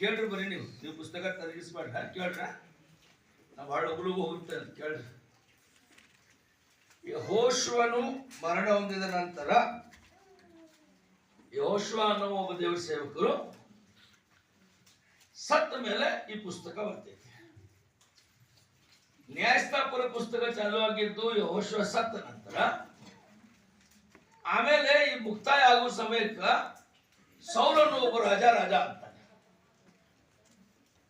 ಕೇಳ್ರಿ ಬರ್ರಿ ನೀವು ಪುಸ್ತಕ ತರಗಿಸ್ಬೇಡ ಕೇಳ್ರ. ನಾವು ಭಾಳ ಒಬ್ರಿಗೂ ಹೋಗ್ತೇವೆ ಕೇಳ್ರಿ. ಯೆಹೋಶುವನು ಮರಣ ಹೊಂದಿದ ನಂತರ ಯೆಹೋಶುವ ಅನ್ನೋ ಒಬ್ಬ ದೇವರ ಸೇವಕರು ಸತ್ತ ಮೇಲೆ ಈ ಪುಸ್ತಕ ಬರ್ತೈತಿ. ನ್ಯಾಯಸ್ಥಾಪನ ಪುಸ್ತಕ ಚಾಲುವಾಗಿದ್ದು ಯೆಹೋಶುವ ಸತ್ತ ನಂತರ. ಆಮೇಲೆ ಈ ಮುಕ್ತಾಯ ಆಗುವ ಸಮಯಕ್ಕೆ ಸೌಲನು ಒಬ್ಬ ರಾಜ ಆಗ್ತಾನೆ.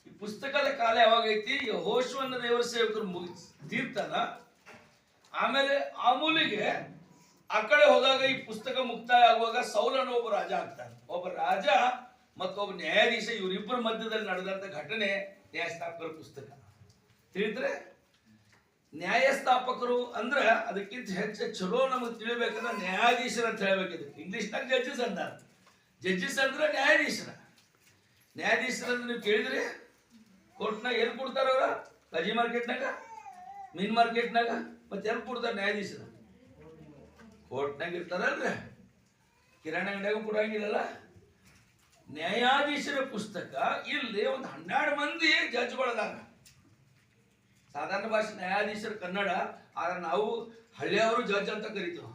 ಈ ಪುಸ್ತಕದ ಕಾಲ ಯಾವಾಗೈತಿ? ಯೆಹೋಶುವನ ದೇವರ ಸೇವಕರು ತೀರ್ತಾನ. ಆಮೇಲೆ ಆಮೂಲಿಗೆ ಆ ಕಡೆ ಹೋದಾಗ ಈ ಪುಸ್ತಕ ಮುಕ್ತಾಯ ಆಗುವಾಗ ಸೌಲನು ಒಬ್ಬ ರಾಜ ಆಗ್ತಾನೆ. ಒಬ್ಬ ರಾಜ ಮತ್ತೊಬ್ಬ ನ್ಯಾಯಾಧೀಶ, ಇವರಿಬ್ಬರ ಮಧ್ಯದಲ್ಲಿ ನಡೆದಂತ ಘಟನೆ ನ್ಯಾಯಸ್ಥಾಪಕರ ಪುಸ್ತಕ. ತಿಳಿದ್ರೆ ನ್ಯಾಯಸ್ಥಾಪಕರು ಅಂದ್ರೆ ಅದಕ್ಕಿಂತ ಹೆಚ್ಚು ಚಲೋ ನಮಗೆ ತಿಳಿಬೇಕಂದ್ರೆ ನ್ಯಾಯಾಧೀಶರ ಅಂತ ಹೇಳ್ಬೇಕಿದೆ. ಇಂಗ್ಲಿಷ್ನಾಗ ಜಡ್ಜಸ್ ಅಂತಾರೆ. ಜಡ್ಜಸ್ ಅಂದ್ರೆ ನ್ಯಾಯಾಧೀಶರ. ನ್ಯಾಯಾಧೀಶರ ನೀವು ಕೇಳಿದ್ರಿ ಕೋರ್ಟ್ನಾಗ ಎಲ್ಲಿ ಕೊಡ್ತಾರ ಅವ್ರ? ಕಜಿ ಮಾರ್ಕೆಟ್ನಾಗ, ಮೀನ್ ಮಾರ್ಕೆಟ್ನಾಗ, ಮತ್ತೆ ಎಲ್ಲಿ ಕೊಡ್ತಾರೆ ನ್ಯಾಯಾಧೀಶರ? ಕೋರ್ಟ್ನಾಗ ಇರ್ತಾರಲ್ರಿ. ಕಿರಾಣಿ ಅಂಗಡಿಯಾಗೂ ಕೊಡಂಗಿಲ್ಲಲ್ಲ. ನ್ಯಾಯಾಧೀಶರ ಪುಸ್ತಕ ಇಲ್ಲಿ ಒಂದು 12 ಮಂದಿ ಜಡ್ಜ್ಗಳದಾಗ. ಸಾಧಾರಣ ಭಾಷೆ ನ್ಯಾಯಾಧೀಶರು ಕನ್ನಡ, ಆದ್ರೆ ನಾವು ಹಳ್ಳಿಯವರು ಜಡ್ಜ್ ಅಂತ ಕರಿತೀವಿ.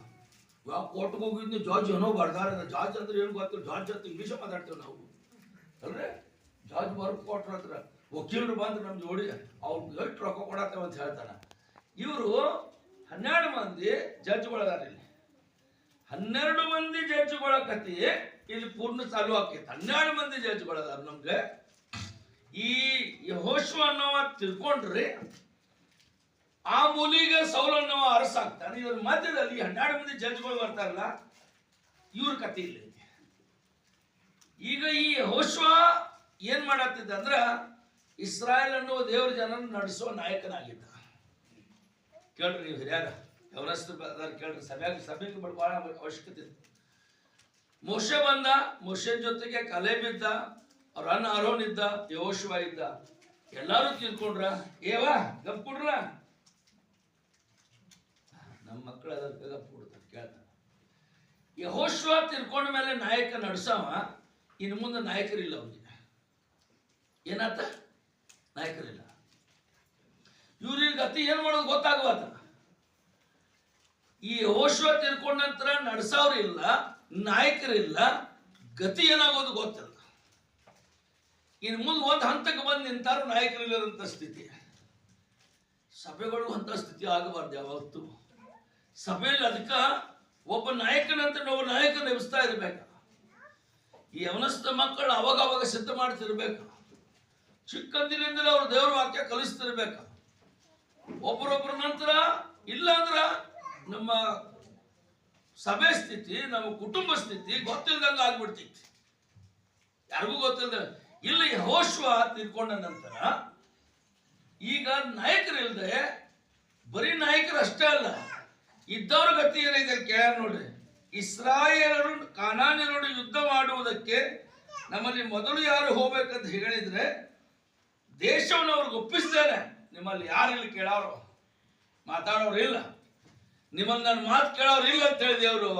ಯಾವ ಕೋರ್ಟ್ಗೆ ಹೋಗಿದ್ದು ಜಾರ್ಜ್ ಏನೋ ಬರ್ದಾರ. ಜಾರ್ಜ್ ಅಂದ್ರೆ ಏನು ಗೊತ್ತು? ಜಾರ್ಜ್ ಅಂತ ಇಂಗ್ಲೀಷ ಮಾತಾಡ್ತೇವೆ ನಾವು ಅಲ್ರಿ. ಜಾರ್ಜ್ ಬರ್ಕ್ ಕೊಟ್ರ ಹತ್ರ ವಕೀಲರು ಬಂದು ನಮ್ಮ ಜೋಡಿ ಅವ್ರು ಎಷ್ಟು ರೊಕ್ಕ ಕೊಡತ್ತೇವೆ ಅಂತ ಹೇಳ್ತಾನ. ಇವರು 12 ಮಂದಿ ಜಡ್ಜ್ಗಳದಾರ. ಇಲ್ಲಿ 12 ಮಂದಿ ಜಡ್ಜ್ಗಳ ಕತೆ ಇಲ್ಲಿ ಪೂರ್ಣ ಚಾಲು ಆಕೈತಿ. 12 ಮಂದಿ ಜಡ್ಜ್ಗಳದಾರ. ನಮ್ಗೆ ಈ ಯೆಹೋಶುವ ಅನ್ನೋವ ತಿಳ್ಕೊಂಡ್ರಿ ಆ ಮೂಲಿಗೆ ಸೌಲನ್ನವ ಅರಸಾಗ್ತಾನೆ. ಇವ್ರ ಮಧ್ಯದಲ್ಲಿ 12 ಮಂದಿ ಜಡ್ಜ್ಗಳು ಬರ್ತಾರಲ್ಲ, ಇವ್ರ ಕತೆ ಇಲ್ಲ. ಈಗ ಈ ಯೆಹೋಶುವ ಏನ್ ಮಾಡತ್ತಿದ್ದ ಅಂದ್ರ ಇಸ್ರಾಯೇಲ್ ಅನ್ನುವ ದೇವ್ರ ಜನನ ನಡೆಸುವ ನಾಯಕನಾಗಿದ್ದ. ಕೇಳ್ರಿ ನೀವು ಹಿರಿಯಾರ ಯವನಸ್ಥರು ಕೇಳ್ರಿ. ಸಭೆಗೆ ಬಹಳ ಅವಶ್ಯಕತೆ ಇದೆ. ಮೋಶೆ ಬಂದ, ಮೋಶೆನ ಜೊತೆಗೆ ಕಲೇಬ್ ಇದ್ದ, ಅವ್ರ ಅಣ್ಣ ಆರೋನ್ ಇದ್ದ, ಯೆಹೋಶುವ ಇದ್ದ. ಎಲ್ಲಾರು ತಿಳ್ಕೊಂಡ್ರ ಏವ ಗಪ್ ಕೊಡ್ರ. ನಮ್ಮ ಮಕ್ಕಳು ಅದಕ್ಕೆ ಗಪ್ ಕೊಡ್ತಾರೆ ಕೇಳ್ತಾರ. ಯೆಹೋಶುವ ತಿಳ್ಕೊಂಡ ಮೇಲೆ ನಾಯಕ ನಡ್ಸವ. ಇನ್ನು ಮುಂದೆ ನಾಯಕರಿಲ್ಲ ಅವ್ರಿಗೆ. ಏನಾತ? ನಾಯಕರಿಲ್ಲ. ಇವ್ರಿಗೆ ಗತಿ ಏನ್ ಮಾಡೋದು ಗೊತ್ತಾಗವತ್ತ. ಈ ಯೆಹೋಶುವ ತಿಳ್ಕೊಂಡ ನಂತರ ನಡ್ಸವ್ರಿಲ್ಲ, ನಾಯಕರಿಲ್ಲ, ಗತಿ ಏನಾಗೋದು ಗೊತ್ತಿಲ್ಲ. ಇನ್ನು ಮುಂದೆ ಒಂದು ಹಂತಕ್ಕೆ ಬಂದು ನಿಂತಾರು ನಾಯಕರಿಲ್ಲದಂತ ಸ್ಥಿತಿ. ಸಭೆಗಳು ಅಂತ ಸ್ಥಿತಿ ಆಗಬಾರ್ದು ಯಾವತ್ತು. ಸಭೆಯಲ್ಲಿ ಅದಕ್ಕೆ ಒಬ್ಬ ನಾಯಕನಂತ ಒಬ್ಬ ನಾಯಕ ನೆನೆಸ್ತಾ ಇರ್ಬೇಕು. ಈ ಯವನಸ್ಥ ಮಕ್ಕಳು ಅವಾಗ ಸಿದ್ಧ ಮಾಡ್ತಿರ್ಬೇಕು. ಚಿಕ್ಕಂದಿನಿಂದಲೇ ಅವ್ರು ದೇವ್ರ ವಾಕ್ಯ ಕಲಿಸ್ತಿರ್ಬೇಕು. ಒಬ್ಬರೊಬ್ಬರ ನಂತರ ಇಲ್ಲ ಅಂದ್ರ ನಮ್ಮ ಸಭೆ ಸ್ಥಿತಿ, ನಮ್ಮ ಕುಟುಂಬ ಸ್ಥಿತಿ ಗೊತ್ತಿಲ್ದಂಗ ಆಗ್ಬಿಡ್ತೈತಿ. ಯಾರಿಗೂ ಗೊತ್ತಿಲ್ಲ. ಇಲ್ಲಿ ಯೆಹೋಶುವ ತಿಳ್ಕೊಂಡ ನಂತರ ಈಗ ನಾಯಕರಿಲ್ಲದೆ ಬರೀ ನಾಯಕರು ಅಷ್ಟೇ ಅಲ್ಲ, ಇದ್ದವ್ರ ಗತಿ ಏನಿದೆ ಕೇಳ ನೋಡ್ರಿ. ಇಸ್ರಾಯೇಲರು ಕಾನಾನ್ಯರೋಡು ಯುದ್ಧ ಮಾಡುವುದಕ್ಕೆ ನಮ್ಮಲ್ಲಿ ಮೊದಲು ಯಾರು ಹೋಗ್ಬೇಕಂತ ಹೇಳಿದ್ರೆ ದೇಶವನ್ನು ಅವ್ರಿಗೆ ಒಪ್ಪಿಸ್ತೇನೆ. ನಿಮ್ಮಲ್ಲಿ ಯಾರಿಲ್ಲ ಕೇಳೋರು, ಮಾತಾಡೋರು ಇಲ್ಲ, ನಿಮ್ಮಲ್ಲಿ ನನ್ನ ಮಾತು ಕೇಳೋರು ಇಲ್ಲ ಅಂತ ಹೇಳಿದೆ. ಅವರು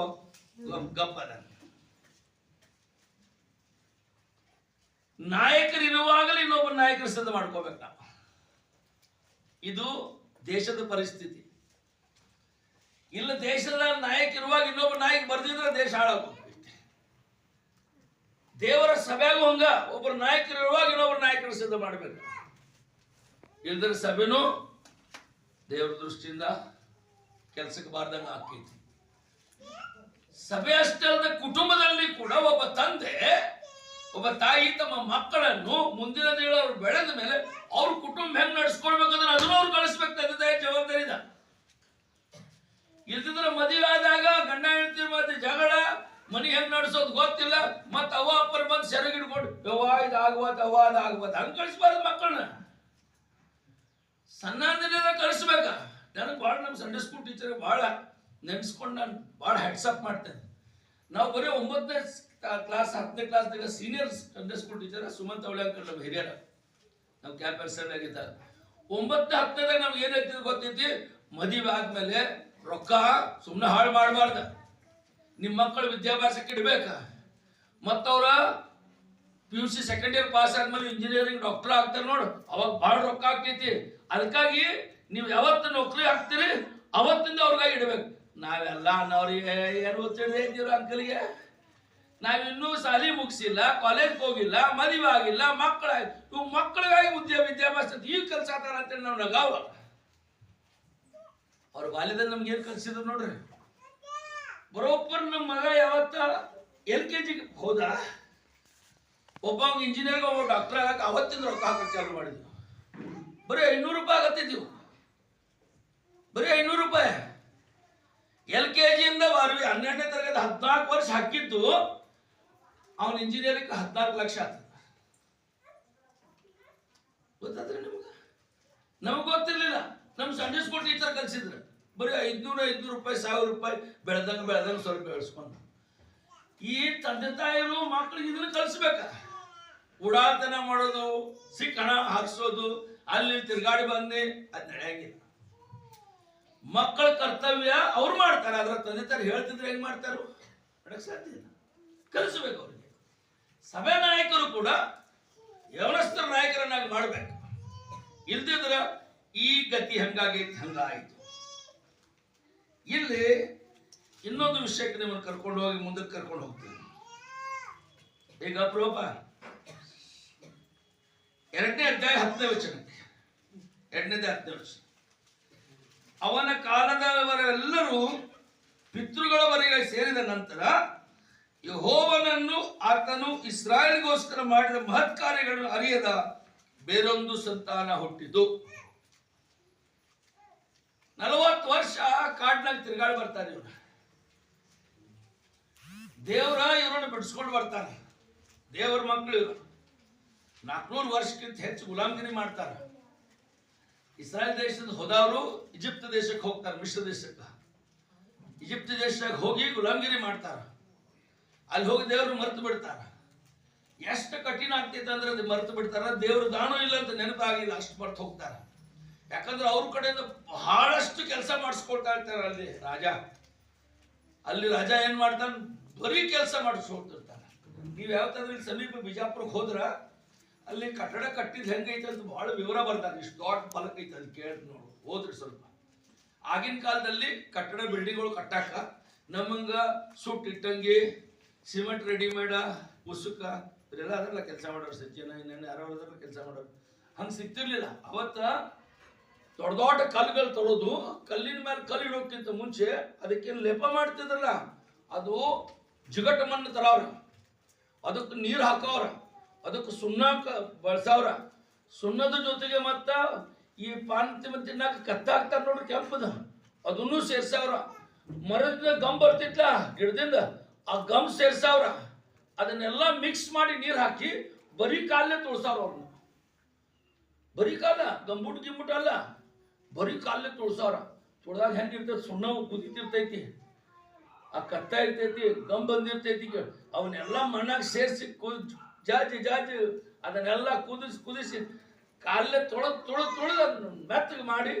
ಗಪ್ಪದ ನಾಯಕರಿರುವಾಗಲೇ ಇನ್ನೊಬ್ಬ ನಾಯಕರು ಸಿದ್ಧ ಮಾಡ್ಕೋಬೇಕು ನಾವು. ಇದು ದೇಶದ ಪರಿಸ್ಥಿತಿ. ಇಲ್ಲ ದೇಶದ ನಾಯಕ ಇರುವಾಗ ಇನ್ನೊಬ್ಬ ನಾಯಕ ಬರ್ದಿದ್ರೆ ದೇಶ ಹಾಳಾಗೋಗ್ತೈತಿ. ದೇವರ ಸಭೆಗೂ ಹಂಗ ಒಬ್ಬರು ನಾಯಕರು ಇರುವಾಗ ಇನ್ನೊಬ್ಬರು ನಾಯಕರು ಸಿದ್ಧ ಮಾಡಬೇಕು. ಇಲ್ದ್ರ ಸಭೆನೂ ದೇವರ ದೃಷ್ಟಿಯಿಂದ ಕೆಲಸಕ್ಕೆ ಬಾರ್ದಂಗ ಆಕೈತಿ. ಸಭೆ ಅಷ್ಟೇ ಅಲ್ಲದೆ ಕುಟುಂಬದಲ್ಲಿ ಕೂಡ ಒಬ್ಬ ತಂದೆ ಒಬ್ಬ ತಾಯಿ ತಮ್ಮ ಮಕ್ಕಳನ್ನು ಮುಂದಿನ ದಿನ ಅವ್ರು ಬೆಳೆದ ಮೇಲೆ ಅವ್ರ ಕುಟುಂಬ ಹೆಂಗ್ ನಡೆಸ್ಕೊಳ್ಬೇಕಂದ್ರೆ ಅದನ್ನು ಅವ್ರು ಕಳಿಸ್ಬೇಕು. ತಂದೆ ಜವಾಬ್ದಾರಿ ಇದೆ. ಇಲ್ದಿದ್ರೆ ಮದುವೆ ಆದಾಗ ಗಂಡ ಹೆಂಡತಿ ಮತ್ತೆ ಜಗಳ, ಮನಿ ಹೆಂಗ್ ನಡೆಸೋದು ಗೊತ್ತಿಲ್ಲ. ಮತ್ತ ಅವ್ವ ಅಪ್ಪರ ಬಂದು ಸೆರಗಿಡ್ಕೊಂಡು ಯವ್ವ ಇದಾಗ್ಬಾರ್ದು, ಅವ್ವ ಅದಾಗ್ಬಾರ್ದು ಹಂಗ್ ಕಳಿಸ್ಬಾರ್ದು ಮಕ್ಕಳನ್ನ. ಸಣ್ಣದಿಂದ ಕಳಿಸ್ಬೇಕ. ನನಗೆ ಭಾಳ ನಮ್ಮ ಸಂಡೇ ಸ್ಕೂಲ್ ಟೀಚರ್ ಭಾಳ ನೆನೆಸ್ಕೊಂಡು ನಾನು ಭಾಳ ಹ್ಯಾಟ್ಸಪ್ ಮಾಡ್ತೇನೆ. ನಾವು ಬರೀ 9ನೇ ಕ್ಲಾಸ್ 10ನೇ ಕ್ಲಾಸ್ದಾಗ senior Sunday school teacher Sumant Avalyakar ನಮ್ಮ ಹಿರಿಯರ ನಾವು ಕ್ಯಾಂಪಸ್ ಆಗಿದ್ದಾಗ 9ನೇ 10ನೇದಾಗ ನಮ್ಗೆ ಏನೈತಿ ಗೊತ್ತೈತಿ, ಮದುವೆ ಆದ್ಮೇಲೆ ರೊಕ್ಕ ಸುಮ್ಮನೆ ಹಾಳು ಮಾಡಬಾರ್ದು. ನಿಮ್ಮ ಮಕ್ಕಳು ವಿದ್ಯಾಭ್ಯಾಸಕ್ಕೆ ಇಡ್ಬೇಕ. ಮತ್ತವ್ರ PUC ಸೆಕೆಂಡ್ ಇಯರ್ ಪಾಸ್ ಆದ್ಮೇಲೆ ಇಂಜಿನಿಯರಿಂಗ್ ಡಾಕ್ಟರ್ ಆಗ್ತಾರೆ ನೋಡು, ಅವಾಗ ಭಾಳ ರೊಕ್ಕ ಆಗ್ತೈತಿ. ಅದಕ್ಕಾಗಿ ನೀವು ಯಾವತ್ತು ನೌಕರಿ ಆಗ್ತೀರಿ ಅವತ್ತಿಂದ ಅವ್ರಿಗಾಗಿ ಇಡಬೇಕು. ನಾವೆಲ್ಲ ಅನ್ನೋರಿಗೆ ಏನು ಗೊತ್ತಿಡದೆ ಇದ್ದೀರ ಅಂಕಲ್ಗೆ, ನಾವಿನ್ನೂ ಶಾಲೆ ಮುಗಿಸಿಲ್ಲ, ಕಾಲೇಜ್ ಹೋಗಿಲ್ಲ, ಮದುವೆ ಆಗಿಲ್ಲ, ಮಕ್ಕಳಿಗಾಗಿ ವಿದ್ಯಾಭ್ಯಾಸ ಈಗ ಕಲ್ಸಾತಾರ ಅಂತೇಳಿ ನಾವು ನಗಾವ. ಅವ್ರ ಬಾಲ್ಯದಲ್ಲಿ ನಮ್ಗೆ ಏನು ಕಲ್ಸಿದ್ರು ನೋಡ್ರಿ. ಬರೋಬ್ಬರ್ ನಮ್ಮ ಮಗ ಯಾವತ್ತ LKG ಹೋದ, ಒಬ್ಬ ಇಂಜಿನಿಯರ್ಗೆ ಒಬ್ಬ ಡಾಕ್ಟರ್ ಆಗಕ್ಕೆ ಅವತ್ತಿಂದ ರೊಕ್ಕ ಹಾಕಕ್ಕೆ ಚಾಲು ಮಾಡಿದ್ವಿ. ಬರೀ 500 ರೂಪಾಯಿ ಆಗತ್ತಿದ್ವು, ಬರೀ 500 ರೂಪಾಯಿ. LKG ಇಂದ 12ನೇ ತರಗತಿ 14 ವರ್ಷ ಹಾಕಿದ್ದು ಅವನ ಇಂಜಿನಿಯರಿಂಗ್ 14 ಲಕ್ಷ ಆಗ್ತದೆ. ಗೊತ್ತಾದ್ರೆ ನಿಮ್ಗೆ? ನಮ್ಗೆ ಗೊತ್ತಿರ್ಲಿಲ್ಲ. ನಮ್ಮ ಸಂಡೇ ಸ್ಕೂಲ್ ಟೀಚರ್ ಕಲಿಸಿದ್ರು. ಬರೀ 500 ರೂಪಾಯಿ 1000 ರೂಪಾಯಿ ಬೆಳೆದಂಗೆ ಸ್ವಲ್ಪ ಬೆಳೆಸ್ಕೊಂಡು. ಈ ತಂದೆ ತಾಯಿರು ಮಕ್ಕಳಿಗೆ ಇದನ್ನ ಕಲಿಸ್ಬೇಕ. ಉಡಾತನ ಮಾಡೋದು, ಸಿಕ್ಕ ಹಣ ಹಾರಿಸೋದು, ಅಲ್ಲಿ ತಿರ್ಗಾಡಿ ಬಂದು ಅದು ನಡೆಯಂಗಿಲ್ಲ. ಮಕ್ಕಳ ಕರ್ತವ್ಯ ಅವ್ರು ಮಾಡ್ತಾರೆ, ಅದ್ರ ತಂದೆ ತಾಯಿ ಹೇಳ್ತಿದ್ರೆ ಹೆಂಗ್ ಮಾಡ್ತಾರೋ ಮಾಡಕ್ ಸಾಧ್ಯ ಇಲ್ಲ. ಕಲಿಸ್ಬೇಕು ಅವ್ರಿಗೆ. ಸಭೆ ನಾಯಕರು ಕೂಡ ಯವನಸ್ಥರ ನಾಯಕರನ್ನಾಗಿ ಮಾಡ್ಬೇಕು. ಇಲ್ದಿದ್ರ ಈ ಗತಿ ಹಂಗಾಯಿತು. ಇಲ್ಲಿ ಇನ್ನೊಂದು ವಿಷಯಕ್ಕೆ ನಿಮ್ಮನ್ನು ಕರ್ಕೊಂಡು ಹೋಗಿ ಮುಂದಕ್ಕೆ ಕರ್ಕೊಂಡು ಹೋಗ್ತೀನಿ. ಈಗ ಅಪರೂಪ 2ನೇ ಅಧ್ಯಾಯ 10ನೇ ವಚನಕ್ಕೆ, 2ನೇ 10ನೇ ವಚನ. ಅವನ ಕಾಲದವರೆಲ್ಲರೂ ಪಿತೃಗಳವರೆಗೆ ಸೇರಿದ ನಂತರ ಯೆಹೋವನನ್ನು ಆತನು ಇಸ್ರಾಯೇಲ್ಗೋಸ್ಕರ ಮಾಡಿದ ಮಹತ್ ಕಾರ್ಯಗಳನ್ನು ಅರಿಯದ ಬೇರೊಂದು ಸಂತಾನ ಹುಟ್ಟಿತು. 40 ವರ್ಷ ಕಾಡ್ನಾಗ ತಿರುಗಾಡಿ ಬರ್ತಾರೆ ಇವ್ರು. ದೇವರ ಇವರನ್ನು ಬಿಡಿಸ್ಕೊಂಡು ಬರ್ತಾನೆ. ದೇವರ ಮಕ್ಕಳು ಇವರು 400 ವರ್ಷಕ್ಕಿಂತ ಹೆಚ್ಚು ಗುಲಾಮಗಿರಿ ಮಾಡ್ತಾರೆ. ಇಸ್ರಾಯೇಲ್ ದೇಶದಿಂದ ಹೋದವರು ಈಜಿಪ್ಟ್ ದೇಶಕ್ಕೆ ಹೋಗ್ತಾರೆ, ಮಿಶ್ರ ದೇಶಕ್ಕೆ. ಈಜಿಪ್ಟ್ ದೇಶಕ್ಕೆ ಹೋಗಿ ಗುಲಾಮಗಿರಿ ಮಾಡ್ತಾರೆ. ಅಲ್ಲಿ ಹೋಗಿ ದೇವರು ಮರೆತು ಬಿಡ್ತಾರ. ಎಷ್ಟು ಕಠಿಣ ಆಗ್ತೈತೆ ಅಂದ್ರೆ ಅದು ಮರೆತು ಬಿಡ್ತಾರ. ದೇವ್ರ ದಾನೂ ಇಲ್ಲ ಅಂತ ನೆನಪಾಗಿಲ್ಲ, ಅಷ್ಟು ಮರೆತು ಹೋಗ್ತಾರ. ಯಾಕಂದ್ರೆ ಅವ್ರ ಕಡೆಯಿಂದ ಬಹಳಷ್ಟು ಕೆಲಸ ಮಾಡಿಸ್ಕೊಳ್ತಾ ಇರ್ತಾರೆ. ಅಲ್ಲಿ ರಾಜ ಏನ್ ಮಾಡ್ತಾನೆ, ಬರೀ ಕೆಲಸ ಮಾಡಿಸ್ಕೊಳ್ತಿರ್ತಾನೆ. ನೀವು ಯಾವತ್ತಾದ್ರೂ ಸಮೀಪ ಬಿಜಾಪುರಕ್ಕೆ ಹೋದ್ರ ಅಲ್ಲಿ ಕಟ್ಟಡ ಕಟ್ಟಿದ್ ಹೆಂಗೈತೆ ಅಂತ ಬಹಳ ವಿವರ ಬರ್ತಾರೆ. ಇಷ್ಟು ದೊಡ್ಡ ಫಲಕ ಐತೆ, ಅಲ್ಲಿ ಕೇಳಿ ನೋಡು, ಹೋದ್ರಿ ಸ್ವಲ್ಪ. ಆಗಿನ ಕಾಲದಲ್ಲಿ ಕಟ್ಟಡ ಬಿಲ್ಡಿಂಗ್ಗಳು ಕಟ್ಟಾಕ ನಮ್ಮಂಗ ಸುಟ್ಟು ಇಟ್ಟಂಗಿ, ಸಿಮೆಂಟ್ ರೆಡಿಮೇಡ, ಉಸುಕ ಇವರೆಲ್ಲ ಅದರಲ್ಲ ಕೆಲಸ ಮಾಡೋರು. ಸಜ್ಜನ ಇನ್ನೇನು ಯಾರೋ ಅದರಲ್ಲ ಕೆಲಸ ಮಾಡೋರು. ಹಂಗೆ ಸಿಗ್ತಿರ್ಲಿಲ್ಲ. ಅವತ್ತ ದೊಡ್ಡ ದೊಡ್ಡ ಕಲ್ಲುಗಳು ತರೋದು, ಕಲ್ಲಿನ ಮೇಲೆ ಕಲ್ಲು ಇಡೋಕ್ಕಿಂತ ಮುಂಚೆ ಅದಕ್ಕೇನು ಲೇಪ ಮಾಡ್ತಿದ್ರಲ್ಲ, ಅದು ಜಿಗಟ ಮಣ್ಣು ತರವ್ರ, ಅದಕ್ಕೆ ನೀರು ಹಾಕವ್ರ, ಅದಕ್ಕೆ ಸುಣ್ಣ ಬಳಸವ್ರ. ಸುಣ್ಣದ ಜೊತೆಗೆ ಮತ್ತ ಈ ಪಾನ್ ತಿನ್ನಾಕ ಕತ್ತ ಹಾಕ್ತಾರ ನೋಡ್ರಿ ಕೆಂಪದ, ಅದನ್ನು ಸೇರ್ಸವ್ರ. ಮರದ ಗಮ್ ಬರ್ತಿತ್ಲ ಗಿಡದಿಂದ, ಆ ಗಮ್ ಸೇರ್ಸವ್ರ. ಅದನ್ನೆಲ್ಲ ಮಿಕ್ಸ್ ಮಾಡಿ ನೀರು ಹಾಕಿ ಬರೀ ಕಾಲೇ ತುಳ್ಸಾವ್ರ ಅವ್ರನ್ನ. ಬರೀ ಕಾಲ, ಗಂಬುಟ್ ಗಿಂಬುಟ್ ಅಲ್ಲ, ಬರೀ ಕಾಲೇ ತುಳ್ಸಾವ್ರ. ತುಳ್ದಾಗ ಹೆಂಗಿರ್ತೈತಿ, ಸುಣ್ಣ ಕುದಿತಿರ್ತೈತಿ, ಆ ಕತ್ತ ಇರ್ತೈತಿ, ಗಮ್ ಬಂದಿರ್ತೈತಿ. ಅವನ್ನೆಲ್ಲ ಮಣ್ಣಾಗ ಸೇರಿಸಿ ಜಾಜಿ ಅದನ್ನೆಲ್ಲ ಕುದಿಸಿ ಕಾಲೇ ತೊಳೆದು ಅದನ್ನ ಮೆತ್ತಗೆ ಮಾಡಿ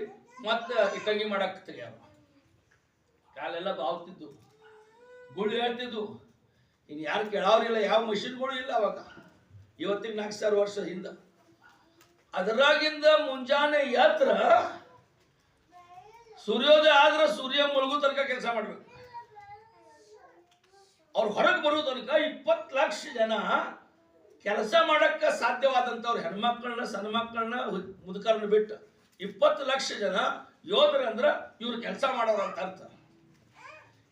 ಮತ್ತೆ ಇಟ್ಟಂಗಿ ಮಾಡಕ್ ತೆಗ್ಯಾವ. ಕಾಲೆಲ್ಲ ಬಾವ್ತಿದ್ದು, ಗುಳಿ ಹೇಳ್ತಿದ್ದು. ಇನ್ನು ಯಾರು ಕೇಳೋರಿಲ್ಲ, ಯಾವ ಮಷಿನ್ಗಳು ಇಲ್ಲ ಅವಾಗ. ಇವತ್ತಿಗೆ 4,000 ವರ್ಷ ಹಿಂದ. ಅದರಾಗಿಂದ ಮುಂಜಾನೆ ಎದ್ರ ಸೂರ್ಯೋದಯ ಆದ್ರೆ ಸೂರ್ಯ ಮುಳುಗು ತನಕ ಕೆಲಸ ಮಾಡ್ಬೇಕು. ಅವ್ರು ಹೊರಗೆ ಬರೋ ತನಕ 20 ಲಕ್ಷ ಜನ ಕೆಲಸ ಮಾಡಕ್ಕ ಸಾಧ್ಯವಾದಂಥವ್ರು, ಹೆಣ್ಮಕ್ಳನ್ನ, ಸಣ್ಣ ಮಕ್ಕಳನ್ನ, ಮುದುಕರನ್ನ ಬಿಟ್ಟು 20 ಲಕ್ಷ ಜನ ಯೋಧರಂದ್ರ ಇವ್ರು ಕೆಲಸ ಮಾಡೋರು ಅಂತ ಅರ್ಥ.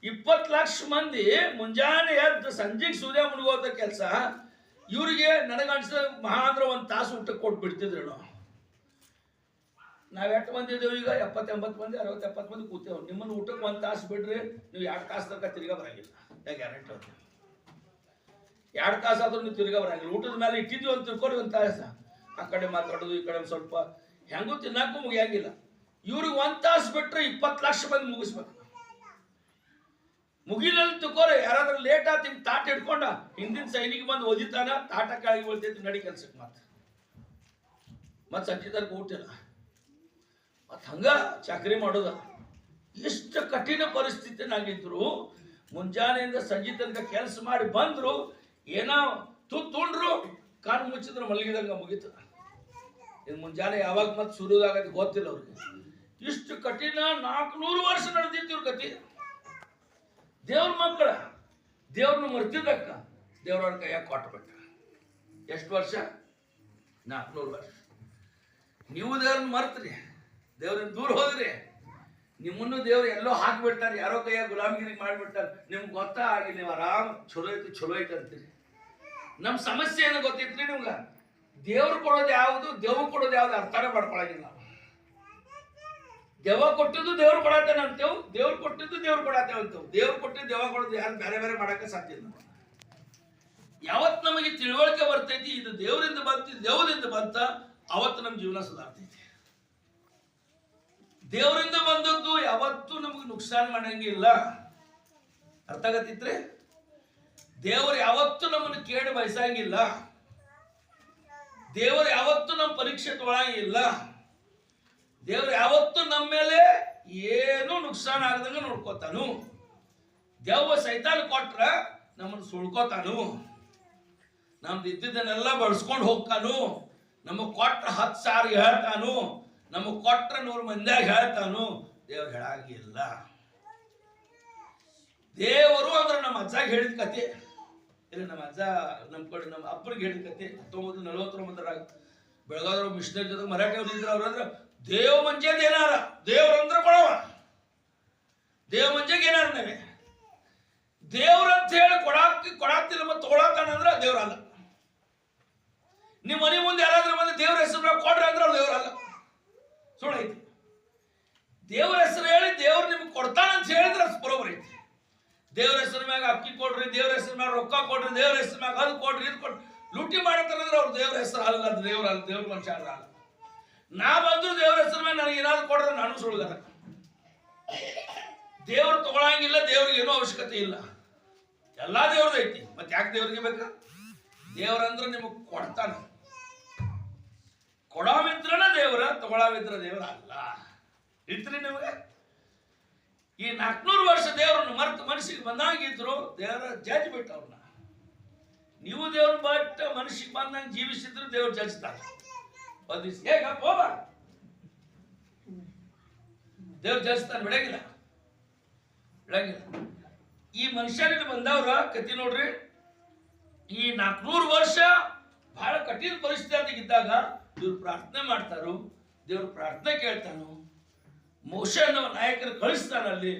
20 ಲಕ್ಷ ಮಂದಿ ಮುಂಜಾನೆ ಎದ್ದು ಸಂಜೆಗೆ ಸೂರ್ಯ ಮುಳುಗೋದ ಕೆಲಸ. ಇವ್ರಿಗೆ ನನಗನ್ಸಿದ ಮಹಾ ಅಂದ್ರೆ 1 ತಾಸು ಊಟಕ್ಕೆ ಕೊಟ್ಟು ಬಿಡ್ತಿದ್ರು ನಾವು. ಎಷ್ಟು ಮಂದಿ ಇದ್ದೇವೆ ಈಗ? 70-80 ಮಂದಿ, 60-70 ಮಂದಿ ಕೂತೇವೆ. ನಿಮ್ಮನ್ನು ಊಟಕ್ಕೆ 1 ತಾಸು ಬಿಡ್ರಿ, ನೀವು 2 ತಾಸು ತನಕ ತಿರ್ಗಾ ಬರಂಗಿಲ್ಲ. ಗ್ಯಾರಂಟಿ ಅವ್ರು 2 ತಾಸು ಆದ್ರೂ ನೀವು ತಿರ್ಗಾ ಬರಂಗಿಲ್ಲ. ಊಟದ ಮೇಲೆ ಇಟ್ಟಿದ್ವಿ ಅಂತ ತಿಳ್ಕೊಡಿ 1 ತಾಸು. ಆ ಕಡೆ ಮಾತಾಡೋದು, ಈ ಕಡೆ ಸ್ವಲ್ಪ ಹೆಂಗೂ ತಿನ್ನಕ್ಕೂ ಮುಗಿಯಂಗಿಲ್ಲ. ಇವ್ರಿಗೆ 1 ತಾಸು ಬಿಟ್ರೆ 20 ಲಕ್ಷ ಮಂದಿ ಮುಗಿಸ್ಬೇಕು. ಮುಗಿಲಲ್ಲಿ ತಿಳ್ಕೊರಿ. ಯಾರಾದ್ರೂ ಲೇಟ್ ಆತ ಹಿಂಗೆ ತಾಟ ಹಿಡ್ಕೊಂಡ ಹಿಂದಿನ ಸೈನಿಕ ಬಂದು ಓದಿತಾನ, ತಾಟ ಕೆಳಗೆ ಬೀಳ್ತೈತಿ, ನಡಿ ಕೆಲ್ಸಕ್ಕೆ ಮತ್ತೆ ಸಂಜೆ ತನಕ ಊಟಿಲ್ಲ. ಮತ್ತೆ ಹಂಗ ಚಾಕರಿ ಮಾಡೋದ. ಎಷ್ಟು ಕಠಿಣ ಪರಿಸ್ಥಿತಿನಾಗಿದ್ರು ಮುಂಜಾನೆಯಿಂದ ಸಂಜೆ ತನಕ ಕೆಲಸ ಮಾಡಿ ಬಂದ್ರು, ಏನೋ ತುಳ್ರು ಕಾಲು ಮುಚ್ಚಿದ್ರೆ ಮಲಗಿದಂಗ ಮುಗೀತು. ಇನ್ನು ಮುಂಜಾನೆ ಯಾವಾಗ ಮತ್ತೆ ಸುರುದಾಗತ್ತೆ ಗೊತ್ತಿಲ್ಲ ಅವ್ರಿಗೆ. ಇಷ್ಟು ಕಠಿಣ 400 ವರ್ಷ ನಡೆದಿತ್ತು ಇವ್ರ ಕತಿ. ದೇವ್ರ ಮಕ್ಕಳ ದೇವ್ರನ್ನ ಮರ್ತಿದ್ದಕ್ಕ ದೇವ್ರವ್ರ ಕೈಯಾಗ ಕೊಟ್ಬಿಟ್ಟ. ಎಷ್ಟು ವರ್ಷ? 400 ವರ್ಷ. ನೀವು ದೇವ್ರನ್ನ ಮರ್ತ್ರಿ, ದೇವ್ರನ್ನ ದೂರ ಹೋದ್ರಿ, ನಿಮ್ಮನ್ನು ದೇವ್ರು ಎಲ್ಲೋ ಹಾಕಿಬಿಡ್ತಾರೆ, ಯಾರೋ ಕೈಯಾಗ ಗುಲಾಮಗಿರಿ ಮಾಡಿಬಿಡ್ತಾರೆ. ನಿಮ್ಗೆ ಗೊತ್ತಾಗಿ ನೀವು ಆರಾಮ್ ಚಲೋ ಐತೆ ಅಂತೀರಿ. ನಮ್ಮ ಸಮಸ್ಯೆ ಏನೋ ಗೊತ್ತಿತ್ರಿ ನಿಮ್ಗೆ? ದೇವ್ರು ಕೊಡೋದು ಯಾವುದು, ದೇವ್ರು ಕೊಡೋದು ಯಾವ್ದು ಅರ್ಥನೇ ಮಾಡ್ಕೊಳಗಿಲ್ಲ. ದೆವ್ವ ಕೊಟ್ಟಿದ್ದು ದೇವ್ರು ಕೊಡತ್ತೇನೆ ಅಂತೇವು, ದೇವ್ರು ಕೊಟ್ಟಿದ್ದು ದೇವ್ರು ಕೊಡತ್ತೇವೆ ಅಂತೇವು. ದೇವ್ರು ಕೊಟ್ಟಿದ್ದು ದೆವ್ವ ಕೊಡೋದು ಯಾರು ಬೇರೆ ಬೇರೆ ಮಾಡಕ್ಕೆ ಸಾಧ್ಯ ಇಲ್ಲ. ಯಾವತ್ತು ನಮಗೆ ತಿಳುವಳಿಕೆ ಬರ್ತೈತಿ ಇದು ದೇವರಿಂದ ಬಂತು, ದೇವರಿಂದ ಬಂತ, ಅವತ್ತು ನಮ್ಮ ಜೀವನ ಸುಧಾರ್ತೈತಿ. ದೇವರಿಂದ ಬಂದದ್ದು ಯಾವತ್ತೂ ನಮಗೆ ನುಕ್ಸಾನ್ ಮಾಡಂಗಿಲ್ಲ. ಅರ್ಥ ಆಗತ್ತಿತ್ರಿ? ದೇವರು ಯಾವತ್ತೂ ನಮ್ಮನ್ನು ಕೇಳಿ ಬಯಸಂಗಿಲ್ಲ. ದೇವರು ಯಾವತ್ತೂ ನಮ್ಮ ಪರೀಕ್ಷೆ ತೊಗೊಳಂಗಿಲ್ಲ. ದೇವರು ಯಾವತ್ತೂ ನಮ್ಮ ಮೇಲೆ ಏನು ನುಕ್ಸಾನ್ ಆಗದಂಗ ನೋಡ್ಕೋತಾನು. ದೇವ ಸೈತಾನ ಕೊಟ್ರ ನಮ್ಮನ್ನು ಸುಳ್ಕೋತಾನು. ನಮ್ದು ಇದ್ದಿದ್ದನ್ನೆಲ್ಲ ಬಳಸ್ಕೊಂಡು ಹೋಗ್ತಾನು. ನಮಗ್ ಕೊಟ್ರ 10 ಸಾರಿ ಹೇಳ್ತಾನು, ನಮಗ್ ಕೊಟ್ರ 100 ಮಂದಿಯಾಗ ಹೇಳ್ತಾನು. ದೇವ್ರು ಹೇಳಂಗಿಲ್ಲ. ದೇವರು ಅಂದ್ರೆ ನಮ್ಮ ಅಜ್ಜಾಗ ಹೇಳಿದ ಕತೆ ಇಲ್ಲ, ನಮ್ಮ ಅಜ್ಜ ನಮ್ಮ ಕಡೆ ನಮ್ಮ ಅಪ್ಪರಿಗೆ ಹೇಳಿದ ಕತೆ. 1949 ಬೆಳಗಾದ್ರ ಮಿಷನರಿ ಜೊತೆ ಮರಾಠಿ ಅವ್ರು ಇದ್ರು. ಅವ್ರು ಅಂದ್ರೆ ದೇವ್ ಮಂಜೇದ್ ಏನಾರ, ದೇವ್ರಂದ್ರ ಕೊಡವ, ದೇವ್ ಮಂಜೆಗೆ ಏನಾರ ನಾವೇ ದೇವ್ರಂತ ಹೇಳಿ ಕೊಡಾಕ್ತಿಲ್ಲ ಮತ್ತೆ ತೊಗೊಳತಾನಂದ್ರ ದೇವ್ರಲ್ಲ. ನಿಮ್ಮ ಮನೆ ಮುಂದೆ ಯಾರಾದ್ರೂ ಬಂದು ದೇವ್ರ ಹೆಸರು ಕೊಡ್ರಿ ಅಂದ್ರೆ ಅವ್ರು ದೇವ್ರಲ್ಲ, ಸುಳ್ಳೈತಿ. ದೇವ್ರ ಹೆಸರು ಹೇಳಿ ದೇವ್ರು ನಿಮ್ಗೆ ಕೊಡ್ತಾನಂತ ಹೇಳಿದ್ರೆ ಬರೋಬರ್ ಐತಿ. ದೇವ್ರ ಹೆಸರು ಮ್ಯಾಗ ಅಕ್ಕಿ ಕೊಡ್ರಿ, ದೇವ್ರ ಹೆಸರು ಮ್ಯಾಗ ರೊಕ್ಕ ಕೊಡ್ರಿ, ದೇವ್ರ ಹೆಸರು ಮ್ಯಾಗ ಅದು ಕೊಡ್ರಿ, ಇದು ಕೊಡ್ರಿ, ಲುಟ್ಟಿ ಮಾಡತ್ತಾರಂದ್ರೆ ಅವ್ರು ದೇವ್ರ ಹೆಸರು ಅಲ್ಲ, ದೇವ್ರ ಅಲ್ಲ, ದೇವ್ರ ಮನುಷ್ಯ ಅಲ್ಲ. ನಾ ಬಂದ್ರು ದೇವ್ರ ಹೆಸರು ಮ್ಯಾಗ ನನಗೆ ಏನಾದ್ರು ಕೊಡ್ರೆ ನಾನು ಸುಳ್ಗಾರ. ದೇವ್ರು ತಗೊಳಂಗಿಲ್ಲ, ದೇವ್ರಿಗೆ ಏನೂ ಅವಶ್ಯಕತೆ ಇಲ್ಲ, ಎಲ್ಲಾ ದೇವ್ರದ್ದು ಐತಿ. ಮತ್ತೆ ಯಾಕೆ ದೇವ್ರಿಗೆ ಬೇಕಾ? ದೇವ್ರಂದ್ರೆ ನಿಮಗೆ ಕೊಡ್ತಾನೆ. ಕೊಡವಿದ್ರನ ದೇವ್ರ, ತಗೊಳವಿದ್ರ ದೇವ್ರ ಅಲ್ಲ. ಇತ್ರಿ ನಿಮಗೆ ಈ 400 ವರ್ಷ ದೇವ್ರನ್ನ ಮರ್ತು ಮನಸ್ಸಿಗೆ ಬಂದಾಗಿದ್ರು ದೇವರ ಜಡ್ಜ್ ಬಿಟ್ಟು ಅವ್ರನ್ನ. ನೀವು ದೇವ್ರ ಬಟ್ ಮನಸ್ಸಿಗೆ ಬಂದಂಗೆ ಜೀವಿಸಿದ್ರು ದೇವ್ರ ಜಜ್ತಾರೆ. ಹೇಗಪ್ಪ ಹೋಗ ದೇವ್ರ ಜಜ್ತಾನೆ, ಬಿಡಂಗಿಲ್ಲ. ಈ ಮನುಷ್ಯರಿಗೆ ಬಂದವ್ರ ಕತಿ ನೋಡ್ರಿ. ಈ 400 ವರ್ಷ ಬಹಳ ಕಠಿಣ ಪರಿಸ್ಥಿತಿ ಇದ್ದಾಗ ಇವ್ರು ಪ್ರಾರ್ಥನೆ ಮಾಡ್ತಾರು, ದೇವ್ರ ಪ್ರಾರ್ಥನೆ ಕೇಳ್ತಾನು. ಮೋಶೆ ಅನ್ನೋ ನಾಯಕರು ಕಳಿಸ್ತಾನ, ಅಲ್ಲಿ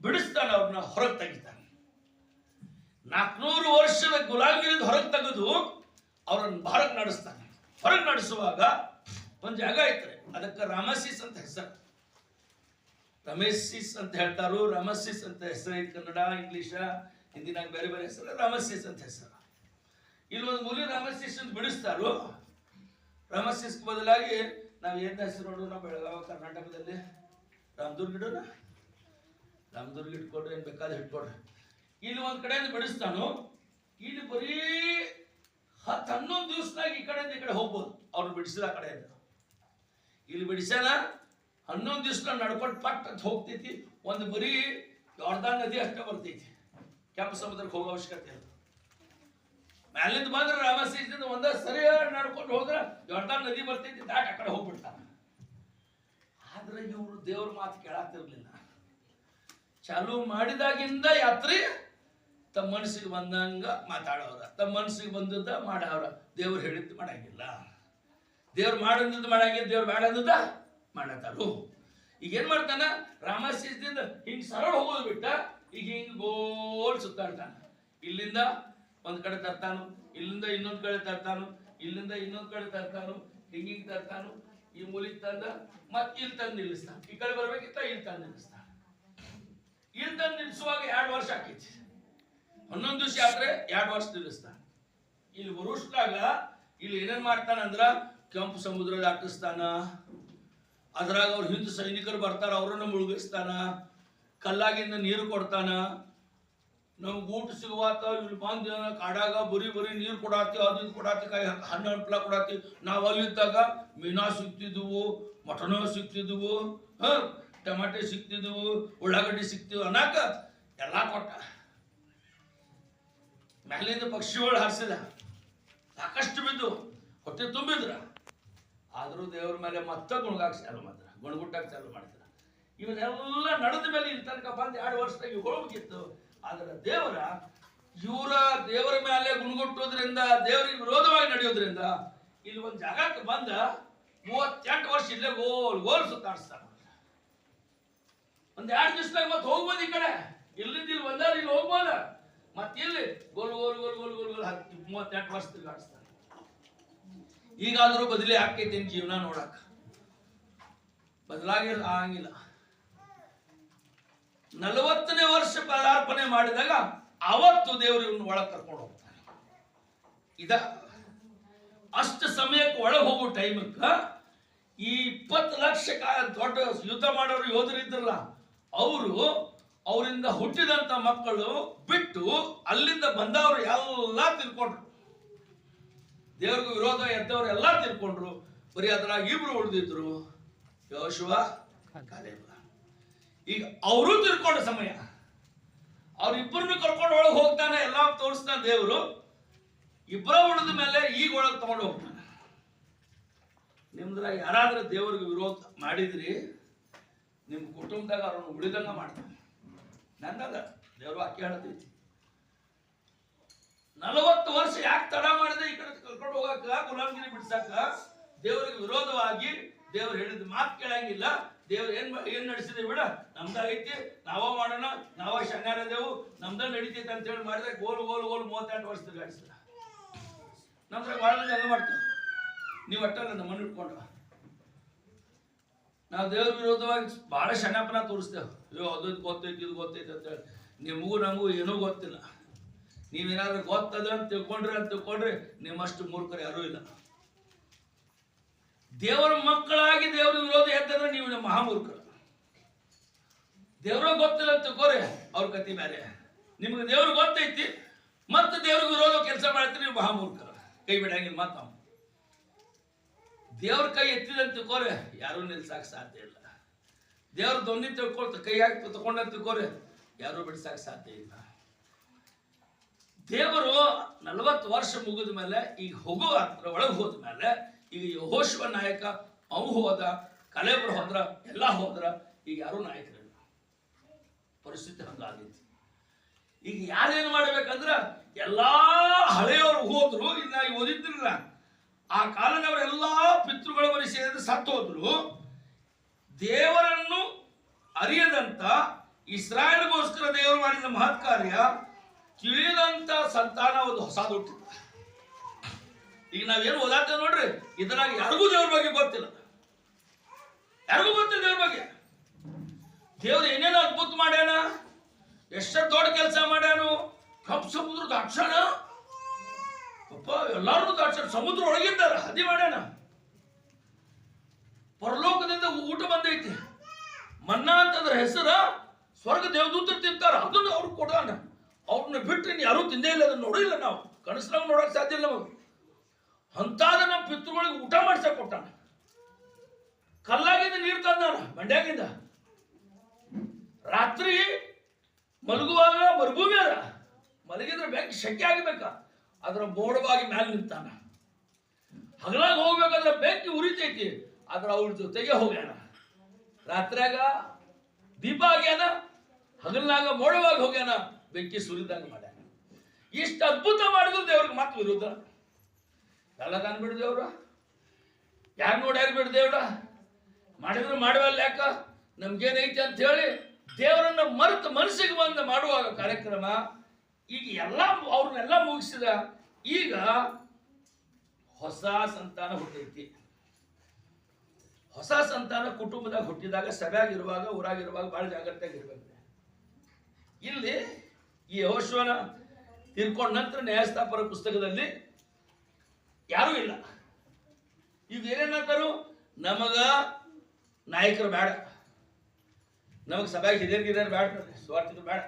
ಬಿಡಿಸ್ತಾನ, ಅವ್ರನ್ನ ಹೊರಗೆ ತೆಗಿತಾನೆ. 400 ವರ್ಷದ ಗುಲಾಮಗಿರಿಯಿಂದ ಹೊರಗೆ ತೆಗೆದು ಅವ್ರನ್ನ ಭಾರತ್ ನಡೆಸ್ತಾನೆ. ಹೊರಗೆ ನಡೆಸುವಾಗ ಒಂದು ಜಾಗ ಐತ್ರಿ, ಅದಕ್ಕೆ ರಾಮಸಿಸ್ ಅಂತ ಹೆಸರು. ರಮೇಶಿಸ್ ಅಂತ ಹೇಳ್ತಾರು, ರಾಮಸಿಸ್ ಅಂತ ಹೆಸರು ಐತಿ. ಕನ್ನಡ, ಇಂಗ್ಲಿಷ, ಹಿಂದಿನಾಗ ಬೇರೆ ಬೇರೆ ಹೆಸರು, ರಾಮಸಿಸ್ ಅಂತ ಹೆಸರು. ಇಲ್ಲೊಂದು ಮೂಲಿ ರಾಮಸಿಸ್ ಅಂತ ಬಿಡಿಸ್ತಾರು. ರಾಮಸಿಸ್ ಬದಲಾಗಿ ನಾವು ಏನ್ ಹೆಸರು ನೋಡೋಣ, ಬೆಳಗಾವಿ ಕರ್ನಾಟಕದಲ್ಲಿ ರಾಮದುರ್ಗ ಇಡೋಣ. ರಾಮದುರ್ಗ ಇಟ್ಕೊಡ್ರಿ, ಏನ್ ಬೇಕಾದ್ರೆ ಇಟ್ಕೊಡ್ರಿ. ಇಲ್ಲಿ ಒಂದ್ ಕಡೆಯಿಂದ ಬಿಡಿಸ್ತಾನು. ಇಲ್ಲಿ ಬರೀ 10-11 ದಿವಸದಾಗ ಈ ಕಡೆಯಿಂದ ಈ ಕಡೆ ಹೋಗ್ಬೋದು ಅವ್ರು ಬಿಡಿಸಿದ ಕಡೆಯಿಂದ. ಇಲ್ಲಿ ಬಿಡಿಸ್ಯಾನ 11 ದಿವಸ ನಡ್ಕೊಂಡು ಪಟ್ ಅಂತ ಹೋಗ್ತೈತಿ. ಒಂದು ಬರೀ ಯೋರ್ದಾನ್ ನದಿ ಅಷ್ಟೇ ಬರ್ತೈತಿ, ಕೆಂಪು ಸಮುದ್ರಕ್ಕೆ ಹೋಗೋ ಅವಶ್ಯಕತೆ ಇಲ್ಲ. ಮ್ಯಾಲಿಂದ ಬಂದ್ರೆ ರಾಮಸೀಸದಿಂದ ಒಂದ ಸರಿ ನಡ್ಕೊಂಡು ಹೋದ್ರೆ ಯೋರ್ದಾನ್ ನದಿ ಬರ್ತೈತಿ, ದಾಟ್ ಆ ಕಡೆ ಹೋಗ್ಬಿಡ್ತಾನ. ಆದ್ರೆ ಇವರು ದೇವ್ರ ಮಾತು ಕೇಳಾತಿರ್ಲಿಲ್ಲ. ಚಾಲು ಮಾಡಿದಾಗಿಂದ ಯಾತ್ರಿ ತಮ್ಮ ಮನಸ್ಸಿಗೆ ಬಂದಂಗ ಮಾತಾಡೋರ, ತಮ್ಮ ಮನಸ್ಸಿಗೆ ಬಂದದ್ದ ಮಾಡವ್ರ. ದೇವ್ರು ಹೇಳಿದ್ದು ಮಾಡಂಗಿಲ್ಲ, ದೇವ್ರು ಮಾಡಂದದ್ದು ಮಾಡಂಗಿಲ್ಲ, ದೇವ್ರು ಬೇಡ ಅಂದದ್ದ ಮಾಡತಾರು. ಈಗ ಏನ್ ಮಾಡ್ತಾನ, ರಾಮಸೀಸದಿಂದ ಹಿಂಗ್ ಸರಳ ಹೋಗೋದು ಬಿಟ್ಟ ಈಗ ಹಿಂಗ್ ಗೋಲ್ ಸುತ್ತಾಡ್ತಾನ. ಇಲ್ಲಿಂದ ಒಂದ್ ಕಡೆ ತರ್ತಾನು, ಇಲ್ಲಿಂದ ಇನ್ನೊಂದ್ ಕಡೆ ತರ್ತಾನು, ಇಲ್ಲಿಂದ ಇನ್ನೊಂದ್ ಕಡೆ ತರ್ತಾನು, ಹಿಂಗಿಂಗ್ ತರ್ತಾನು. ಈ ಮೂಲಿಗೆ ತಂದ ಮತ್ ಇಲ್ಲಿ ತಂದು ನಿಲ್ಲಿಸ್ತಾನ. ಈ ಕಡೆ ಬರ್ಬೇಕಿತ್ತ ಇಲ್ಲಿ ತಂದು ನಿಲ್ಲಿಸ್ತಾನ. ಇಲ್ಲಿ ತಂದು ನಿಲ್ಲಿಸುವಾಗ 2 ವರ್ಷ ಆಕೈತಿ. 11 ದಿವಸ ಯಾತ್ರೆ 2 ವರ್ಷ ನಿಲ್ಲಿಸ್ತಾನ. ಇಲ್ಲಿ ಬರುಷ್ಟಾಗ ಇಲ್ಲಿ ಏನೇನ್ ಮಾಡ್ತಾನಂದ್ರ ಕೆಂಪು ಸಮುದ್ರ ದಾಟಿಸ್ತಾನ. ಅದ್ರಾಗ ಅವ್ರ ಹಿಂದ್ ಸೈನಿಕರು ಬರ್ತಾರ, ಅವ್ರನ್ನ ಮುಳುಗಿಸ್ತಾನ. ಕಲ್ಲಾಗಿಂದ ನೀರು ಕೊಡ್ತಾನ. ನಮ್ಗೆ ಊಟ ಸಿಗುವಾತ ಇಲ್ಲಿ ಬಂದ ಕಾಡಾಗ ಬರೀ ನೀರು ಕೊಡಾತಿ, ಅದು ಕೊಡಾತಿ, ಕಾಯಿ ಹಣ್ಣು ಹಂಪ್ಲ ಕೊಡಾತಿ. ನಾವು ಅಲ್ಲಿದ್ದಾಗ ಮೀನಾ ಸಿಕ್ತಿದ್ವು, ಮಟನ ಸಿಕ್ತಿದ್ವು, ಟಮಾಟೆ ಸಿಕ್ತಿದ್ವು, ಉಳ್ಳಾಗಡ್ಡಿ ಸಿಕ್ತಿದ್ವು ಅನ್ನಕ ಎಲ್ಲ ಕೊಟ್ಟ. ಮ್ಯಾಲಿಂದ ಪಕ್ಷಿಗಳು ಹಾರಿಸಿದ, ಸಾಕಷ್ಟು ಬಿದ್ದು ಆಮೇಲೆ ಮತ್ತೆ ಗುಣಗಾಕ ಚಾಲು ಮಾಡ್ತಾರೆ, ಗುಣಗುಟ್ಟಕ್ಕೆ ಚಾಲು ಮಾಡ್ತಾರೆ. ಇವನ್ನೆಲ್ಲ ನಡೆದ ಮೇಲೆ ಇಲ್ಲಿ ತನಕ ಬಂದು 2 ವರ್ಷದಾಗ ಹೋಗ್ಬೇಕಿತ್ತು. ಆದ್ರೆ ದೇವರ ಮೇಲೆ ಗುಣಗುಟ್ಟೋದ್ರಿಂದ, ದೇವರಿಗೆ ವಿರೋಧವಾಗಿ ನಡೆಯೋದ್ರಿಂದ ಇಲ್ಲಿ ಒಂದು ಜಾಗಕ್ಕೆ ಬಂದ 38 ವರ್ಷ ಇಲ್ಲೇ ಗೋಲ್ ಸುತ್ತಾಡಿಸ್ತಾರ. ಒಂದ್ 2 ದಿವಸದಾಗ ಮತ್ತೆ ಹೋಗ್ಬೋದು ಈ ಕಡೆ, ಇಲ್ಲಿಂದ ಇಲ್ಲಿ ಬಂದಾರ ಇಲ್ಲಿ ಹೋಗ್ಬೋದ, ಮತ್ತೆ ಇಲ್ಲಿ ಗೋಲ್ 38 ವರ್ಷ ತಿರುಗಾಡಿಸ್ತಾರ. ಈಗಾದ್ರೂ ಬದಲಿ ಆಕೈತಿ ಜೀವನ ನೋಡಕ್, ಬದಲಾಗಿ ಆಗಂಗಿಲ್ಲ. 40ನೇ ವರ್ಷ ಪದಾರ್ಪಣೆ ಮಾಡಿದಾಗ ಅವತ್ತು ದೇವರು ಇವನ್ನ ಒಳಗೆ ಕರ್ಕೊಂಡು ಹೋಗ್ತಾನೆ. ಅಷ್ಟು ಸಮಯಕ್ಕೆ ಒಳಗೆ ಹೋಗೋ ಟೈಮಕ್ಕ ಈ 20 ಲಕ್ಷ ದೊಡ್ಡ ಯುದ್ಧ ಮಾಡೋರು ಯೋಧರು ಇದ್ರಲ್ಲ, ಅವರಿಂದ ಹುಟ್ಟಿದಂತ ಮಕ್ಕಳು ಬಿಟ್ಟು ಅಲ್ಲಿಂದ ಬಂದವರು ಎಲ್ಲ ತಿಳ್ಕೊಂಡ್ರು. ದೇವ್ರಿಗೂ ವಿರೋಧ ಎದ್ದವರು ಎಲ್ಲ ತಿಳ್ಕೊಂಡ್ರು. ಬರೀ ಅದ್ರಾಗ 2 ಉಳಿದಿದ್ರು, ಯೆಹೋಶುವ, ಕಾಲೇಬ. ಈಗ ಅವರು ತಿಳ್ಕೊಂಡ ಸಮಯ, ಅವ್ರಿಬ್ಬರನ್ನು ಕರ್ಕೊಂಡು ಒಳಗೆ ಹೋಗ್ತಾನೆ, ಎಲ್ಲ ತೋರಿಸ್ತಾನೆ ದೇವರು. ಇಬ್ಬರ ಉಳಿದ ಮೇಲೆ ಈಗ ಒಳಗೆ ತಗೊಂಡು ಹೋಗ್ತಾನೆ. ನಿಮ್ದ್ರಾಗ ಯಾರಾದ್ರೂ ದೇವ್ರಿಗೆ ವಿರೋಧ ಮಾಡಿದ್ರಿ, ನಿಮ್ ಕುಟುಂಬದಾಗ ಅವ್ರನ್ನ ಉಳಿದಂಗ ಮಾಡ್ತಾನೆ. ನಂದದ ದೇವ್ರ ವಾಕ್ಯ ಹೇಳ್ತೈತಿ. 40 ವರ್ಷ ಯಾಕೆ ತಡ ಮಾಡಿದೆ ಈ ಕಡೆ ಕರ್ಕೊಂಡು ಹೋಗಕ್ಕ, ಗುಲಾಮಗಿರಿ ಬಿಡ್ಸಕ್ಕ? ದೇವರಿಗೆ ವಿರೋಧವಾಗಿ ದೇವ್ರು ಹೇಳಿದ ಮಾತು ಕೇಳಂಗಿಲ್ಲ. ದೇವ್ರು ಏನ್ ನಡೆಸಿದೆ ಬಿಡ, ನಮ್ದ ಐತಿ, ನಾವ ಮಾಡೋಣ, ನಾವ ಶಂಗಾರದೇವು, ನಮ್ದ ನಡೀತೈತೆ ಅಂತ ಹೇಳಿ ಮಾಡಿದ್ರೆ ಗೋಲ್ 38 ವರ್ಷ ತಿರುಗಾಡಿಸಿದ. ನಮ್ದ್ರಾಗ ಭಾಳ ಎಲ್ಲ ಮಾಡ್ತೀವಿ. ನೀವು ಒಟ್ಟಲ್ಲ ನಮ್ಮನ್ನು ಇಟ್ಕೊಂಡ್ರ ನಾವು ದೇವ್ರ ವಿರೋಧವಾಗಿ ಬಹಳ ಶಣಪನ ತೋರಿಸ್ತೇವೆ. ಅದು ಗೊತ್ತೈತಿ, ಇದು ಗೊತ್ತೈತಿ ಅಂತ ಹೇಳಿ. ನಿಮಗೂ ನಮಗೂ ಏನೂ ಗೊತ್ತಿಲ್ಲ. ನೀವೇನಾದ್ರೂ ಗೊತ್ತದ ಅಂತ ತಿಳ್ಕೊಂಡ್ರೆ ನಿಮ್ಮಷ್ಟು ಮೂರ್ಖರು ಯಾರೂ ಇಲ್ಲ. ದೇವರ ಮಕ್ಕಳಾಗಿ ದೇವ್ರ ವಿರೋಧ ಎತ್ತಂದ್ರೆ ನೀವು ಮಹಾಮೂರ್ಖರು. ದೇವ್ರ ಗೊತ್ತಿಲ್ಲ ಅಂತ ತಿಳ್ಕೋರಿ, ಅವ್ರ ಕತಿ ಬೇರೆ. ನಿಮ್ಗೆ ದೇವ್ರ ಗೊತ್ತೈತಿ, ಮತ್ತೆ ದೇವ್ರ ವಿರೋಧ ಕೆಲಸ ಮಾಡ್ತೀರಿ, ನೀವು ಮಹಾಮೂರ್ಖರು. ಕೈ ಬಿಡಂಗಿಲ್ಲ. ಮತ್ತ ನಾವು ದೇವ್ರ ಕೈ ಎತ್ತಿದಂತ ತಿಳ್ಕೋರಿ, ಯಾರೂ ನಿಲ್ಸಕ್ ಸಾಧ್ಯ ಇಲ್ಲ. ದೇವ್ರ ದೊನ್ನಿ ಕೈ ಹಾಕಿ ತಗೊಂಡಂತ ತಿಳ್ಕೋರಿ, ಯಾರೂ ಬಿಡ್ಸಕ್ ಸಾಧ್ಯ ಇಲ್ಲ. ದೇವರು 40 ವರ್ಷ ಮುಗಿದ ಮೇಲೆ ಈಗ ಹೋಗುವ ಒಳಗೆ ಹೋದ ಮೇಲೆ ಈಗ ಯೆಹೋಶುವ ನಾಯಕ, ಅವು ಹೋದ, ಕಾಲೇಬರು ಹೋದ್ರ, ಎಲ್ಲ ಹೋದ್ರ, ಈಗ ಯಾರೂ ನಾಯಕರಿಲ್ಲ. ಪರಿಸ್ಥಿತಿ ಹಂಗಾಗೈತಿ. ಈಗ ಯಾರೇನು ಮಾಡ್ಬೇಕಂದ್ರ ಎಲ್ಲಾ ಹಳೆಯವರು ಹೋದ್ರು. ಇನ್ನ ಓದಿದ್ರಲ್ಲ, ಆ ಕಾಲದವರೆಲ್ಲಾ ಪಿತೃಗಳ ಬಳಿ ಸೇರಿದ್ರೆ ಸತ್ತು ಹೋದ್ರು. ದೇವರನ್ನು ಅರಿಯದಂತ, ಇಸ್ರಾಯೇಲ್ಗೋಸ್ಕರ ದೇವರು ಮಾಡಿದ ಮಹತ್ ಕಾರ್ಯ ತಿಳಿದಂತ ಸಂತಾನ ಒಂದು ಹೊಸದು ಹುಟ್ಟಿದ. ಈಗ ನಾವೇನು ಓದಾತೇವೆ ನೋಡ್ರಿ, ಇದ್ರಾಗ ಯಾರಿಗೂ ದೇವ್ರ ಬಗ್ಗೆ ಗೊತ್ತಿಲ್ಲ. ಯಾರಿಗೂ ಗೊತ್ತಿಲ್ಲ ದೇವ್ರ ಬಗ್ಗೆ. ದೇವ್ರು ಏನೇನು ಅದ್ಭುತ ಮಾಡ್ಯಾನ, ಎಷ್ಟ ದೊಡ್ಡ ಕೆಲಸ ಮಾಡ್ಯಾನು. ಕಪ್ ಸಮುದ್ರ ದಾಕ್ಷಣ, ಅಪ್ಪ ಎಲ್ಲಾರು ದಾಕ್ಷಣ, ಸಮುದ್ರ ಒಳಗಿದ್ದಾರ ಹದಿ ಮಾಡ್ಯಾನ. ಪರಲೋಕದಿಂದ ಊಟ ಬಂದೈತಿ. ಮನ್ನಾ ಅಂತಂದ್ರೆ ಹೆಸರ ಸ್ವರ್ಗ ದೇವದೂತರು ತಿಂತಾರ, ಅದನ್ನು ಅವ್ರಿಗೆ ಕೊಡೋಣ. ಅವ್ರನ್ನ ಬಿಟ್ಟರೆ ಯಾರೂ ತಿಂದೇ ಇಲ್ಲ, ಅದನ್ನ ನೋಡಿಲ್ಲ. ನಾವು ಕನಸ್ನಾಗ ನೋಡಕ್ ಸಾಧ್ಯ ಇಲ್ಲ ನಮಗೆ. ಅಂತಾದ ನಮ್ಮ ಪಿತೃಗಳಿಗೆ ಊಟ ಮಾಡ್ಸಕ್ ಕೊಟ್ಟಾನ. ಕಲ್ಲಾಗಿಂದ ನೀರು ತಂದಾನ, ಮಂಡ್ಯಾಗಿಂದ. ರಾತ್ರಿ ಮಲಗುವಾಗ ಮರುಭೂಮಿ ಅದ, ಮಲಗಿದ್ರೆ ಬೆಂಕಿ ಶೆಕೆ ಆಗಬೇಕ, ಅದ್ರ ಮೋಡವಾಗಿ ಮ್ಯಾಲ ನಿಂತಾನ. ಹಗಲಾಗ ಹೋಗ್ಬೇಕಾದ್ರೆ ಬೆಂಕಿ ಉರಿತೈತಿ, ಆದ್ರ ಅವ್ರ ಜೊತೆಗೆ ಹೋಗ್ಯಾನ. ರಾತ್ರಿಯಾಗ ದೀಪ ಆಗ್ಯಾನ, ಹಗಲ್ನಾಗ ಮೋಡವಾಗಿ ಹೋಗ್ಯಾನ, ಬೆಂಕಿ ಸುರಿದಂಗ ಮಾಡ್ಯಾನ. ಇಷ್ಟು ಅದ್ಭುತ ಮಾಡಿದ್ರು ದೇವ್ರಿಗೆ ಮಾತು ವಿರುದ್ಧ. ಎಲ್ಲ ತಂದ್ಬಿಡ್ ದೇವ್ರ, ಯಾರು ನೋಡ್ಯಾರ ಬಿಡ್ ದೇವ್ರ, ಮಾಡಿದ್ರು ಮಾಡುವಲ್ಲ, ಯಾಕ ನಮ್ಗೇನೈತಿ ಅಂತ ಹೇಳಿ ದೇವರನ್ನ ಮರೆತು ಮನಸ್ಸಿಗೆ ಬಂದು ಮಾಡುವಾಗ ಕಾರ್ಯಕ್ರಮ. ಈಗ ಅವ್ರನ್ನೆಲ್ಲ ಮುಗಿಸಿದ. ಈಗ ಹೊಸ ಸಂತಾನ ಹುಟ್ಟೈತಿ. ಹೊಸ ಸಂತಾನ ಕುಟುಂಬದಾಗ ಹುಟ್ಟಿದಾಗ, ಸಭೆಯಾಗಿರುವಾಗ, ಊರಾಗಿರುವಾಗ ಬಹಳ ಜಾಗ್ರತೆಯಾಗಿರ್ಬೇಕು. ಇಲ್ಲಿ ಈ ಯೆಹೋಶುವನ ತೀರ್ಕೊಂಡ ನಂತರ ನ್ಯಾಯಸ್ಥಾಪರ ಪುಸ್ತಕದಲ್ಲಿ ಯಾರೂ ಇಲ್ಲ. ಈಗ ಏನೇನಂತಾರು, ನಮಗ ನಾಯಕರು ಬೇಡ, ನಮಗ್ ಸಭೆಯಾಗ ಹಿರಿಯರು ಬೇಡ, ಸ್ವಾರ್ಥಿದ್ರು ಬೇಡ.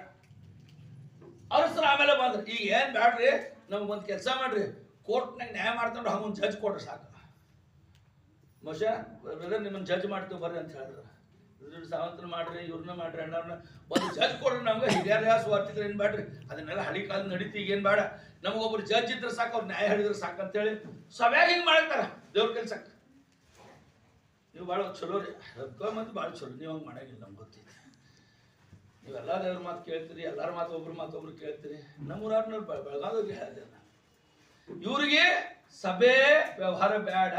ಅರಸರು ಆಮೇಲೆ ಬಂದ್ರು, ಈಗ ಏನ್ ಬ್ಯಾಡ್ರಿ, ನಮಗೊಂದು ಕೆಲಸ ಮಾಡ್ರಿ, ಕೋರ್ಟ್ನಾಗ ನ್ಯಾಯ ಮಾಡ್ಕೊಂಡು ಹಂಗೊಂದು ಜಡ್ಜ್ ಕೊಡ್ರಿ ಸಾಕು. ಮೋಶೆ ನಿಮ್ಮನ್ನು ಜಡ್ಜ್ ಮಾಡ್ತೀವಿ ಬರ್ರಿ ಅಂತ ಹೇಳಿದ್ರು. ಸಾವಂತ್ರ ಮಾಡ್ರಿ, ಇವ್ರನ್ನ ಮಾಡ್ರಿ, ಅಣ್ಣವ್ರನ್ನ ಒಂದು ಜಡ್ಜ್ ಕೊಡ್ರಿ. ನಮ್ಗೆ ಹಿರಿಯರ ಸ್ವಾರ್ಥಿದ್ರು ಏನ್ ಬೇಡ್ರಿ, ಅದನ್ನೆಲ್ಲ ಹಳಿ ಕಾಲ ನಡೀತಿ, ಈಗ ಏನ್ ಬೇಡ, ನಮಗೊಬ್ರು ಜಡ್ಜ್ ಇದ್ರೆ ಸಾಕು, ಅವ್ರು ನ್ಯಾಯ ಹೇಳಿದ್ರೆ ಸಾಕು ಅಂತೇಳಿ ಸಭೆಯಾಗ ಹಿಂಗ್ ಮಾಡ್ತಾರ ದೇವ್ರ ಕೆಲ್ಸಕ್ಕೆ. ನೀವು ಭಾಳ ಚಲೋ ರೀ ಅದಕ್ಕೆ ಮತ್ತು ಭಾಳ ಚಲೋ ನೀವು ಹಂಗೆ ಮಾಡಂಗಿಲ್ಲ ನಮ್ಗೆ ಗೊತ್ತೈತಿ. ನೀವೆಲ್ಲ ದೇವ್ರ ಮಾತು ಕೇಳ್ತೀರಿ, ಎಲ್ಲರ ಮಾತೊಬ್ರು ಕೇಳ್ತೀರಿ. ನಮ್ಮೂರವ್ರನ್ನ ಬೆಳಗಾವಿಗೆ ಹೇಳಿದೆ ನಾನು, ಇವ್ರಿಗೆ ಸಭೆ ವ್ಯವಹಾರ ಬೇಡ,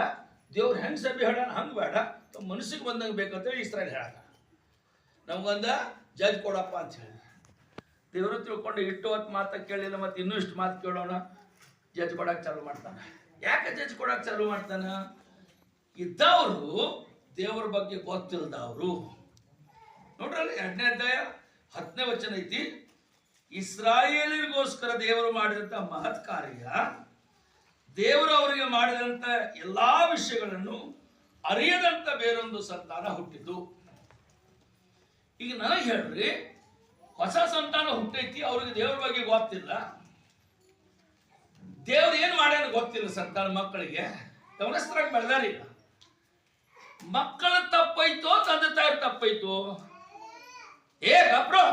ದೇವ್ರು ಹೆಂಗೆ ಸಭೆ ಹೇಳ ಹಂಗೆ ಬೇಡ, ಮನಸ್ಸಿಗೆ ಬಂದಂಗೆ ಬೇಕಂತೇಳಿ ಇಸ್ರಾಯೇಲ್ ಹೇಳ ನಮ್ಗೊಂದ ಜಡ್ಜ್ ಕೊಡಪ್ಪ ಅಂತ ಹೇಳಿ. ದೇವರು ತಿಳ್ಕೊಂಡು ಇಟ್ಟು ಹೊತ್ತು ಮಾತು ಕೇಳಿಲ್ಲ, ಮತ್ತು ಇನ್ನೂ ಇಷ್ಟು ಮಾತು ಕೇಳೋಣ, ಜಡ್ಜ್ ಕೊಡಕ್ಕೆ ಚಾಲು ಮಾಡ್ತಾನೆ. ಯಾಕೆ ಜಡ್ಜ್ ಕೊಡಕ್ಕೆ ಚಾಲು ಮಾಡ್ತಾನೆ? ಇದ್ದವರು ದೇವರ ಬಗ್ಗೆ ಗೊತ್ತಿಲ್ಲದವರು. ನೋಡ್ರಲ್ಲಿ 2ನೇ ಅಧ್ಯಾಯ 10ನೇ ವಚನ ಐತಿ, ಇಸ್ರಾಯೇಲಿಗೋಸ್ಕರ ದೇವರು ಮಾಡಿದಂಥ ಮಹತ್ ಕಾರ್ಯ, ದೇವರು ಅವರಿಗೆ ಮಾಡಿದಂಥ ಎಲ್ಲಾ ವಿಷಯಗಳನ್ನು ಅರಿಯದಂತ ಬೇರೊಂದು ಸಂತಾನ ಹುಟ್ಟಿದ್ದು. ಈಗ ನನಗೆ ಹೇಳ್ರಿ, ಹೊಸ ಸಂತಾನ ಹುಟ್ಟೈತಿ, ಅವ್ರಿಗೆ ದೇವ್ರ ಬಗ್ಗೆ ಗೊತ್ತಿಲ್ಲ, ದೇವ್ರು ಏನ್ ಮಾಡ್ಯಾನ ಗೊತ್ತಿಲ್ಲ ಸಂತಾನ ಮಕ್ಕಳಿಗೆ, ಗಮನಿಸ್ತಾಗ ಬೆಳೆದಾರಿಲ್ಲ. ಮಕ್ಕಳ ತಪ್ಪೈತೋ ತಂದೆ ತಾಯಿ ತಪ್ಪೈತೋ? ಗಪ್ರೋ,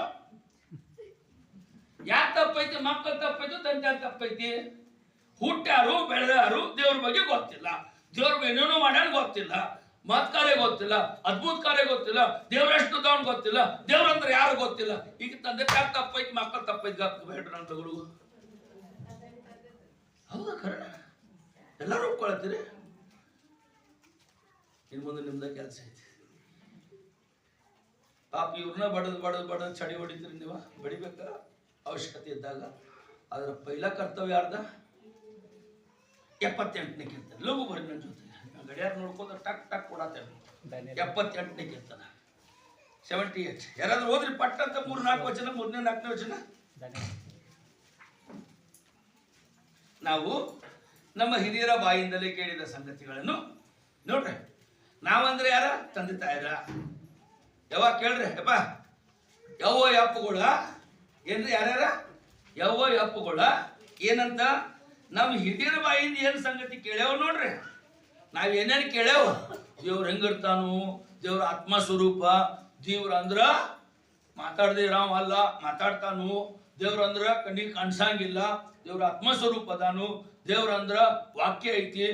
ಯಾಕೆ ತಪ್ಪೈತಿ? ಮಕ್ಕಳ ತಪ್ಪೈತೋ ತಂದೆ ತಾಯಿ ತಪ್ಪೈತಿ? ಹುಟ್ಟ್ಯಾರು ಬೆಳೆದಾರು, ದೇವ್ರ ಬಗ್ಗೆ ಗೊತ್ತಿಲ್ಲ, ದೇವ್ರ ಏನೇನೋ ಮಾಡ್ಯಾನ ಗೊತ್ತಿಲ್ಲ, ಮತ್ ಕಾರ್ಯ ಗೊತ್ತಿಲ್ಲ, ಅದ್ಭುತ ಕಾರ್ಯ ಗೊತ್ತಿಲ್ಲ, ದೇವ್ರೆಷ್ಟು ದವನ್ ಗೊತ್ತಿಲ್ಲ, ದೇವ್ರಂದ್ರೆ ಯಾರು ಗೊತ್ತಿಲ್ಲ. ಈಗ ತಂದೆ ತಾಯಿ ತಪ್ಪೈತಿ, ಮಕ್ಕಳು ತಪ್ಪೈತಿ ಬೇಡ್ರಿ ನನ್ನ ತಗೊಳ್ಳು. ಹೌದಾ? ಕರೆ ಎಲ್ಲರೂ ಒಪ್ಕೊಳತ್ತೀರಿ. ಇನ್ ಮುಂದೆ ನಿಮ್ದ ಕೆಲಸ ಐತಿ. ಪಾಪ ಇವ್ರನ್ನ ಬಡದ್ ಚಡಿ ಹೊಡಿತೀರಿ ನೀವು, ಬಡಿಬೇಕ ಅವಶ್ಯಕತೆ ಇದ್ದಾಗ. ಅದರ ಪೈಲ ಕರ್ತವ್ಯ ಯಾರ್ದ? 78ನೇ ಕೀರ್ತನೆ. ಲಘು ಬರೀ ನನ್ನ ಜೊತೆ ಗಡಿಯಾರ ನೋಡ್ಕೊಂಡು ಟಕ್ ಟಕ್ ಕೊಡತ್ತೇವೆ. 78ನೇ ಕೀರ್ತನೆ 78. ಯಾರಾದ್ರೂ ಹೋದ್ರಿ ಪಟ್ಟ ಅಂತ 3-4 ವಚನ, 3ನೇ 4ನೇ ವಚನ. ನಾವು ನಮ್ಮ ಹಿರಿಯರ ಬಾಯಿಂದಲೇ ಕೇಳಿದ ಸಂಗತಿಗಳನ್ನು ನೋಡ್ರಿ. ನಾವಂದ್ರೆ ಯಾರ? ತಂದೆ ತಾಯಿರ. ಯಾವಾಗ ಕೇಳ್ರಿ ಯಪ್ಪ, ಯವ್ವ ಯಪ್ಪುಗಳ ಏನ್ರಿ? ಯಾರ್ಯಾರ? ಯವ್ವ ಯಪ್ಪುಗಳ ಏನಂತ ನಮ್ಮ ಹಿರಿಯರ ಬಾಯಿಂದ ಏನು ಸಂಗತಿ ಕೇಳ್ಯಾವ ನೋಡ್ರಿ. ನಾವೇನೇನು ಕೇಳ್ಯಾವ? ದೇವ್ರು ಹೆಂಗಿರ್ತಾನು, ದೇವ್ರ ಆತ್ಮ ಸ್ವರೂಪ, ದೇವ್ರ ಅಂದ್ರ ಮಾತಾಡದೆ ಇರಾವ ಅಲ್ಲ, ಮಾತಾಡ್ತಾನು, ದೇವ್ರ ಅಂದ್ರ ಕಣ್ಣಿಗೆ ಕಾಣಿಸಂಗಿಲ್ಲ, ದೇವ್ರ ಆತ್ಮ ಸ್ವರೂಪ ಅದಾನು, ದೇವ್ರ ಅಂದ್ರ ವಾಕ್ಯ ಐತಿ.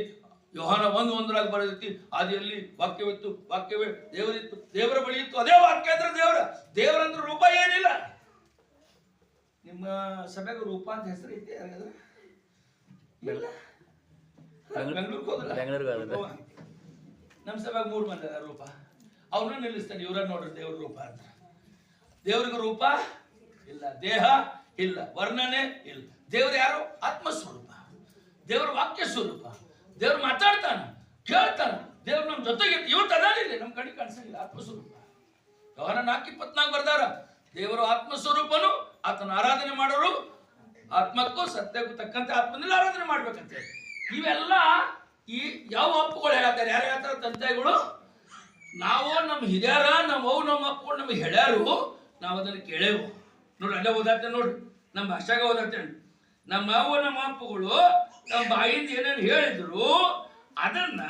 ಯೋಹಾನ 1:1 ಬರೆದೈತಿ, ಆದಿಯಲ್ಲಿ ವಾಕ್ಯವಿತ್ತು, ವಾಕ್ಯವೇ ದೇವರಿತ್ತು, ದೇವರ ಬಳಿ ಇತ್ತು. ಅದೇ ವಾಕ್ಯ ಅಂದ್ರೆ ದೇವರಂದ್ರ ರೂಪ ಏನಿಲ್ಲ. ನಿಮ್ಮ ಸಭೆಗೆ ರೂಪ ಅಂತ ಹೆಸರು ಐತಿ? ಬೆಂಗಳೂರಿಗೆ ಹೋದ್ರ ನಮ್ಮ ಸಭೆಗೆ 3 ಮಂದಿ ಅದ ರೂಪ. ಅವ್ರನ್ನ ನಿಲ್ಲಿಸ್ತಾನೆ, ಇವ್ರ ನೋಡ್ರಿ ದೇವ್ರ ರೂಪ ಅಂತ. ದೇವ್ರಿಗೆ ರೂಪ ಇಲ್ಲ, ದೇಹ ಇಲ್ಲ, ವರ್ಣನೆ ಇಲ್ಲ. ದೇವ್ರು ಯಾರು? ಆತ್ಮಸ್ವರೂಪ, ದೇವ್ರ ವಾಕ್ಯ ಸ್ವರೂಪ. ದೇವ್ರು ಮಾತಾಡ್ತಾನ, ಕೇಳ್ತಾನ, ದೇವ್ರು ನಮ್ಮ ಜೊತೆಗೆ ಇವತ್ತು ಅದಾನಿಲ್ಲ, ನಮ್ಮ ಕಡೆ ಕಾಣಿಸಂಗಿಲ್ಲ. ಆತ್ಮಸ್ವರೂಪ. ಯೋಹಾನ 4:24 ಬರ್ದಾರ, ದೇವರು ಆತ್ಮಸ್ವರೂಪನು, ಆತನ ಆರಾಧನೆ ಮಾಡೋರು ಆತ್ಮಕ್ಕೂ ಸತ್ಯಕ್ಕೂ ತಕ್ಕಂತೆ ಆತ್ಮನಲ್ಲಿ ಆರಾಧನೆ ಮಾಡ್ಬೇಕಂತ. ಇವೆಲ್ಲ ಈ ಯಾವ ಅಪ್ಪುಗಳು ಹೇಳ್ತಾರೆ? ಯಾರು ಹೇಳ್ತಾರೆ? ತಂದೆಗಳು. ನಾವು ನಮ್ಮ ಹಿರಿಯರ, ನಮ್ಮ ಅಪ್ಪಗಳು ನಮಗೆ ಹೇಳ್ಯಾರು, ನಾವು ಅದನ್ನು ಕೇಳೇವು. ನೋಡ್ರಿ, ಅಲ್ಲೇ ಓದಾಡ್ತೇನೆ ನೋಡ್ರಿ, ನಮ್ಮ ಭಾಷೆಗೆ ಓದಾಡ್ತೇನೆ. ನಮ್ಮ ನಮ್ಮ ಅಪ್ಪಗಳು ನಮ್ಮ ಬಾಯಿಂದ ಏನೇನು ಹೇಳಿದ್ರು ಅದನ್ನ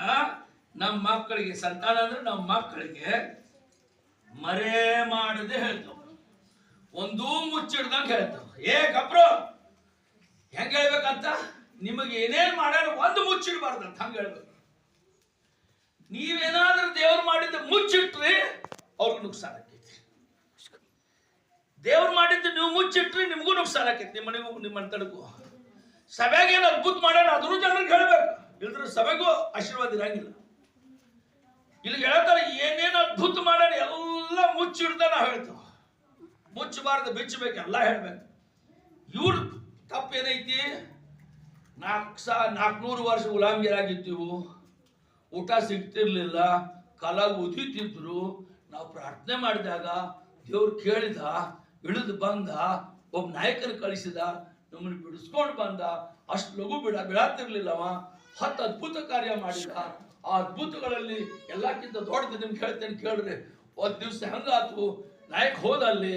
ನಮ್ಮ ಮಕ್ಕಳಿಗೆ, ಸಂತಾನ ಅಂದ್ರೆ ನಮ್ಮ ಮಕ್ಕಳಿಗೆ ಮರೆ ಮಾಡದೆ ಹೇಳ್ತಾವ, ಒಂದೂ ಮುಚ್ಚಿಡ್ದಂಗೆ ಹೇಳ್ತಾವ. ಗಪ್ರೋ, ಹೆಂಗೆ ಹೇಳ್ಬೇಕಂತ? ನಿಮಗೆ ಏನೇನು ಮಾಡ್ಯಾರ ಒಂದು ಮುಚ್ಚಿಡ್ಬಾರ್ದಂತ ಹಂಗೆ ಹೇಳ್ಬೇಕು. ನೀವೇನಾದ್ರೂ ದೇವ್ರು ಮಾಡಿದ್ದ ಮುಚ್ಚಿಟ್ರಿ ಅವ್ರಿಗೆ ನುಕ್ಸಾನ ಆಕೈತಿ. ದೇವ್ರು ಮಾಡಿದ್ದು ನೀವು ಮುಚ್ಚಿಟ್ರಿ ನಿಮಗೂ ನುಕ್ಸಾನ ಆಕೈತಿ, ನಿಮ್ಮ ಮನೆಗೂ ನಿಮ್ಮ ತಡಗೂ. ಸಭೆಗೆ ಏನು ಅದ್ಭುತ ಮಾಡ್ಯಾರ ಅದ್ರೂ ಜನರಿಗೆ ಹೇಳ್ಬೇಕು, ಇಲ್ದ್ರೆ ಸಭೆಗೂ ಆಶೀರ್ವಾದ ಇರಂಗಿಲ್ಲ. ಇಲ್ಲಿ ಹೇಳ್ತಾರೆ ಏನೇನು ಅದ್ಭುತ ಮಾಡ್ಯಾರ ಎಲ್ಲ ಮುಚ್ಚಿಡ್ದ ನಾವು ಹೇಳ್ತೇವೆ. ಮುಚ್ಚಬಾರ್ದು, ಬಿಚ್ಚಬೇಕು, ಎಲ್ಲ ಹೇಳ್ಬೇಕು. ಇವ್ರ ತಪ್ಪೇನೈತಿ? 400 ವರ್ಷ ಗುಲಾಮ್ಗಿರಾಗಿದ್ದೀವು, ಊಟ ಸಿಗ್ತಿರ್ಲಿಲ್ಲ, ಕಾಲಾಗ ಉದಿತಿದ್ರು. ನಾವು ಪ್ರಾರ್ಥನೆ ಮಾಡಿದಾಗ ದೇವ್ರು ಕೇಳಿದ, ಇಳಿದು ಬಂದ, ಒಬ್ಬ ನಾಯಕನ ಕಳಿಸಿದ, ನಮ್ಮನ್ನು ಬಿಡಿಸ್ಕೊಂಡು ಬಂದ. ಅಷ್ಟು ಲಘು ಬಿಡಾತಿರ್ಲಿಲ್ಲವ. 10 ಅದ್ಭುತ ಕಾರ್ಯ ಮಾಡಿದ. ಆ ಅದ್ಭುತಗಳಲ್ಲಿ ಎಲ್ಲಕ್ಕಿಂತ ದೊಡ್ಡದು ನಿಮ್ಗೆ ಹೇಳ್ತೇನೆ ಕೇಳ್ರಿ. ಒಂದು ದಿವಸ ಹೆಂಗಾತು, ನಾಯಕ ಹೋದಲ್ಲಿ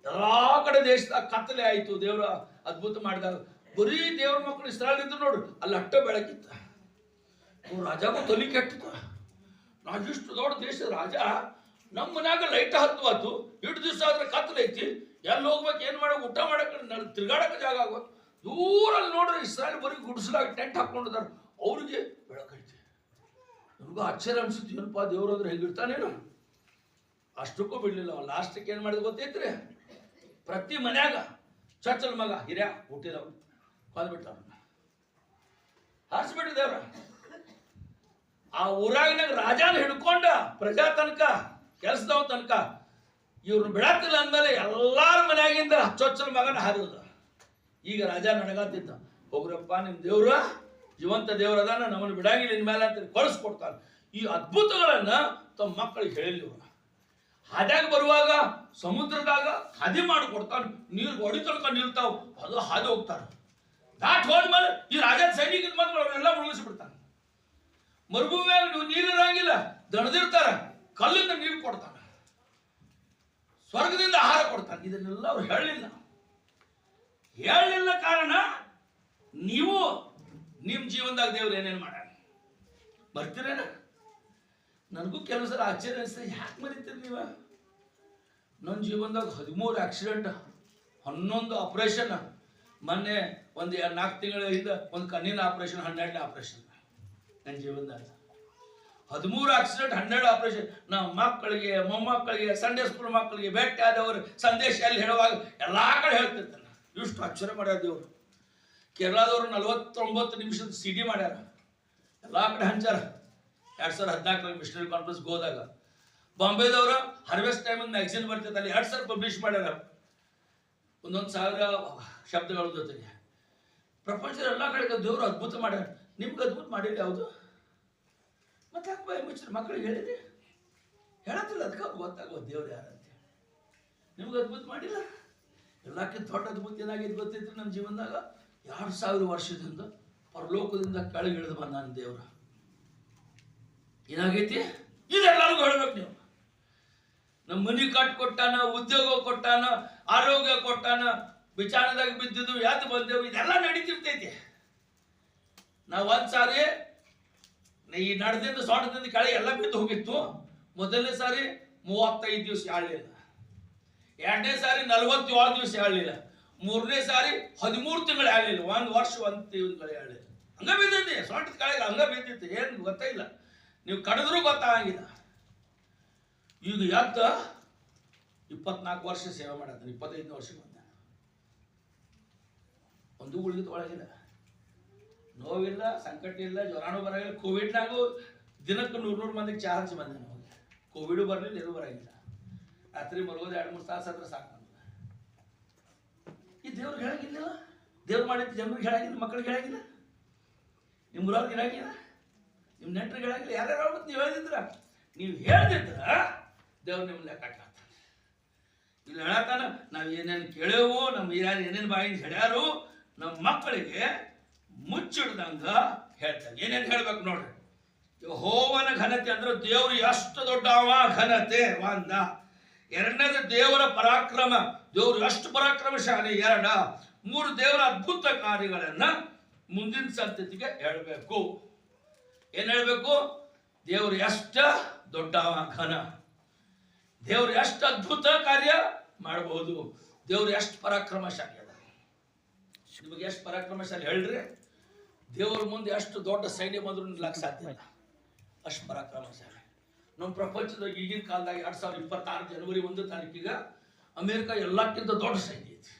ಎಲ್ಲಾ ಕಡೆ ದೇಶದಾಗ ಕತ್ತಲೆ ಆಯ್ತು. ದೇವ್ರ ಅದ್ಭುತ ಮಾಡಿದಾಗ ಬರೀ ದೇವ್ರ ಮಕ್ಕಳು ಇಸ್ರಾಯೇಲ್ ಇದ್ರು ನೋಡ್ರಿ, ಅಲ್ಲಿ ಅಟ್ಟ ಬೆಳಕಿತ್ತ. ರಾಜಾಗೂ ತಲೆ ಕೆಟ್ಟಿತ್ತು. ನಾವು ಇಷ್ಟು ದೊಡ್ಡ ದೇಶದ ರಾಜ, ನಮ್ಮ ಮನ್ಯಾಗ ಲೈಟ್ ಹತ್ತುವಾತು, ಇಷ್ಟು ದಿವಸ ಆದ್ರೆ ಕತ್ತಲೆ ಐತಿ, ಎಲ್ಲಿ ಹೋಗ್ಬೇಕು, ಏನ್ ಮಾಡಕ್, ಊಟ ಮಾಡಕ್, ತಿರ್ಗಾಡಕ್ಕೆ ಜಾಗ ಆಗೋದು. ದೂರಲ್ಲಿ ನೋಡ್ರಿ ಇಸ್ರಾಯೇಲ್ ಬರೀ ಗುಡಿಸಲಾಗಿ ಟೆಂಟ್ ಹಾಕೊಂಡಿದಾರ, ಅವ್ರಿಗೆ ಬೆಳಕೈತಿ. ನನಗೂ ಆಶ್ಚರ್ಯ ಅನ್ಸುತ್ತೆ, ಏನಪ್ಪ ದೇವ್ರು ಅಂದ್ರೆ ಹೇಗಿರ್ತಾನೇನು. ಅಷ್ಟಕ್ಕೂ ಬಿಡ್ಲಿಲ್ಲ. ಲಾಸ್ಟಿಗೆ ಏನು ಮಾಡಿದ್ ಗೊತ್ತೈತ್ರಿ, ಪ್ರತಿ ಮನ್ಯಾಗ ಚಚ್ಚಲ ಮಗ ಹಿರಿಯ ಹುಟ್ಟಿದವ್ ಕೊಂದ್ಬಿಟ್ಟ, ಹಾರಿಸ್ಬಿಟ್ರಿ ದೇವ್ರ. ಆ ಊರಾಗಿನಾಗ ರಾಜಾನ ಹಿಡ್ಕೊಂಡ ಪ್ರಜಾ ತನಕ ಕೆಲಸದವ ತನಕ ಇವ್ರನ್ನ ಬಿಡತ್ತಿಲ್ಲ ಅಂದ್ಮೇಲೆ ಎಲ್ಲಾರ ಮನ್ಯಾಗಿಂದ ಚೊಚ್ಚಲ ಮಗನ ಹಾರಿದ. ಈಗ ರಾಜ ನಡಗಾತಿದ್ದ, ಹೋಗ್ರಪ್ಪ ನಿಮ್ ದೇವ್ರ ಜೀವಂತ ದೇವ್ರ ಅದಾನ, ನಮ್ಮನ್ನು ಬಿಡಂಗಿಲ್ಲ ಇನ್ಮೇಲೆ ಅಂತ ಕಳಿಸ್ಕೊಡ್ತಾನೆ. ಈ ಅದ್ಭುತಗಳನ್ನ ತಮ್ಮ ಮಕ್ಕಳಿಗೆ ಹೇಳಿಲ್ಲ. ಹಾದ್ಯಾಗ ಬರುವಾಗ ಸಮುದ್ರದಾಗ ಹಾದಿ ಮಾಡಿಕೊಡ್ತಾನೆ, ನೀರು ಒಡಿ ತನಕ ನಿಲ್ತಾವ, ಅದು ಹಾದಿ ಹೋಗ್ತಾರ. ದಾಟ್ ಹೋದ್ಮೇಲೆ ಈ ರಾಜನ ಸೈನಿಕದ ಮಕ್ಕಳು ಅವನ್ನೆಲ್ಲ ಮುಳುಗಿಸ್ಬಿಡ್ತಾನೆ. ಮರುಭೂಮಿಯಾಗ ನೀವು ನೀರು ಇರಂಗಿಲ್ಲ, ದಣದಿರ್ತಾರ, ಕಲ್ಲಿಂದ ನೀರು ಕೊಡ್ತಾನೆ, ಸ್ವರ್ಗದಿಂದ ಆಹಾರ ಕೊಡ್ತಾನೆ. ಇದನ್ನೆಲ್ಲ ಅವ್ರು ಹೇಳಲಿಲ್ಲ. ಕಾರಣ ನೀವು ನಿಮ್ಮ ಜೀವನದಾಗ ದೇವ್ರು ಏನೇನು ಮಾಡ ಬರ್ತೀರೇನ? ನನಗೂ ಕೆಲವು ಸಲ ಆಶ್ಚರ್ಯ ಅನಿಸ್ತದೆ, ಯಾಕೆ ಮರಿತೀರಿ ನೀವು? ನನ್ನ ಜೀವನದಾಗ 13 ಆಕ್ಸಿಡೆಂಟ್, 11 ಆಪರೇಷನ್, ಮೊನ್ನೆ ಒಂದು 4 ತಿಂಗಳ ಹಿಂದೆ ಒಂದು ಕಣ್ಣಿನ ಆಪರೇಷನ್, 12 ಆಪರೇಷನ್ ನನ್ನ ಜೀವನದಾಗ. 13 ಆಕ್ಸಿಡೆಂಟ್, 12 ಆಪರೇಷನ್. ನಮ್ಮ ಮಕ್ಕಳಿಗೆ, ಮೊಮ್ಮಕ್ಕಳಿಗೆ, ಸಂಡೇ ಸ್ಕೂಲ್ ಮಕ್ಕಳಿಗೆ ಭೇಟಿ ಆದವರು ಸಂದೇಶ ಎಲ್ಲಿ ಹೇಳುವಾಗ ಎಲ್ಲ ಕಡೆ ಹೇಳ್ತಿರ್ತಾನೆ. ಇಷ್ಟು ಅಕ್ಷರ ಮಾಡ್ಯಾರ ದೇವರು. ಕೇರಳದವರು 49 ನಿಮಿಷದ CD ಮಾಡ್ಯಾರ, ಎಲ್ಲ ಕಡೆ ಹಂಚಾರ. 2014 ಮಿಷನರಿ ಕಾನ್ಫರೆನ್ಸ್ಗೆ ಹೋದಾಗ ಬಾಂಬೆದವರು ಹಾರ್ವೆಸ್ಟ್ ಟೈಮ್ ಮ್ಯಾಗ್ಝಿನ್ ಬರ್ತೈತೆ, ಅಲ್ಲಿ 2 ಸಾವಿರ ಪಬ್ಲಿಷ್ ಮಾಡ್ಯಾರ, 1,000 ಶಬ್ದಗಳ ಜೊತೆಗೆ. ಪ್ರಪಂಚದ ಎಲ್ಲ ಕಡೆ ದೇವರು ಅದ್ಭುತ ಮಾಡ್ಯಾರ. ನಿಮ್ಗೆ ಅದ್ಭುತ ಮಾಡಿಲ್ಲ ಯಾವುದು? ಮತ್ತೆ ಯಾಕೆ ಬಾಯಿ ಮುಚ್ಚಿರಿ? ಮಕ್ಕಳಿಗೆ ಹೇಳಿರಿ, ಹೇಳತ್ತಿಲ್ಲ, ಅದಕ್ಕೆ ಗೊತ್ತಾಗೋದು ದೇವ್ರು ಯಾರಂತೆ. ನಿಮ್ಗೆ ಅದ್ಭುತ ಮಾಡಿಲ್ಲ? ಎಲ್ಲಕ್ಕಿಂತ ದೊಡ್ಡ ಅದ್ಭುತ ಏನಾಗಿದೆ ಗೊತ್ತೈತ್ರಿ ನಮ್ಮ ಜೀವನದಾಗ? 2000 ವರ್ಷದಿಂದ ಪರಲೋಕದಿಂದ ಕೆಳಗೆ ಇಳಿದು ಬಂದ ನನ್ನ ದೇವ್ರ. ಏನಾಗೈತಿ ಇದೆಲ್ಲರಿಗೂ ಹೇಳ್ಬೇಕು ನೀವು. ನಮ್ಮ ಮನೆ ಕಟ್ಕೊಟ್ಟಾನ, ಉದ್ಯೋಗ ಕೊಟ್ಟಾನ, ಆರೋಗ್ಯ ಕೊಟ್ಟಾನ, ಬಿಚಾಣದಾಗ ಬಿದ್ದಿದ್ದು ಯಾವ್ದು ಬಂದೆವು, ಇದೆಲ್ಲ ನಡೀತಿರ್ತೈತಿ. ನಾವು ಒಂದ್ಸಾರಿ ಈ ನಡೆದಿಂದ ಸೊಂಟದಿಂದ ಕೆಳಗೆ ಎಲ್ಲ ಬಿದ್ದು ಹೋಗಿತ್ತು. ಮೊದಲನೇ ಸಾರಿ 35 ದಿವಸ ಆಳಲಿಲ್ಲ, 2ನೇ ಸಾರಿ 47 ದಿವಸ ಆಳಲಿಲ್ಲ, 3ನೇ ಸಾರಿ 13 ತಿಂಗಳು ಆಳಲಿಲ್ಲ, 1 ವರ್ಷ 1 ತಿಂಗಳು ಆಳಲಿಲ್ಲ. ಹಂಗ ಬಿದ್ದೈತಿ ಸೊಂಟದ ಕೆಳಗೆ, ಹಂಗ ಬಿದ್ದಿತ್ತು, ಏನು ಗೊತ್ತಿಲ್ಲ. ನೀವು ಕಡಿದ್ರೂ ಗೊತ್ತಾಗಿಲ್ಲ. ಈಗ ಎದ್ದ 24 ವರ್ಷ ಸೇವೆ ಮಾಡತ್ತ, 25ನೇ ವರ್ಷ ಬಂದ, ಒಂದು ಉಳಿದ ಒಳಗಿಲ್ಲ, ನೋವಿಲ್ಲ, ಸಂಕಟ ಇಲ್ಲ, ಜ್ವರಾನು ಬರಂಗಿಲ್ಲ. ಕೋವಿಡ್ನಾಗೂ ದಿನಕ್ಕೆ 100 ಮಂದಿಗೆ ಚಾ ಹಂಚಿ ಬಂದೆ ನಮಗೆ. ಕೋವಿಡು ಬರಲಿಲ್ಲ, ಏನೂ ಬರಂಗಿಲ್ಲ. ರಾತ್ರಿ ಮಲಗೋದು 2-3 ತಾಸು ಆದ್ರೆ ಸಾಕು ನಮ್ಗೆ. ಈ ದೇವ್ರಿಗೆ ಹೇಳಂಗಿಲ್ಲ, ದೇವ್ರು ಮಾಡಿದ್ದು ಜನರಿಗೆ ಹೇಳಂಗಿಲ್ಲ, ಮಕ್ಕಳಿಗೆ ಹೇಳಂಗಿಲ್ಲ, ನಿಮ್ಮ ಊರವ್ರಿಗೆ ಹೇಳಂಗಿಲ್ಲ, ನಿಮ್ಮ ನೆಂಟ್ರಿಗೆ ಹೇಳಂಗಿಲ್ಲ. ಯಾರ್ಯಾರು ಆಗ್ಬಿಟ್ಟು ನೀವು ಹೇಳ್ದಿದ್ರ, ನೀವು ಹೇಳ್ದಿದ್ರ ದೇವ್ರು ನಿಮ್ಮ ಲೆಕ್ಕ ಹಾಕ್ತಾನೆ. ಇಲ್ಲಿ ಹೇಳತ್ತಾನ, ನಾವು ಏನೇನು ಕೇಳೇವು, ನಮ್ಮ ಯಾರು ಏನೇನು ಬಾಯಿಂದ ಹೇಳ್ಯಾರು, ನಮ್ಮ ಮಕ್ಕಳಿಗೆ ಮುಚ್ಚಿಡ್ದಂಗ ಹೇಳ್ತಾನೆ. ಏನೇನು ಹೇಳ್ಬೇಕು ನೋಡ್ರಿ. ಯೆಹೋವನ ಘನತೆ ಅಂದ್ರೆ ದೇವ್ರು ಎಷ್ಟು ದೊಡ್ಡವ ಘನತೆ ಒಂದ. ಎರಡನೇದು ದೇವರ ಪರಾಕ್ರಮ, ದೇವರು ಎಷ್ಟು ಪರಾಕ್ರಮಶಾಲಿ 2. 3 ದೇವರ ಅದ್ಭುತ ಕಾರ್ಯಗಳನ್ನ ಮುಂದಿನ ಸಂತತಿಗೆ ಹೇಳಬೇಕು. ಏನ್ ಹೇಳ್ಬೇಕು? ದೇವರು ಎಷ್ಟ ದೊಡ್ಡವ ಘನ, ದೇವರು ಎಷ್ಟು ಅದ್ಭುತ ಕಾರ್ಯ ಮಾಡಬಹುದು, ದೇವರು ಎಷ್ಟು ಪರಾಕ್ರಮಶಾಲಿ ಅದ. ನಿಮಗೆ ಎಷ್ಟು ಪರಾಕ್ರಮಶಾಲಿ ಹೇಳ್ರಿ? ದೇವರ ಮುಂದೆ ಎಷ್ಟು ದೊಡ್ಡ ಸೈನ್ಯ ಬಂದ್ರು ನಿಲ್ಲಕ್ಕೆ ಸಾಧ್ಯ ಇಲ್ಲ, ಅಷ್ಟು ಪರಾಕ್ರಮಶಾಲಿ. ನಮ್ಮ ಪ್ರಪಂಚದಾಗ ಈಗಿನ ಕಾಲದಾಗ 2026 ಜನವರಿ 1 ತಾರೀಕಿಗೆ ಅಮೇರಿಕ ಎಲ್ಲಕ್ಕಿಂತ ದೊಡ್ಡ ಸೈನ್ಯ ಐತಿ.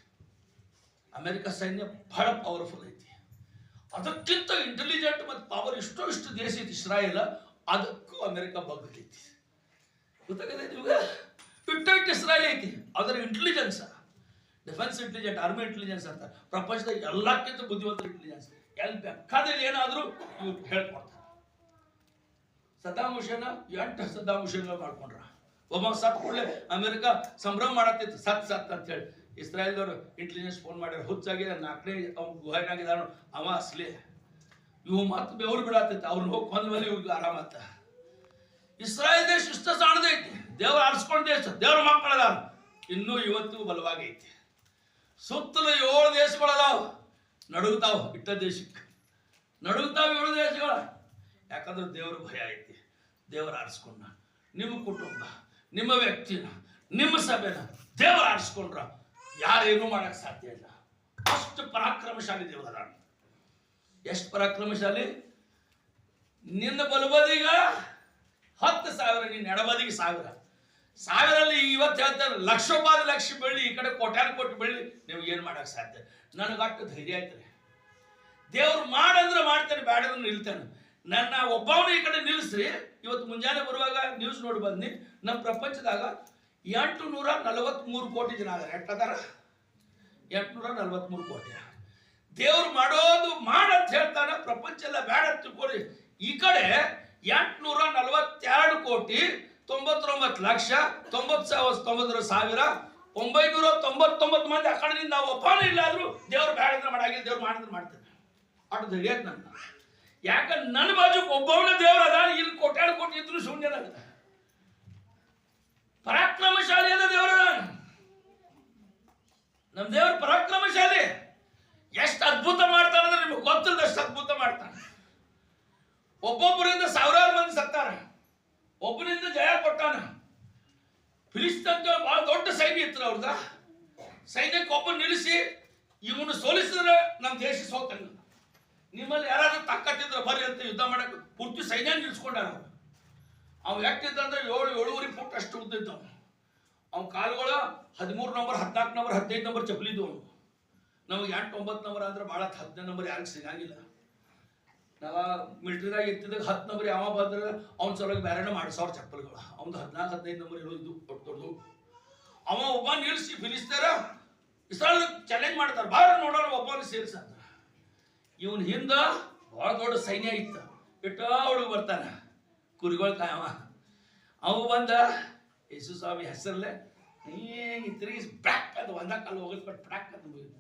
ಅಮೇರಿಕ ಸೈನ್ಯ ಬಹಳ ಪವರ್ಫುಲ್ ಐತಿ. ಅದಕ್ಕಿಂತ ಇಂಟೆಲಿಜೆಂಟ್ ಮತ್ತು ಪವರ್ ಇಷ್ಟು ದೇಶ ಐತಿ ಇಸ್ರಾಯೇಲ್, ಅದಕ್ಕೂ ಅಮೇರಿಕ ಬಗ್ಗೈತಿ. ಗೊತ್ತಾಗೈತಿ ನಿಮ್ಗೆ? ಇಟ್ಟು ಇಸ್ರಾಯೇಲ್ ಐತಿ, ಅದರ intelligence, defence intelligent, army intelligence ಅಂತ ಪ್ರಪಂಚದಾಗ ಎಲ್ಲಕ್ಕಿಂತ ಬುದ್ಧಿವಂತರ ಇಂಟೆಲಿಜೆನ್ಸ್. ಎಲ್ಲಿ ಬೇಕಾದಲ್ಲಿ ಏನಾದರೂ ಇವ್ರು ಹೇಳ್ಕೊಡ್ತಾರೆ. ಸದ್ದಾಮ್ ಹುಸೇನ್ 8 ಸದ್ದಾಮ್ ಹುಸೇನ್ ಮಾಡ್ಕೊಂಡ್ರ. ಒಬ್ಬ ಸತ್ ಕೂಡಲೇ ಅಮೆರಿಕ ಸಂಭ್ರಮ ಮಾಡತ್ತಿತ್ತು, ಸತ್ ಅಂತ ಹೇಳಿ. ಇಸ್ರಾಯೇಲ್ದವ್ರು ಇಂಟೆಲಿಜೆನ್ಸ್ ಫೋನ್ ಮಾಡ್ಯಾರ, ಹುಚ್ಚಾಗಿ 4ನೇ ಗುಹಾನಾಗಿದ್ದಾನ ಅವ ಅಸ್ಲಿ. ಇವು ಮತ್ತೆ ಬೆವರು ಬಿಡತ್ತಿತ್ತು, ಅವ್ರನ್ನ ಹೋಗಿ ಕೊಂದ ಮೇಲೆ ಇವ್ರಿಗೆ ಆರಾಮತ್ತ. ಇಸ್ರಾಯೇಲ್ ದೇಶ ಇಷ್ಟ ಸಣ್ಣದೈತಿ, ದೇವ್ರು ಆರಿಸ್ಕೊಂಡ ದೇಶ, ದೇವ್ರ ಮಕ್ಕಳದಾವ, ಇನ್ನೂ ಇವತ್ತಿಗೂ ಬಲವಾಗೈತಿ. ಸುತ್ತಲೂ 7 ದೇಶಗಳದಾವ, ನಡುಗ್ತಾವ. ಇಟ್ಟ ದೇಶಕ್ಕೆ ನಡುಗ್ತಾವ 7 ದೇಶಗಳ. ಯಾಕಂದ್ರೆ ದೇವ್ರ ಭಯ ಐತಿ. ದೇವರ ಆರಿಸ್ಕೊಂಡ ನಿಮ್ಮ ಕುಟುಂಬ, ನಿಮ್ಮ ವ್ಯಕ್ತಿನ, ನಿಮ್ಮ ಸಭೆನ ದೇವರ ಆರಿಸ್ಕೊಂಡ್ರ ಯಾರೇನೂ ಮಾಡಕ್ ಸಾಧ್ಯ ಇಲ್ಲ. ಅಷ್ಟು ಪರಾಕ್ರಮಶಾಲಿ ದೇವರ. ಎಷ್ಟು ಪರಾಕ್ರಮಶಾಲಿ? ನಿನ್ನ ಬಲಬದಿಗ 10,000, ನಿನ್ನ ಎಡಬದಿಗೆ 1,000 ಇವತ್ತು ಹೇಳ್ತಾರೆ ಲಕ್ಷೋಪಾದ ಲಕ್ಷ ಬೆಳ್ಳಿ, ಈ ಕಡೆ ಕೋಟ್ಯಾನು ಕೋಟಿ ಬೆಳ್ಳಿ, ನೀವು ಏನು ಮಾಡಕ್ ಸಾಧ್ಯ? ನನಗಟ್ಟು ಧೈರ್ಯ ಆಯ್ತು ರೀ. ದೇವ್ರು ಮಾಡಂದ್ರೆ ಮಾಡ್ತಾನೆ, ಬೇಡಂದ್ರೆ ನಿಲ್ತಾನೆ. ನನ್ನ ಒಬ್ಬವನು ಈ ಕಡೆ ನಿಲ್ಲಿಸ್ರಿ. ಇವತ್ತು ಮುಂಜಾನೆ ಬರುವಾಗ ನ್ಯೂಸ್ ನೋಡಿ ಬಂದು ನಮ್ಮ ಪ್ರಪಂಚದಾಗ 843 ಕೋಟಿ ಜನ ಅದಾರ. ಎಷ್ಟದಾರ? 843 ಕೋಟಿ. ದೇವ್ರು ಮಾಡೋದು ಮಾಡಂತ ಹೇಳ್ತಾನೆ, ಪ್ರಪಂಚ ಎಲ್ಲ ಬೇಡ ಅಂತ ತಿಳ್ಕೊಳ್ಳಿ. ಈ ಕಡೆ 842 ಕೋಟಿ 99,999,999 ಮಂದಿ ಆ ಕಡೆಯಿಂದ ನಾವು ಒಬ್ಬನೇ ಇಲ್ಲ ಆದ್ರೂ ದೇವ್ರು ಬೇಡಂದ್ರೆ ಮಾಡಾಗಿಲ್ಲ, ದೇವ್ರು ಮಾಡಿದ್ರೆ ಮಾಡ್ತೇನೆ. ಅಷ್ಟು ಧೈರ್ಯ ನನ್ನ. ಯಾಕಂದ್ರೆ ನನ್ನ ಬಾಜುಕ್ ಒಬ್ಬವನ ದೇವ್ರ ಅದ. ಇಲ್ಲಿ ಕೋಟ್ಯಾಡು ಕೋಟಿ ಇದ್ರು ಶೂನ್ಯನಾಗ. ಪರಾಕ್ರಮಶಾಲಿ ಅದ ದೇವ್ರದ. ನಮ್ಮ ದೇವ್ರ ಪರಾಕ್ರಮಶಾಲಿ. ಎಷ್ಟು ಅದ್ಭುತ ಮಾಡ್ತಾನಂದ್ರೆ ನಿಮ್ಗೆ ಗೊತ್ತಿಲ್ಲದಷ್ಟು ಅದ್ಭುತ ಮಾಡ್ತಾನೆ. ಒಬ್ಬೊಬ್ಬರಿಂದ 1,000 ಮಂದಿ ಸತ್ತಾರ, ಒಬ್ಬನಿಂದ ಜಯ ಕೊಟ್ಟಾನ. ಫಿಲಿಸ್ತೀನ್ ಬಹಳ ದೊಡ್ಡ ಸೈನ್ಯ ಇತ್ತು ಅವ್ರದ. ಸೈನ್ಯಕ್ಕೆ ಒಬ್ಬ ನಿಲ್ಲಿಸಿ ಇವನು ಸೋಲಿಸಿದ್ರೆ ನಮ್ಮ ದೇಶ ಸೋತಂಗ. ನಿಮ್ಮಲ್ಲಿ ಯಾರಾದ್ರೂ ತಾಕತ್ತಿದ್ರೆ ಬರ್ರಿ ಅಂತ ಯುದ್ಧ ಮಾಡಕ್ಕೆ ಪೂರ್ತಿ ಸೈನ್ಯ ನಿಲ್ಸ್ಕೊಂಡಾರ. ಅವ್ ಯಾಕಿದ್ದಂದ್ರೆ 7-7.5 ಫುಟ್ ಅಷ್ಟು ಉದ್ದಿದ್ದವ್. ಅವ್ನ ಕಾಲುಗಳು 13 ನಂಬರ್, 14 ನಂಬರ್, 15 ನಂಬರ್ ಚಪ್ಪಲಿದ್ವು. ಅವನು ನಮಗೆ 8-9 ನಂಬರ್ ಅಂದ್ರೆ ಭಾಳ, 10ನೇ ನಂಬರ್ ಯಾರಿಗೆ ಸಿಗಂಗಿಲ್ಲ. ನಾವು ಮಿಲಿಟರಿದಾಗ ಎತ್ತಿದಾಗ 10 ನಂಬರ್ ಯಾವ ಬಂದ್ರೆ ಅವ್ನ ಸಲುವಾಗಿ ಬೇರೆನೇ ಮಾಡಿಸೋರು ಚಪ್ಪಲ್ಗಳು. ಅವ್ನು 14-15 ನಂಬರ್ ಇರೋದು ದೊಡ್ಡದು. ಅವ ಒಬ್ಬ ನಿಲ್ಸಿ ಫಿಲಿಸ್ತೀರ ಇಸ್ರಾಯೇಲ್ ಚಾಲೆಂಜ್ ಮಾಡ್ತಾರೆ, ಬಾರ ನೋಡೋಣ ಒಬ್ಬನಿಗೆ ಸೇರಿಸ. ಇವನ್ ಹಿಂದ ಬಹಳ ದೊಡ್ಡ ಸೈನ್ಯ ಇತ್ತು. ಇಟ್ಟ ಹುಡುಗ ಬರ್ತಾನೆ, ಕುರಿಗಳು ಕಾಯವ. ಅವು ಬಂದ ಯೇಸು ಸ್ವಾಮಿ ಹೆಸರಲ್ಲೇ ಹಿಂಗೆ ತಿರುಗಿಸಿ ಬ್ಯಾಕ್ ಅದು ಒಂದ ಕಾಲು ಹೋಗಿಸ್ಬಿಟ್ಟು ಬ್ಯಾಕ್ ಅಂತ ಮುಗಿತು.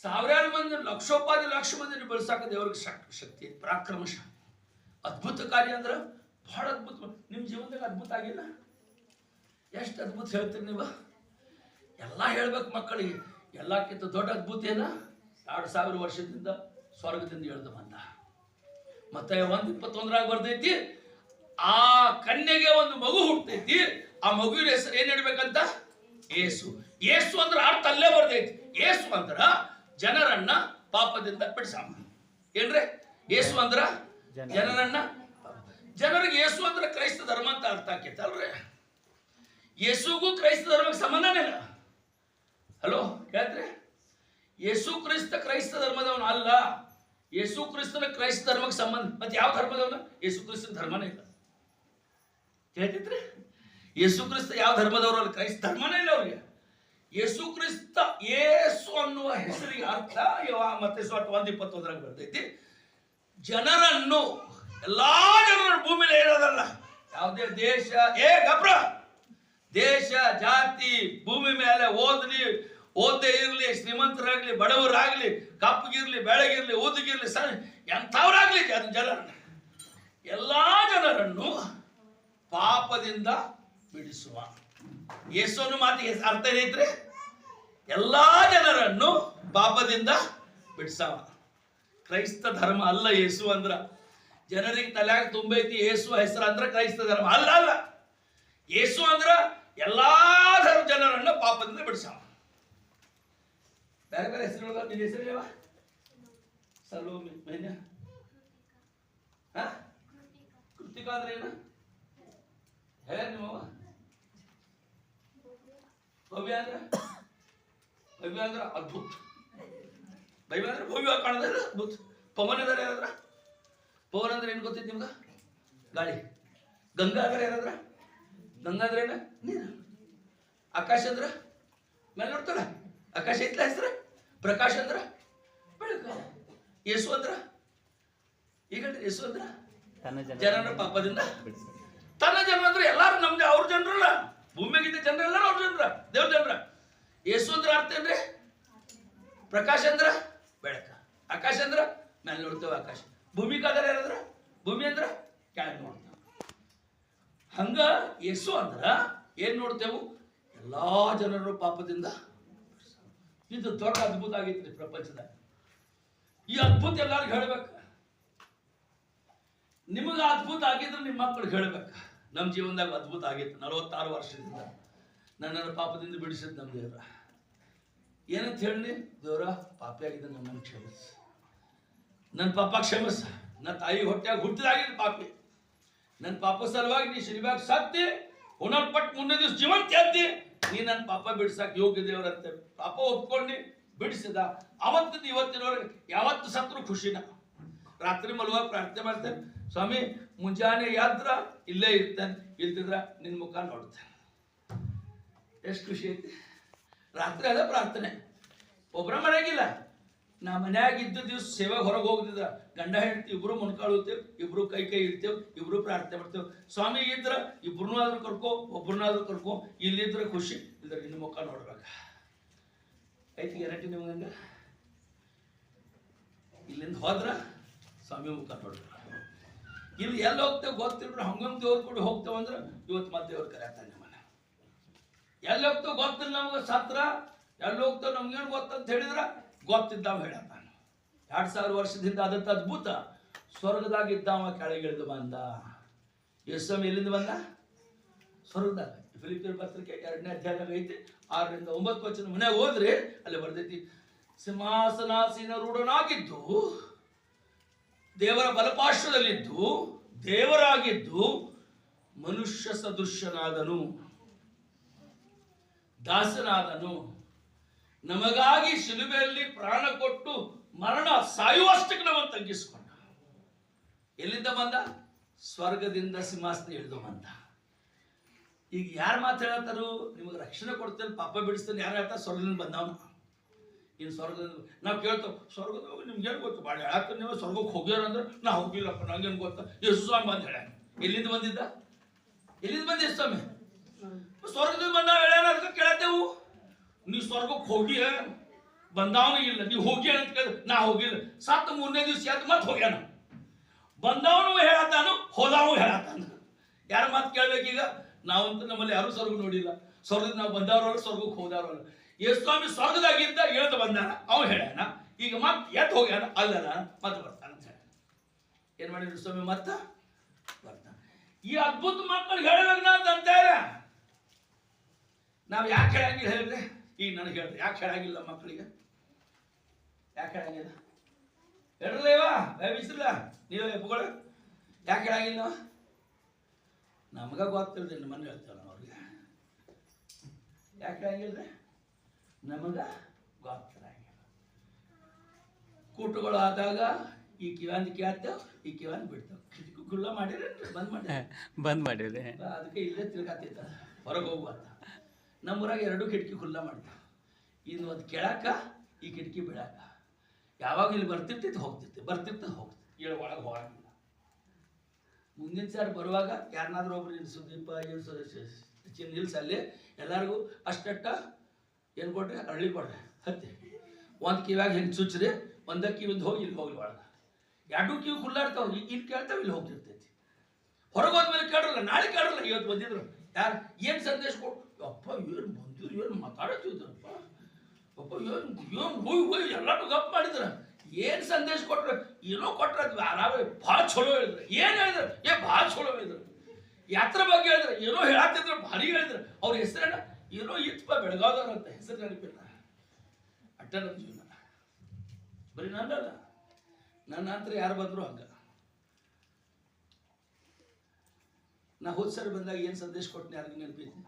1,000 ಮಂದಿ, ಲಕ್ಷೋಪಾದಿ ಲಕ್ಷ ಮಂದಿ ಬೆಳೆಸಾಕ ದೇವ್ರಿಗೆ ಶಕ್ತಿ, ಪರಾಕ್ರಮಶಾಲಿ, ಅದ್ಭುತ ಕಾರ್ಯ ಅಂದ್ರೆ ಬಹಳ ಅದ್ಭುತ. ನಿಮ್ಮ ಜೀವನದಾಗ ಅದ್ಭುತ ಆಗಿಲ್ಲ? ಎಷ್ಟು ಅದ್ಭುತ ಹೇಳ್ತೀರಿ ನೀವು? ಎಲ್ಲ ಹೇಳ್ಬೇಕು ಮಕ್ಕಳಿಗೆ. ಎಲ್ಲಕ್ಕಿಂತ ದೊಡ್ಡ ಅದ್ಭುತ ಏನ? 2,000 ವರ್ಷದಿಂದ ಸ್ವರ್ಗದಿಂದ ಇಳಿದು ಬಂದ. ಮತ್ತೆ 1:21 ಬರ್ತೈತಿ, ಆ ಕನ್ಯೆಗೆ ಒಂದು ಮಗು ಹುಟ್ಟೈತಿ. ಆ ಮಗುವಿನ ಹೆಸರು ಏನ್ ಇಡ್ಬೇಕಂತ? ಯೇಸು. ಯೇಸು ಅಂದ್ರೆ ಅರ್ಥ ಅಲ್ಲೇ ಬರ್ತೈತಿ. ಯೇಸು ಅಂದ್ರ ಜನರನ್ನ ಪಾಪದಿಂದ ಬಿಡಿಸಾಮ. ಏನ್ರಿ ಯೇಸು ಅಂದ್ರ? ಜನರನ್ನ. ಜನರಿಗೆ ಯೇಸು ಅಂದ್ರೆ ಕ್ರೈಸ್ತ ಧರ್ಮ ಅಂತ ಅರ್ಥ ಆಕೈತೆ ಅಲ್ರಿ? ಯೇಸುಗೂ ಕ್ರೈಸ್ತ ಧರ್ಮಕ್ಕೆ ಸಂಬಂಧನೇ ಇಲ್ಲ. ಹಲೋ ಹೇಳ್ತ್ರಿ? ಯೇಸು ಕ್ರಿಸ್ತ ಕ್ರೈಸ್ತ ಧರ್ಮದವನು ಅಲ್ಲ. ಯೇಸು ಕ್ರಿಸ್ತನ ಕ್ರೈಸ್ತ ಧರ್ಮಕ್ಕೆ ಸಂಬಂಧ. ಮತ್ತೆ ಯಾವ ಧರ್ಮದವನು? ಯೇಸು ಕ್ರಿಸ್ತನ ಧರ್ಮನೇ ಇಲ್ಲ. ಹೇಳ್ತಿದ್ರಿ? ಯೇಸು ಕ್ರಿಸ್ತ ಯಾವ ಧರ್ಮದವರು ಅಲ್ಲ, ಕ್ರೈಸ್ತ ಧರ್ಮನೇ ಇಲ್ಲ ಅವ್ರಿಗೆ. ಯೇಸು ಕ್ರಿಸ್ತ, ಯೇಸು ಅನ್ನುವ ಹೆಸರಿಗೆ ಅರ್ಥ ಮತ್ತೆ 1:21 ಬರ್ತೈತಿ, ಜನರನ್ನು, ಎಲ್ಲಾ ಜನರು ಭೂಮಿಲಿ ಇರೋದಲ್ಲ. ಯಾವುದೇ ದೇಶ, ದೇಶ ಜಾತಿ ಭೂಮಿ ಮೇಲೆ ಓದೇ ಇರ್ಲಿ, ಶ್ರೀಮಂತರಾಗ್ಲಿ, ಬಡವರಾಗ್ಲಿ, ಕಪ್ಪಗಿರ್ಲಿ, ಬೆಳಗಿರ್ಲಿ, ಊದಿಗಿರ್ಲಿ, ಎಂಥವ್ರಾಗ್ಲಿ, ಜನರನ್ನು, ಎಲ್ಲಾ ಜನರನ್ನು ಪಾಪದಿಂದ ಬಿಡಿಸುವ. ಯೇಸು ಅನ್ನೋ ಮಾತಿಗೆ ಅರ್ಥ ಏನೈತ್ರಿ? ಎಲ್ಲಾ ಜನರನ್ನು ಪಾಪದಿಂದ ಬಿಡಿಸವ. ಕ್ರೈಸ್ತ ಧರ್ಮ ಅಲ್ಲ ಯೇಸು ಅಂದ್ರ. ಜನರಿಗೆ ತಲೆಯಾಗ ತುಂಬೈತಿ ಯೇಸು ಹೆಸರು ಅಂದ್ರ ಕ್ರೈಸ್ತ ಧರ್ಮ ಅಲ್ಲ. ಅಲ್ಲ, ಯೇಸು ಅಂದ್ರ ಎಲ್ಲಾ ಜನರನ್ನು ಪಾಪದಿಂದ ಬಿಡಿಸವ. ಬೇರೆ ಬೇರೆ ಹೆಸರುಗಳು. ನಿನ್ನ ಹೆಸರು ಯಾವ? ಸಲೋಮಿ, ಮೈನ್ಯ, ಕೃತಿಕಾ ಅಂದ್ರೆ ಏನ ಹೇಳ ನಿಮ್ಮವ? ಭವ್ಯ ಅಂದ್ರೆ ಅದ್ಭುತ. ಭವ್ಯ ಅಂದ್ರೆ ಭವ್ಯ ಕಾಣದ ಅದ್ಭುತ. ಪವನ್ ಇದಾರೆ ಯಾರಾದ್ರ? ಪವನ್ ಅಂದ್ರೆ ಏನ್ ಗೊತ್ತೈತಿ ನಿಮ್ಗ? ಗಾಳಿ. ಗಂಗಾ ಅಂದ್ರೆ ಯಾರಾದ್ರ? ಗಂಗಾ ಅಂದ್ರೆ ಏನ? ನೀರು. ಆಕಾಶ ಅಂದ್ರ ಮೇಲೆ ನೋಡ್ತಾರ, ಆಕಾಶ ಐತ್ಲ ಹೆಸರ. ಪ್ರಕಾಶ ಅಂದ್ರ ಬೆಳಕು. ಯೇಸು ಅಂದ್ರ ಈಗ ಯೇಸು ಅಂದ್ರ ಜನರ ಪಾಪದಿಂದ ತನ್ನ ಜನ ಅಂದ್ರೆ ಎಲ್ಲಾರು ನಮ್ದು ಅವ್ರ ಜನರಲ್ಲ. ಭೂಮಿಯಾಗಿದ್ದ ಜನರ ಎಲ್ಲಾರು ಅವ್ರ ಜನರ, ದೇವ್ರ ಜನರ. ಯೇಸು ಅಂದ್ರೆ ಅರ್ಥ ಏನ್ರಿ? ಪ್ರಕಾಶ ಅಂದ್ರ ಬೆಳಕ, ಆಕಾಶ ಅಂದ್ರ ಮೇಲೆ ನೋಡ್ತೇವೆ ಆಕಾಶ. ಭೂಮಿಕಾದ್ರೆ ಯಾರಂದ್ರ? ಭೂಮಿ ಅಂದ್ರ ಕೆಳಗೆ ನೋಡ್ತೇವೆ. ಹಂಗ ಯೇಸು ಅಂದ್ರ ಏನ್ ನೋಡ್ತೇವು? ಎಲ್ಲಾ ಜನರು ಪಾಪದಿಂದ. ಇದು ದೊಡ್ಡ ಅದ್ಭುತ ಆಗೈತ್ರಿ ಪ್ರಪಂಚದಾಗ. ಈ ಅದ್ಭುತ ಎಲ್ಲಾರು ಹೇಳ್ಬೇಕು. ನಿಮಗ ಅದ್ಭುತ ಆಗಿದ್ರೆ ನಿಮ್ಮ ಮಕ್ಕಳಿಗೆ ಹೇಳ್ಬೇಕು. ನಮ್ಮ ಜೀವನದಾಗ ಅದ್ಭುತ ಆಗೈತೆ. 46 ವರ್ಷದಿಂದ ನನ್ನನ್ನು ಪಾಪದಿಂದ ಬಿಡಿಸಿದ್ ನಮ್ಮ ದೇವ್ರ. ಏನಂತ ಹೇಳಿ? ದೇವ್ರ, ಪಾಪಿ ಆಗಿದ್ದ ನನ್ನನ್ನು ಕ್ಷಮಿಸಿ. ನನ್ನ ಪಾಪ ಕ್ಷಮಸ. ನನ್ನ ತಾಯಿ ಹೊಟ್ಟೆಯಾಗ ಹುಟ್ಟಿದಾಗಿದ್ದು ಪಾಪಿ. ನನ್ನ ಪಾಪ ಸಲುವಾಗಿ ನೀ ಶಿಲ್ಬ್ಯಾಗ ಸತ್ತಿ ಹುನಲ್ಪಟ್ಟು ಮುಂದೆ ದಿವಸ ಜೀವಂತ ಎದ್ದಿ. ನೀ ನನ್ನ ಪಾಪ ಬಿಡ್ಸಕ್ ಯೋಗ್ಯ ದೇವರಂತೆ ಪಾಪ ಒಪ್ಕೊಂಡು ಬಿಡಿಸಿದ. ಅವತ್ತಿಂದ ಇವತ್ತಿನವರೆಗೆ ಯಾವತ್ತು ಸತ್ರು ಖುಷಿನ. ರಾತ್ರಿ ಮಲುವಾಗ ಪ್ರಾರ್ಥನೆ ಮಾಡ್ತೇನೆ, ಸ್ವಾಮಿ ಮುಂಜಾನೆ ಯಾದ್ರ ಇಲ್ಲೇ ಇರ್ತೇನೆ, ಇಲ್ದಿದ್ರ ನಿನ್ನ ಮುಖ ನೋಡ್ತೇನೆ. ಎಷ್ಟು ಖುಷಿ ಐತಿ. ರಾತ್ರಿ ಅದ ಪ್ರಾರ್ಥನೆ. ಒಬ್ಬರ ಮನೆಯಾಗಿಲ್ಲ, ನಾ ಮನ್ಯಾಗ ಇದ್ದ ದಿವ್ಸ ಸೇವೆ ಹೊರಗೆ ಹೋಗ್ತಿದ್ರ ಗಂಡ ಹೆಂಡತಿ ಇಬ್ರು ಮುನ್ಕಾಳುತ್ತೇವೆ, ಇಬ್ರು ಕೈ ಇಡ್ತೇವೆ, ಇಬ್ರು ಪ್ರಾರ್ಥನೆ ಮಾಡ್ತೇವೆ. ಸ್ವಾಮಿ ಇದ್ರ ಇಬ್ರನ್ನಾದ್ರೂ ಕರ್ಕೊ, ಒಬ್ರನ್ನಾದ್ರೂ ಕರ್ಕೊ. ಇಲ್ಲಿದ್ರೆ ಖುಷಿ, ಇದ್ರ ನಿನ್ನ ಮುಖ ನೋಡ್ಬೇಕ. ಐತಿ ಗ್ಯಾರಂಟಿ ನಿಮ್ಗೆ. ಇಲ್ಲಿಂದ ಹೋದ್ರ ಸ್ವಾಮಿ ಮುಖ ನೋಡ್ಬೇಕು. ಇಲ್ಲಿ ಎಲ್ಲಿ ಹೋಗ್ತೇವೆ ಗೊತ್ತಿಲ್ರಿ, ಹಂಗೊಂದು ದೇವ್ರ ಕೂಡ ಹೋಗ್ತೇವೆ ಅಂದ್ರೆ ಇವತ್ತು ಮತ್ತೆ ದೇವ್ರು ಕರೆಯತ್ತಾನೆ ನಮ್ಮನ್ನ. ಎಲ್ಲಿ ಹೋಗ್ತೇವೆ ಗೊತ್ತಿಲ್ಲ ನಮ್ಗೆ, ಸತ್ರ ಎಲ್ಲಿ ಹೋಗ್ತೇವೆ ನಮ್ಗೇನು ಗೊತ್ತಂತ ಹೇಳಿದ್ರ ಗೊತ್ತಿದ್ದಾವ ಹೇಳತ್ತಾನ. 2000 ವರ್ಷದಿಂದ ಆದಂತ ಅದ್ಭುತ. ಸ್ವರ್ಗದಾಗಿದ್ದಾವ ಕೆಳಗಿಳಿದು ಬಂದ. ಯೇಸು ಎಲ್ಲಿಂದ ಬಂದ? ಸ್ವರ್ಗದಾಗ. ಫಿಲಿಪ್ಪಿಯರ ಪತ್ರಿಕೆ 2ನೇ ಅಧ್ಯಾಯದಾಗ ಐತಿ, 6ರಿಂದ 9 ವಚನ ಮನೆಯಾಗ ಹೋದ್ರಿ ಅಲ್ಲಿ ಬರ್ದೈತಿ. ಸಿಂಹಾಸನಾಸೀನ ರೂಢನಾಗಿದ್ದು, ದೇವರ ಬಲಪಾರ್ಶ್ವದಲ್ಲಿದ್ದು, ದೇವರಾಗಿದ್ದು, ಮನುಷ್ಯ ಸದೃಶ್ಯನಾದನು, ದಾಸನಾದನು, ನಮಗಾಗಿ ಶಿಲುಬೆಯಲ್ಲಿ ಪ್ರಾಣ ಕೊಟ್ಟು ಮರಣ ಸಾಯುವಷ್ಟಕ್ಕೆ ನಮ್ಮನ್ನು ತಗ್ಗಿಸಿಕೊಂಡ. ಎಲ್ಲಿಂದ ಬಂದ? ಸ್ವರ್ಗದಿಂದ ಸಿಂಹಾಸನ ಇಳಿದು ಬಂದ. ಈಗ ಯಾರು ಮಾತಾಡತ್ತಾರು? ನಿಮಗೆ ರಕ್ಷಣೆ ಕೊಡ್ತೇನೆ, ಪಾಪ ಬಿಡಿಸ್ತೇನೆ ಯಾರು ಹೇಳ್ತಾರೆ? ಸ್ವರ್ಗದಿಂದ ಬಂದವನು. ಇನ್ನು ಸ್ವರ್ಗದಿಂದ ನಾವು ಕೇಳ್ತೇವೆ, ಸ್ವರ್ಗದ ನಿಮ್ಗೇನು ಗೊತ್ತು? ಭಾಳ ಹೇಳತ್ತ ನೀವು ಸ್ವರ್ಗಕ್ಕೆ ಹೋಗ್ಯಾರ ಅಂದ್ರೆ ನಾ ಹೋಗಿಲ್ಲಪ್ಪ, ನಂಗೇನು ಗೊತ್ತಾ? ಯೇಸು ಸ್ವಾಮಿ ಬಂದು ಹೇಳ. ಎಲ್ಲಿಂದ ಬಂದಿದ್ದ? ಎಲ್ಲಿಂದ ಬಂದ ಯೇಸು ಸ್ವಾಮಿ? ಸ್ವರ್ಗದಿಂದ ಬಂದ ಹೇಳ್ಯಾನ, ಅದಕ್ಕೆ ಕೇಳತ್ತೇವು. ನೀವು ಸ್ವರ್ಗಕ್ಕೆ ಹೋಗಿ ಬಂದವನು ಇಲ್ಲ, ನೀವು ಹೋಗಿ ಅಂತ ಕೇಳಿದ್ರೆ ನಾ ಹೋಗಿಲ್ಲ. ಸತ್ತ 3ನೇ ದಿವಸ ಎದ್ದು ಮತ್ತೆ ಹೋಗ್ಯಾನ. ಬಂದವನು ಹೇಳತ್ತಾನು, ಹೋದವನು ಹೇಳತ್ತಾನ. ಯಾರ ಮಾತು ಕೇಳ್ಬೇಕೀಗ? ನಾವಂತೂ ನಮ್ಮಲ್ಲಿ ಯಾರು ಸ್ವರ್ಗ ನೋಡಿಲ್ಲ. ಸ್ವರ್ಗದ ನಾವು ಬಂದವರಲ್ಲ, ಸ್ವರ್ಗಕ್ಕೆ ಹೋದವರಲ್ಲ. ಯೇಸು ಸ್ವಾಮಿ ಸ್ವರ್ಗದಾಗಿದ್ದ ಇಳಿದು ಬಂದಾನ, ಅವನು ಹೇಳ್ಯಾನ. ಈಗ ಮತ್ತೆ ಎದ್ದು ಹೋಗ್ಯಾನ, ಅಲ್ಲದ ಮತ್ತೆ ಬರ್ತಾನ ಅಂತ ಹೇಳ. ಏನ್ ಮಾಡಿದ್ರು ಸ್ವಾಮಿ? ಮತ್ತ ಬರ್ತಾನ. ಈ ಅದ್ಭುತ ಮಕ್ಕಳಿಗೆ ಹೇಳ್ಬೇಕು ನಾವು ಅಂತಾರೆ. ನಾವು ಯಾಕೆ ಹೇಳಂಗಿಲ್ಲ ಹೇಳಿದ್ರೆ? ಈಗ ನನಗೆ ಹೇಳ್ರಿ, ಯಾಕೆ ಹೇಳಂಗಿಲ್ಲ ಮಕ್ಕಳಿಗೆ? ಯಾಕೆ ಹೇಳಂಗಿಲ್ಲ ಹೇಳ್ರಲ್ಲೇವಾ? ಬಿಸಿಲ್ಲ ನೀವೇ ಎಪ್ಪುಗಳು ಯಾಕೆ ಹೇಳಂಗಿಲ್ಲ? ನಮಗ ಗೊತ್ತಿಲ್ರಿ, ನಿಮ್ಮನ್ನು ಹೇಳ್ತೇವೆ ನಾವು ಅವ್ರಿಗೆ. ಯಾಕೆ ಹೇಳಂಗಿಲ್ರಿ? ನಮಗ ಗೊತ್ತಿರಂಗಿಲ್ಲ. ಕೂಟುಗಳು ಆದಾಗ ಈ ಕಿವ್ಯಾನ್ ಕೇಳ್ತೇವೆ, ಈ ಕಿವ್ಯಾನ್ ಬಿಡ್ತೇವೆ. ಕಿಟಕಿ ಖುಲ್ಲ ಮಾಡಿರೇನ್ರಿ? ಬಂದ್ ಮಾಡಿರಿ. ಅದಕ್ಕೆ ಇಲ್ಲೇ ತಿರ್ಗಾತಿದ್ದ ಹೊರಗೆ ಹೋಗುವಂತ. ನಮ್ಮೂರಾಗ 2 ಕಿಟಕಿ ಖುಲ್ಲ ಮಾಡ್ತಾವೆ. ಇನ್ನು ಒಂದು ಕೆಳಕ, ಈ ಕಿಟಕಿ ಬಿಡಾಕ. ಯಾವಾಗ ಇಲ್ಲಿ ಬರ್ತಿರ್ತೈತಿ ಹೋಗ್ತಿರ್ತಿ, ಬರ್ತಿರ್ತ ಹೋಗ್ತಿರ್ತಿ, ಇಲ್ಲಿ ಒಳಗೆ ಹೋಗಂಗಿಲ್ಲ. ಮುಂದಿನ ಸಾರಿ ಬರುವಾಗ ಯಾರನ್ನಾದ್ರೂ ಒಬ್ರು ಇಲ್ಲಿ ಸುದೀಪ ನಿಲ್ಸಲ್ಲಿ ಎಲ್ಲರಿಗೂ ಅಷ್ಟಟ್ಟ ಏನು ಕೊಡ್ರಿ? ಅರಳಿ ಕೊಡ್ರಿ, ಹತ್ತಿ ಒಂದು ಕಿವ್ಯಾಗ ಹೆಂಗೆ ಚುಚ್ಚ್ರಿ, ಒಂದ ಕಿವಿಂದ ಹೋಗಿ ಇಲ್ಲಿ ಹೋಗ್ಲಿ ಒಳಗೆ. 2 ಕಿವಿ ಖುಲ್ಲಾಡ್ತಾವ, ಇಲ್ಲಿ ಕೇಳ್ತಾವೆ, ಇಲ್ಲಿ ಹೋಗ್ತಿರ್ತೈತಿ. ಹೊರಗೆ ಹೋದ್ಮೇಲೆ ಕೇಳ್ರಲ್ಲ, ನಾಳೆ ಕೇಳ್ರಲ್ಲ. ಇವತ್ತು ಬಂದಿದ್ರು ಯಾರು ಏನು ಸಂದೇಶ ಕೊಟ್ಟು, ಅಪ್ಪ ಏನು ಬಂದಿದ್ರು, ಏನು ಮಾತಾಡತ್ತಿದ್ರಪ್ಪ, ಅಪ್ಪ ಏನು ಹೋಯ್ ಎಲ್ಲರೂ ಗಪ್ ಮಾಡಿದ್ರ, ಏನು ಸಂದೇಶ ಕೊಟ್ರು, ಏನೋ ಕೊಟ್ರ ಭಾಳ ಚಲೋ ಹೇಳಿದ್ರು. ಏನು ಹೇಳಿದ್ರು? ಭಾಳ ಚಲೋ ಹೇಳಿದ್ರು. ಯಾತ್ರ ಬಗ್ಗೆ ಹೇಳಿದ್ರು, ಏನೋ ಹೇಳತ್ತಿದ್ರು, ಭಾರಿ ಹೇಳಿದ್ರು. ಅವ್ರ ಹೆಸರೇನ ಏನೋ ಇತ್ತಪ್ಪ, ಬೆಳಗಾವ್ದವ್ರ ಅಂತ ಹೆಸರು ನೆನಪಿಲ್ಲ. ಅಟ್ಟ ನಮ್ಮ ಜೀವನ. ಬರೀ ನನ್ನಲ್ಲ, ನನ್ನ ಹತ್ರ ಯಾರು ಬಂದ್ರು ಹಂಗ. ನಾ ಹೋದ್ ಸರಿ ಬಂದಾಗ ಏನು ಸಂದೇಶ ಕೊಟ್ಟನೆ ಯಾರಿಗೂ ನೆನಪೈತಿ?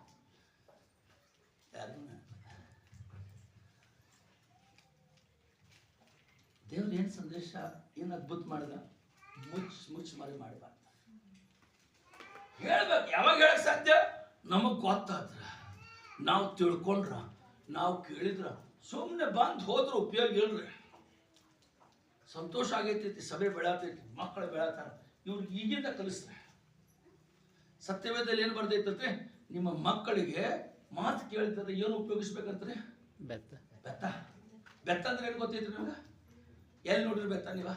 ಯಾರಿಗೂ ದೇವ್ರು ಏನು ಸಂದೇಶ, ಏನು ಅದ್ಭುತ ಮಾಡಿದ? ಮುಚ್ಚ ಮರೆ ಮಾಡಬಾರ್ದು. ಹೇಳ್ಬೇಕು. ಯಾವಾಗ ಹೇಳಕ್ ಸಾಧ್ಯ? ನಮಗ್ ಗೊತ್ತಾದ್ರ, ನಾವು ತಿಳ್ಕೊಂಡ್ರ, ನಾವು ಕೇಳಿದ್ರ, ಸುಮ್ಮನೆ ಬಂದು ಹೋದ್ರ ಉಪಯೋಗ ಇಲ್ರಿ. ಸಂತೋಷ ಆಗೈತೈತಿ, ಸಭೆ ಬೆಳತೈತಿ, ಮಕ್ಕಳು ಬೆಳತಾರ. ಇವ್ರಿಗೆ ಈಗಿಂದ ಕಲಿಸ್ತಾರೆ. ಸತ್ಯವೇದದಲ್ಲಿ ಏನು ಬರ್ದೈತಂದ್ರೆ, ನಿಮ್ಮ ಮಕ್ಕಳಿಗೆ ಮಾತು ಕೇಳ್ತದೆ ಏನು ಉಪಯೋಗಿಸ್ಬೇಕಂದ್ರೆ? ಬೆತ್ತ. ಬೆತ್ತ ಬೆತ್ತ ಅಂದ್ರೆ ಏನು ಗೊತ್ತೈತ್ರಿ ನಿಮ್ಗೆ? ಎಲ್ಲಿ ನೋಡ್ರಿ ಬೆತ್ತ? ನೀವ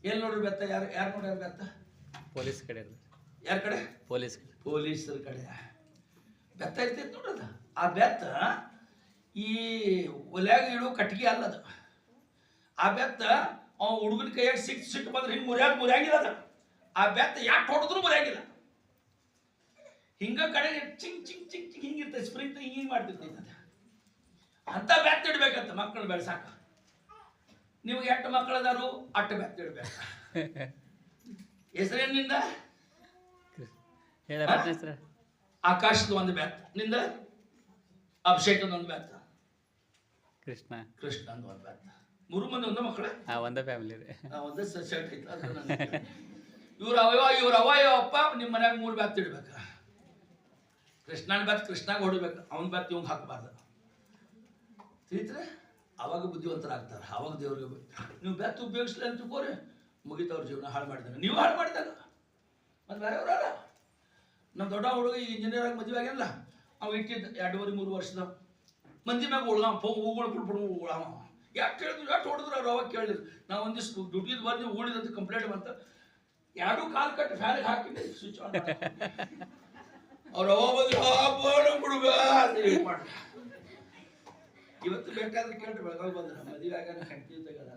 ಎಲ್ಲಿ ನೋಡ್ರಿ ಬೆತ್ತ? ಯಾರು ನೋಡ್ಯಾರ ಬೆತ್ತ? ಪೊಲೀಸ್ ಕಡೆ. ಯಾರ ಕಡೆ? ಪೊಲೀಸರ ಕಡೆ ಬೆತ್ತ ಇರ್ತೈತಿ ನೋಡದ. ಆ ಬೆತ್ತ ಈ ಒಲ್ಯಾಗ ಇಡೋ ಕಟ್ಟಿಗೆ ಅಲ್ಲದ. ಆ ಬೆತ್ತ ಅವ ಹುಡುಗನ ಕೈಯಾಗ ಸಿಟ್ಟು ಬಂದ್ರೆ ಹಿಂಗೆ ಮುರಿಯಾಗಿಲ್ಲ ಅದ. ಆ ಬೆತ್ತ ಯಾಕೆ ಹೊಡೆದ್ರು ಮುರಿಯಾಗಿಲ್ಲ. ಹಿಂಗ ಕಡೆ ಚಿಂಗ್ ಚಿಂಗ್ ಚಿಂಗ್ ಚಿಂಗ್ ಹಿಂಗಿರ್ತೈತೆ, ಸ್ಪ್ರಿಂಗ್ ಹಿಂಗೆ ಮಾಡ್ತಿರ್ತೈತೆ. ಅಂತ ಬೆತ್ತ ಇಡ್ಬೇಕಂತ ಮಕ್ಕಳು ಬೆಳೆಸಾಕ. ನಿಮ್ಗೆ ಎಷ್ಟು ಮಕ್ಕಳದಾರು ಅಟ್ಟು ಬೆತ್ತ ಇಡ್ಬೇಕು. ಹೆಸರೇನಿಂದ ಆಕಾಶದ ಒಂದು ಬೆತ್ತ, ನಿಂದ ಅಭಿಷೇಕದ ಒಂದು ಬೆತ್ತ, ಕೃಷ್ಣ ಅಂದ ಒಂದು ಬೆತ್ತ. ಮೂರು ಮಂದಿ ಒಂದ ಮಕ್ಕಳ, ಒಂದೇ ಫ್ಯಾಮಿಲಿ ಒಂದೇ ಶರ್ಟ್ ಐತ. ಇವ್ರ ಅವಯಪ್ಪ ನಿಮ್ಮ ಮನ್ಯಾಗ 3 ಬೆತ್ತ ಇಡ್ಬೇಕ. ಕೃಷ್ಣನ ಬೆತ್ತ ಕೃಷ್ಣಾಗ ಹೊಡಿಬೇಕು, ಅವನ ಬೆತ್ತ ಇವಂಗ ಹಾಕಬಾರ್ದು. ತಿಳಿತ್ರೆ ಅವಾಗ ಬುದ್ಧಿವಂತರಾಗ್ತಾರೆ. ಅವಾಗ ದೇವ್ರಿಗೆ ನೀವು ಬೆತ್ತ ಉಪಯೋಗಿಸ್ಲಿ ಅಂತ ತಿಳ್ಕೋರಿ, ಮುಗಿತವ್ರ ಜೀವನ ಹಾಳು ಮಾಡಿದಾಗ. ನೀವು ಹಾಳು ಮಾಡಿದಾಗ ಮತ್ತೆ ಬೇರೆಯವ್ರಲ್ಲ. ನಮ್ಮ ದೊಡ್ಡ ಹುಡುಗ ಈಗ ಇಂಜಿನಿಯರ್ ಆಗಿ ಮದುವೆ ಆಗ್ಯಾನಲ್ಲ, ಅವ ಇಟ್ಟಿದ್ದ 2-3 ವರ್ಷದ ಮಂದಿ ಮ್ಯಾಗ ಉಳ್ಗಾವ ಉಳಾವ. ಯಾಕೆ ಹೇಳಿದ್ರು, ಎಷ್ಟು ಹೊಡೆದ್ರು ಅವ್ರು. ಅವಾಗ ಕೇಳಿದ್ರು, ನಾವು ಒಂದಿಷ್ಟು ಡ್ಯೂಟಿದ್ ಬಂದು ಉಳಿದಂತ ಕಂಪ್ಲೇಂಟ್ ಬಂತ, 2 ಕಾಲು ಕಟ್ಟಿ ಫ್ಯಾನಿಗೆ ಹಾಕಿದ್ದೆ ಸ್ವಿಚ್ ಆನ್. ಅವ್ರು ಅವ ಬಂದು ಹುಡುಗ ಮಾಡಿ. ಇವತ್ತು ಬೇಕಾದ್ರೆ ಕೇಳ್ರಿ, ಬೆಳಗಾವಿ ಬಂದ್ರೆ ಮದುವೆ ಆಗ ಕಂಟಿನ್ಯೂ ತೆಗದ.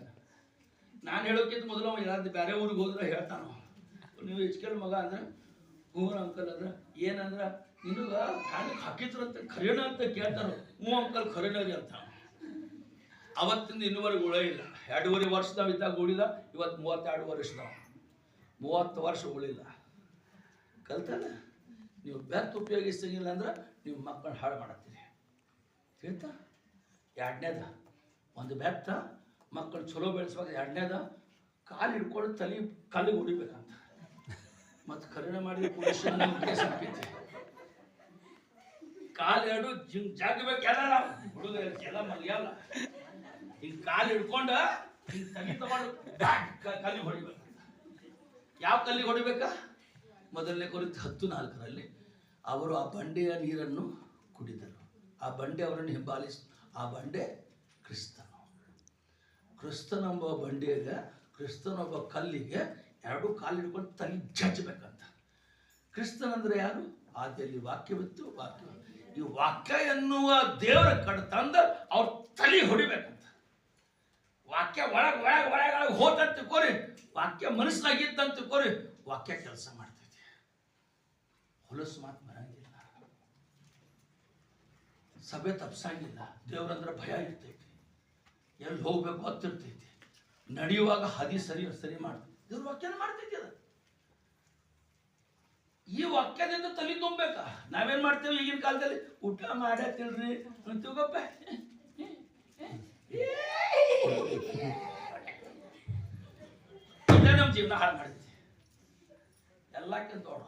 ನಾನು ಹೇಳೋಕ್ಕಿಂತ ಮೊದಲು ಅವ ಯಾರು ಬೇರೆ ಊರಿಗೆ ಹೋದ್ರೆ ಹೇಳ್ತಾನ, ನೀವು ಹೆಚ್ಕೇಳಿ ಮಗ ಅಂದ್ರೆ ಹ್ಞೂ ಅಂಕಲ್ ಅಂದ್ರೆ ಏನಂದ್ರೆ ನಿನಗ ಫ್ಯಾನಿಗೆ ಹಾಕಿದ್ರಂತ ಖರೇನ ಅಂತ ಕೇಳ್ತಾರ. ಹ್ಞೂ ಅಂಕಲ್ ಖರೇನರಿ ಅಂತ. ಅವತ್ತಿಂದ ಇನ್ನೂವರೆಗೆ ಉಳ ಇಲ್ಲ. 2.5 ವರ್ಷದವ ಇದ್ದಾಗ ಉಳಿದ, ಇವತ್ತು 32 ವರ್ಷದವ, 30 ವರ್ಷ ಉಳಿಲ್ಲ. ಕಲ್ತಲ್ಲ. ನೀವು ಬೆತ್ತ ಉಪಯೋಗಿಸಂಗಿಲ್ಲ ಅಂದ್ರೆ ನೀವು ಮಕ್ಕಳನ್ನ ಹಾಳು ಮಾಡತ್ತೀರಿ. ಹೇಳ್ತಾ 2ನೇದ ಒಂದು ಬೆತ್ತ ಮಕ್ಕಳು ಚಲೋ ಬೆಳೆಸುವಾಗ, 2ನೇದ ಕಾಲು ಹಿಡ್ಕೊಂಡು ತಲೆ ಕಲ್ಲಿಗೆ ಹೊಡಿಬೇಕಂತ. ಮತ್ತು ಕರುಣೆ ಮಾಡಿ ಪೊಲೀಸ್ ಕೇಸ್ ಹಾಕೈತಿ. ಕಾಲು 2 ಜಾಗಬೇಕು ಎಲ್ಲ ಹುಡುಗ ಎಲ್ಲ ಮಲಗಲ್ಲ. ಹಿಂಗೆ ಕಾಲು ಹಿಡ್ಕೊಂಡು ಹಿಂಗೆ ತಲೆ ತಗೊಂಡು ಕಲ್ಲಿಗೆ ಹೊಡಿಬೇಕಂತ. ಯಾವ ಕಲ್ಲಿಗೆ ಹೊಡಿಬೇಕಾ? ಮೊದಲನೇ ಕೊರಿಂಥ 10:4 ಅವರು ಆ ಬಂಡೆಯ ನೀರನ್ನು ಕುಡಿದರು. ಆ ಬಂಡೆ ಅವರನ್ನು ಹಿಂಬಾಲಿಸಿ, ಆ ಬಂಡೆ ಕ್ರಿಸ್ತನು. ಕ್ರಿಸ್ತನೆಂಬ ಬಂಡೆಗೆ, ಕ್ರಿಸ್ತನೊಬ್ಬ ಕಲ್ಲಿಗೆ 2 ಕಾಲು ಹಿಡ್ಕೊಂಡು ತಲೆ ಜಜ್ಬೇಕಂತ. ಕ್ರಿಸ್ತನಂದ್ರೆ ಯಾರು? ಆದಿಯಲ್ಲಿ ವಾಕ್ಯವಿತ್ತು, ವಾಕ್ಯ. ಈ ವಾಕ್ಯ ಎನ್ನುವ ದೇವರ ಕಡೆ ತಂದ ಅವ್ರ ತಲೆ ಹೊಡಿಬೇಕಂತ. ವಾಕ್ಯ ಒಳಗೆ ಹೋತಂತ ಕೋರಿ, ವಾಕ್ಯ ಮನಸ್ಸಿನಾಗಿತ್ತಂತ ಕೋರಿ, ವಾಕ್ಯ ಕೆಲಸ ಮಾಡ್ತೈತಿ. ಹೊಲಸು ಮಾತು ಬರಂಗಿಲ್ಲ, ಸಭೆ ತಪ್ಸಂಗಿಲ್ಲ. ದೇವ್ರಂದ್ರೆ ಭಯ ಇರ್ತೈತಿ, ಎಲ್ಲಿ ಹೋಗ್ಬೇಕು ಗೊತ್ತಿರ್ತೈತಿ. ನಡೆಯುವಾಗ ಹದಿ ಸರಿ ಮಾಡ್ತೈತಿ. ದೇವ್ರ ವಾಕ್ಯನ ಮಾಡ್ತೈತಿ. ಅದ ಈ ವಾಕ್ಯದಿಂದ ತಲೆ ತುಂಬಬೇಕಾ? ನಾವೇನ್ ಮಾಡ್ತೇವೆ ಈಗಿನ ಕಾಲದಲ್ಲಿ? ಊಟ ಮಾಡತ್ತಿಲ್ರಿ ಅಂತೀವಪ್ಪ. ಇದೇ ನಮ್ಮ ಜೀವನ ಹಾಳು ಮಾಡಿದ್ವಿ. ಎಲ್ಲಕ್ಕಿಂತ ದೊಡ್ಡ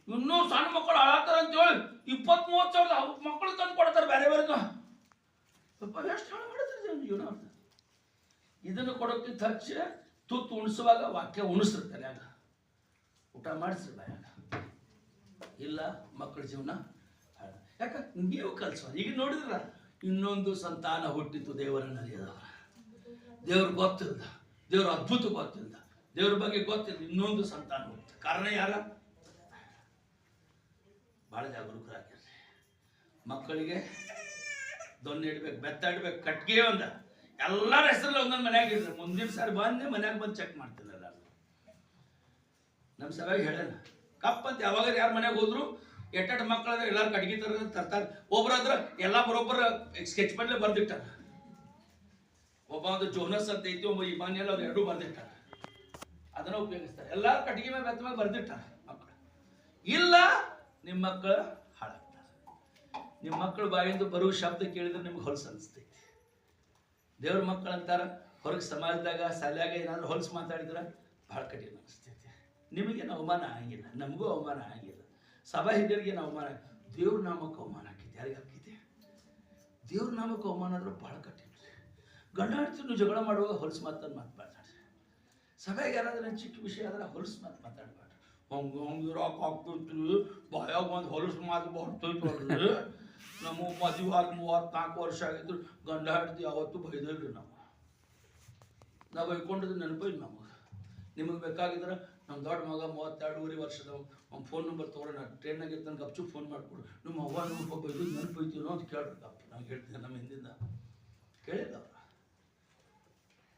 ಇನ್ನೂ ಸಣ್ಣ ಮಕ್ಕಳು ಹಾಳಾತಾರ ಅಂತೇಳಿ 20-30 ಸಾವಿರದ ಮಕ್ಕಳು ತಂದು ಕೊಡ್ತಾರೆ ಬೇರೆ ಬೇರೆ. ಎಷ್ಟು ಹಾಳು ಮಾಡಿದ್ರೆ ಜೀವನ. ಇದನ್ನು ಕೊಡೋಕ್ಕಿಂತ ಹಚ್ಚಿ ತುತ್ತು ಉಣಿಸುವಾಗ ವಾಕ್ಯ ಉಣಿಸಿರ್ತಾರೆ. ಆಗ ಊಟ ಮಾಡಿಸ್ರಿ ಬಾಯಾಗ. ಇಲ್ಲ ಮಕ್ಕಳ ಜೀವನ ಹಾಳು. ಯಾಕ ನೀವು ಕಲಿಸೋದು. ಈಗ ನೋಡಿದ್ರ ಇನ್ನೊಂದು ಸಂತಾನ ಹುಟ್ಟಿತು ದೇವರನ್ನು ಅರಿಯದವರ. ದೇವ್ರ ಗೊತ್ತಿಲ್ದ, ದೇವ್ರ ಅದ್ಭುತ ಗೊತ್ತಿಲ್ದ, ದೇವ್ರ ಬಗ್ಗೆ ಗೊತ್ತಿಲ್ಲ, ಇನ್ನೊಂದು ಸಂತಾನ ಹುಟ್ಟಿತು. ಕಾರಣ ಯಾರ? ಭಾಳ ಜಾಗರೂಕರಾಗಿರ್ರಿ. ಮಕ್ಕಳಿಗೆ ದೊಣ್ಣೆ ಇಡ್ಬೇಕು, ಬೆತ್ತ ಇಡ್ಬೇಕು, ಕಟ್ಗೆ ಒಂದ ಎಲ್ಲರ ಹೆಸರಲ್ಲಿ ಒಂದೊಂದು ಮನ್ಯಾಗ ಇರ್ರಿ. ಮುಂದಿನ ಸಾರಿ ಬಂದು ಮನ್ಯಾಗ ಬಂದು ಚೆಕ್ ಮಾಡ್ತೀನಿ. ಎಲ್ಲರೂ ನಮ್ಮ ಸಭೆಗೆ ಹೇಳೇನ ಕಪ್ ಅಂತ. ಯಾವಾಗ ಯಾರು ಮನ್ಯಾಗ ಹೋದ್ರು ಎಟ್ಟೆಟ್ಟು ಮಕ್ಕಳಾದ್ರೆ ಎಲ್ಲಾರು ಕಟ್ಗೆ ತರ್ತಾರೆ. ಒಬ್ರಾದ್ರ ಎಲ್ಲ ಬರೋಬ್ಬರ ಸ್ಕೆಚ್ ಪೆನ್ಲೆ ಬರ್ದಿಟ್ಟಾರ. ಒಬ್ಬ ಒಂದು ಜೋನಸ್ ಅಂತ ಐತಿ, ಒಬ್ಬ ಇಮಾನ್ಯಲ್, ಅವ್ರು 2 ಬರ್ದಿಟ್ಟಾರ. ಅದನ್ನ ಉಪಯೋಗಿಸ್ತಾರೆ. ಎಲ್ಲಾರು ಕಟ್ಗೆ ಮೇಲೆ ಬೆತ್ತ ಮೇಲೆ ಬರ್ದಿಟ್ಟಾರ ಮಕ್ಕಳು. ಇಲ್ಲ ನಿಮ್ಮ ಮಕ್ಕಳು ಹಾಳಾಗ್ತಾರೆ. ನಿಮ್ಮ ಮಕ್ಕಳು ಬಾಯಿಂದ ಬರುವ ಶಬ್ದ ಕೇಳಿದ್ರೆ ನಿಮ್ಗೆ ಹೊಲಸು ಅನಿಸ್ತೈತಿ. ದೇವ್ರ ಮಕ್ಕಳು ಅಂತಾರ, ಹೊರಗೆ ಸಮಾಜದಾಗ ಶಾಲ್ಯಾಗ ಏನಾದ್ರು ಹೊಲಸು ಮಾತಾಡಿದ್ರೆ ಭಾಳ ಕಠಿಣ ಅನಿಸ್ತೈತಿ. ನಿಮಗೇನು ಅವಮಾನ ಆಗಿಲ್ಲ, ನಮಗೂ ಅವಮಾನ ಆಗಿಲ್ಲ, ಸಭಾ ಹಿರಿಯರಿಗೇನು ಅವಮಾನ. ದೇವ್ರ ನಾಮಕ್ಕೆ ಅವಮಾನ ಆಕೈತಿ. ಯಾರಿಗೆ ಹಾಕೈತಿ? ದೇವ್ರ ನಾಮಕ್ಕೆ ಅವಮಾನ ಆದ್ರೆ ಭಾಳ ಕಠಿಣ. ಗಂಡ ಹೆಂಡತಿ ಜಗಳ ಮಾಡುವಾಗ ಹೊಲಸು ಮಾತನ್ನು ಮಾತಾಡ್ರಿ. ಸಭೆಗೆ ಯಾರಾದ್ರೂ ಚಿಕ್ಕ ವಿಷಯ ಆದ್ರೆ ಹೊಲಸು ಮಾತಾಡ್ಬಾರ್ದು. ಹಂಗೆ ಇರೋಕೆ ಆಗ್ತಿರ್ತೀವಿ, ಬಾಯಾಗ ಒಂದು ಹೊಲಸು ಮಾತು ಬರ್ತೈತಿ. ನಮ್ಮ ಮದುವೆ ಆಗಿ 34 ವರ್ಷ ಆಗಿದ್ರು ಗಂಡ ಹೆಂಡತಿ ಯಾವತ್ತೂ ಬೈದಲ್ರಿ. ನಾವು ಬೈಕೊಂಡಿದ್ದು ನೆನಪಿಲ್ಲ ನಮಗೆ. ನಿಮಗೆ ಬೇಕಾಗಿದ್ರೆ ನಮ್ಮ ದೊಡ್ಡ ಮಗ 32 ವರ್ಷದವ, ಅವ್ನು ಫೋನ್ ನಂಬರ್ ತೊಗೊಂಡು ನಾನು ಟ್ರೈನಾಗ ಇರ್ತಾನೆ, ಗಪ್ಚು ಫೋನ್ ಮಾಡಿಕೊಡು. ನಮ್ಮ ಅವ್ವ ನಮ್ಮ ಬೈದು ನೆನಪೈತೀನೋ ಅಂತ ಕೇಳ್ಬೇಕಪ್ಪ. ನಾವು ಹೇಳ್ತೀನಿ ನಮ್ಮ ಹಿಂದಿಂದ. ಕೇಳಿಲ್ಲ ಅವ್ರ,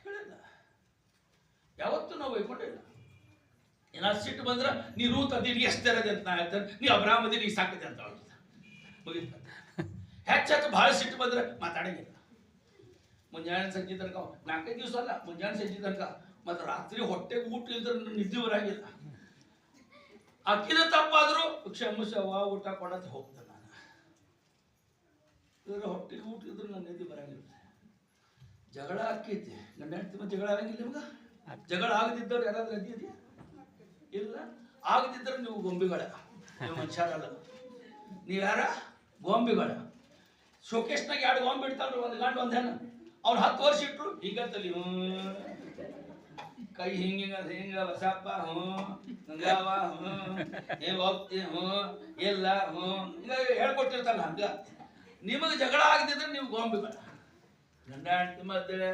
ಕೇಳಿಲ್ಲ. ಯಾವತ್ತೂ ನಾವು ಬೈಕೊಂಡಿಲ್ಲ. ಏನಾದ್ರು ಸಿಟ್ಟು ಬಂದ್ರೆ ನೀ ರೂತ್ ಅದಿರಿ ಎಷ್ಟು ಇರೋದೆ ಅಂತ ನಾ ಹೇಳ್ತೇನೆ, ನೀ ಅಬ್ರಾಮ್ ಅದಿ ನೀ ಸಾಕದೆ ಅಂತ ಹೇಳ್ತಾರೆ. ಮುಗಿತ. ಹೆಚ್ಚು ಭಾಳ ಸಿಟ್ಟು ಬಂದ್ರೆ ಮಾತಾಡಂಗಿಲ್ಲ. ಮುಂಜಾನೆ ಸಂಜೆ ತನಕ 4-5 ದಿವಸ ಅಲ್ಲ, ಮುಂಜಾನೆ ಸಂಜೆ ತನಕ. ಮತ್ತು ರಾತ್ರಿ ಹೊಟ್ಟೆಗೆ ಊಟ ಇಲ್ದ್ರೆ ನಿದ್ದೆ ಬರಂಗಿಲ್ಲ. ಅಕ್ಕಿದ ತಪ್ಪಾದ್ರು ಕ್ಷಮಿಸವ ಊಟ ಕೊಡತ್ತೆ ಹೋಗ್ತಾನೆ ನಾನು. ಇದ್ರೆ ಹೊಟ್ಟೆಗೆ ಊಟ ಇದ್ರೆ ನನ್ನ ನಿದ್ದೆ ಬರಂಗಿಲ್ಲ. ಜಗಳ ಆಕೈತಿ, ಗಂಡ ಹೆಂಡತಿ ಮತ್ತೆ ಜಗಳ ಆಗಂಗಿಲ್ಲ ನಿಮ್ಗೆ? ಜಗಳ ಆಗದಿದ್ದವ್ರು ಯಾರಾದ್ರೂ ಅದಿದೆಯಾ? ಇಲ್ಲ. ಆಗದಿದ್ದರೆ ನೀವು ಗೊಂಬೆಗಳ, ನೀವು ಮನುಷ್ಯರಲ್ಲ. ನೀವು ಯಾರ? ಗೊಂಬೆಗಳ. ಶೋಕೇಶ್ನಾಗ 2 ಗೊಂಬೆ ಇಡ್ತಾವ್ರಿ, ಒಂದು ಗಂಡು ಒಂದು ಹೆಣ್ಣು. ಅವ್ರು 10 ವರ್ಷ ಇಟ್ರು ಹೀಗತ್ತಲ್ಲಿ ಕೈ ಹಿಂಗ ಹಿಂಗ ಬಸಪ್ಪ ಹಂಗವ ಹಿಂಗ ಹೋಗ್ತಿ ಇಲ್ಲ ಹಿಂಗ ಹೇಳ್ಕೊಟ್ಟಿರ್ತಾರಲ್ಲ ಹಂಗ. ನಿಮಗೆ ಜಗಳ ಆಗದಿದ್ರೆ ನೀವು ಗೊಂಬೆಗಳ. ಗಂಡ ಹೆಂಡತಿ ಮಧ್ಯೆ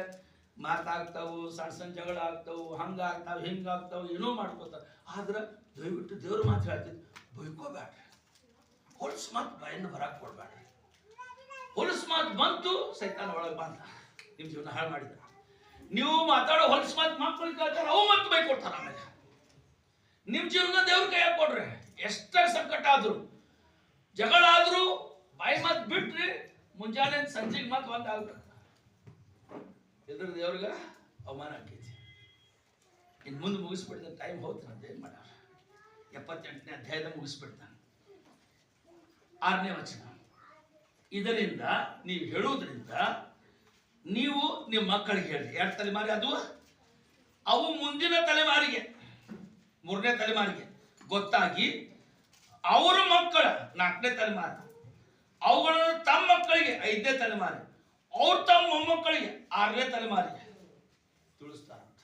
ಮಾತಾಗ್ತಾವು, ಸಣ್ಣ ಸಣ್ಣ ಜಗಳ ಆಗ್ತಾವು, ಹಂಗಾಗ್ತಾವ ಹಿಂಗಾಗ್ತಾವ, ಏನೋ ಮಾಡ್ಕೋತಾವ. ಆದ್ರೆ ದಯವಿಟ್ಟು ದೇವ್ರ ಮಾತು ಹೇಳ್ತಿದ್ದು ಬೈಕೋಬೇಡ್ರಿ. ಹೊಲ್ಸ್ ಮಾತು ಬಾಯಿಂದ ಬರಕ್ಕೆ ಕೊಡ್ಬೇಡ್ರಿ. ಹೊಲ್ಸ್ ಮಾತು ಬಂತು ಸೈತಾನ ಒಳಗೆ ಬಂದ ನಿಮ್ಮ ಜೀವನ ಹಾಳು ಮಾಡಿದ. ನೀವು ಮಾತಾಡೋ ಹೊಲ್ಸ್ ಮಾತು ಮಕ್ಕಳು ಕೇಳ್ತಾರೆ, ಅವು ಮತ್ತೆ ಬೈ ಕೊಡ್ತಾರ. ಆಮೇಲೆ ನಿಮ್ಮ ಜೀವನ ದೇವ್ರ ಕೈಯಾಗ ಕೊಡ್ರಿ. ಎಷ್ಟೇ ಸಂಕಟ ಆದ್ರು, ಜಗಳ ಆದ್ರು ಬಾಯಿ ಮಾತು ಬಿಟ್ರಿ, ಮುಂಜಾನೆ ಸಂಜೆಗೆ ಮಾತು ಒಂದಾಗ್ಬೇಕು. ಇದ್ರ ದೇವ್ರಿಗೆ ಅವಮಾನ ಆಕೈತಿ. ಇನ್ನು ಮುಂದೆ ಮುಗಿಸ್ಬಿಡ್ತಾನೆ, ಟೈಮ್ ಹೋಗ್ತಾನೆ. ಏನು ಮಾಡ 78ನೇ ಅಧ್ಯಾಯದ ಮುಗಿಸ್ಬಿಡ್ತಾನೆ. 6ನೇ ವಚನ. ಇದರಿಂದ ನೀವು ಹೇಳುವುದರಿಂದ ನೀವು ನಿಮ್ಮ ಮಕ್ಕಳಿಗೆ ಹೇಳಿ. 2 ತಲೆಮಾರಿ ಅದು, ಅವು ಮುಂದಿನ ತಲೆಮಾರಿಗೆ, 3ನೇ ತಲೆಮಾರಿಗೆ ಗೊತ್ತಾಗಿ ಅವರ ಮಕ್ಕಳ 4ನೇ ತಲೆಮಾರಿ, ಅವುಗಳನ್ನು ತಮ್ಮ ಮಕ್ಕಳಿಗೆ 5ನೇ ತಲೆಮಾರಿ, ಅವ್ರು ತಮ್ಮ ಮೊಮ್ಮಕ್ಕಳಿಗೆ 6ನೇ ತಲೆಮಾರಿಗೆ ತಿಳಿಸ್ತಾರಂತ.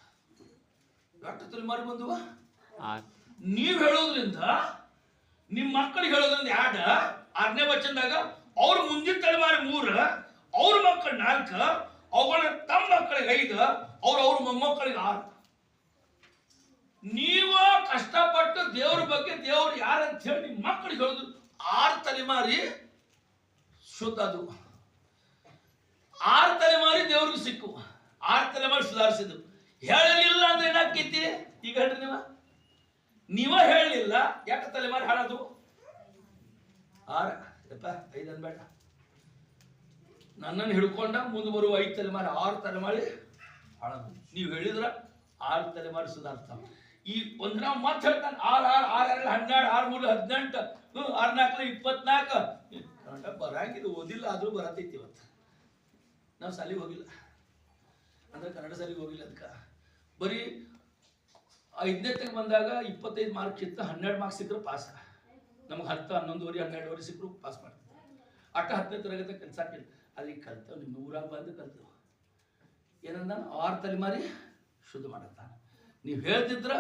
8 ತಲೆಮಾರಿ ಬಂದುವ. ನೀವು ಹೇಳೋದ್ರಿಂದ ನಿಮ್ಮ ಮಕ್ಕಳಿಗೆ ಹೇಳೋದ್ರಿಂದ 2, 6ನೇ ವಚನದಾಗ ಅವ್ರ ಮುಂದಿನ ತಲೆಮಾರಿ 3, ಅವ್ರ ಮಕ್ಕಳು 4, ಅವುಗಳ ತಮ್ಮ ಮಕ್ಕಳಿಗೆ 5, ಅವ್ರ ಮೊಮ್ಮಕ್ಕಳಿಗೆ 6. ನೀವ ಕಷ್ಟಪಟ್ಟು ದೇವ್ರ ಬಗ್ಗೆ ದೇವ್ರು ಯಾರಂತ ಹೇಳಿ ನಿಮ್ಮ ಮಕ್ಕಳಿಗೆ ಹೇಳಿದ್ರು 6 ತಲೆಮಾರಿ ಶುದ್ಧ. ಅದು 6 ತಲೆಮಾರಿ ದೇವ್ರಿಗೆ ಸಿಕ್ಕು, 6 ತಲೆಮಾರಿ ಸುಧಾರಿಸಿದ್ರು. ಹೇಳಲಿಲ್ಲ ಅಂದ್ರೆ ಏನಾಕೈತಿ? ಈಗ ಹೇಳ್ರಿ, ನೀವ ಹೇಳಲಿಲ್ಲ, ಯಾಕೆ ತಲೆಮಾರಿ ಹಾಳದು? 6 5 ಅನ್ಬೇಡ. ನನ್ನನ್ನು ಹಿಡ್ಕೊಂಡ ಮುಂದೆ ಬರುವ 5 ತಲೆಮಾರಿ, 6 ತಲೆಮಾರಿ ಹಾಳದು. ನೀವು ಹೇಳಿದ್ರ 6 ತಲೆಮಾರಿ ಸುಧಾರ್ತಾವ. ಈ ಒಂದು ನಾವು ಮತ್ತೆ ಹೇಳ್ತಾನೆ 6 6 6 12 6 3 18 6 4 24 ಬರಂಗಿದ್ದು ಓದಿಲ್ಲ ಆದ್ರೂ ಬರತೈತಿ. ಇವತ್ತು ನಾವು ಶಾಲೆಗೆ ಹೋಗಿಲ್ಲ ಅಂದ್ರೆ ಕನ್ನಡ ಶಾಲೆಗೆ ಹೋಗಿಲ್ಲ. ಅದಕ್ಕೆ ಬರೀ 5ನೇ ತನಕ ಬಂದಾಗ 25 ಮಾರ್ಕ್ಸ್ ಇತ್ತು, 12 ಮಾರ್ಕ್ಸ್ ಸಿಕ್ಕರು ಪಾಸ್. ನಮ್ಗೆ 10, 11, 12 ಸಿಕ್ಕರು ಪಾಸ್ ಮಾಡ್ತೀವಿ. 10ನೇ ತರಗತಿ ಕಲ್ಸಾಕಿಲ್ಲ, ಅಲ್ಲಿ ಕಲ್ತೇವೆ. ನಿಮ್ಮ ಊರಾಗ ಬಂದು ಕಲ್ತೇವೆ. ಏನಂದ 6 ತಲೆಮಾರಿ ಶುದ್ಧ ಮಾಡತ್ತಾನ. ನೀವು ಹೇಳ್ತಿದ್ರ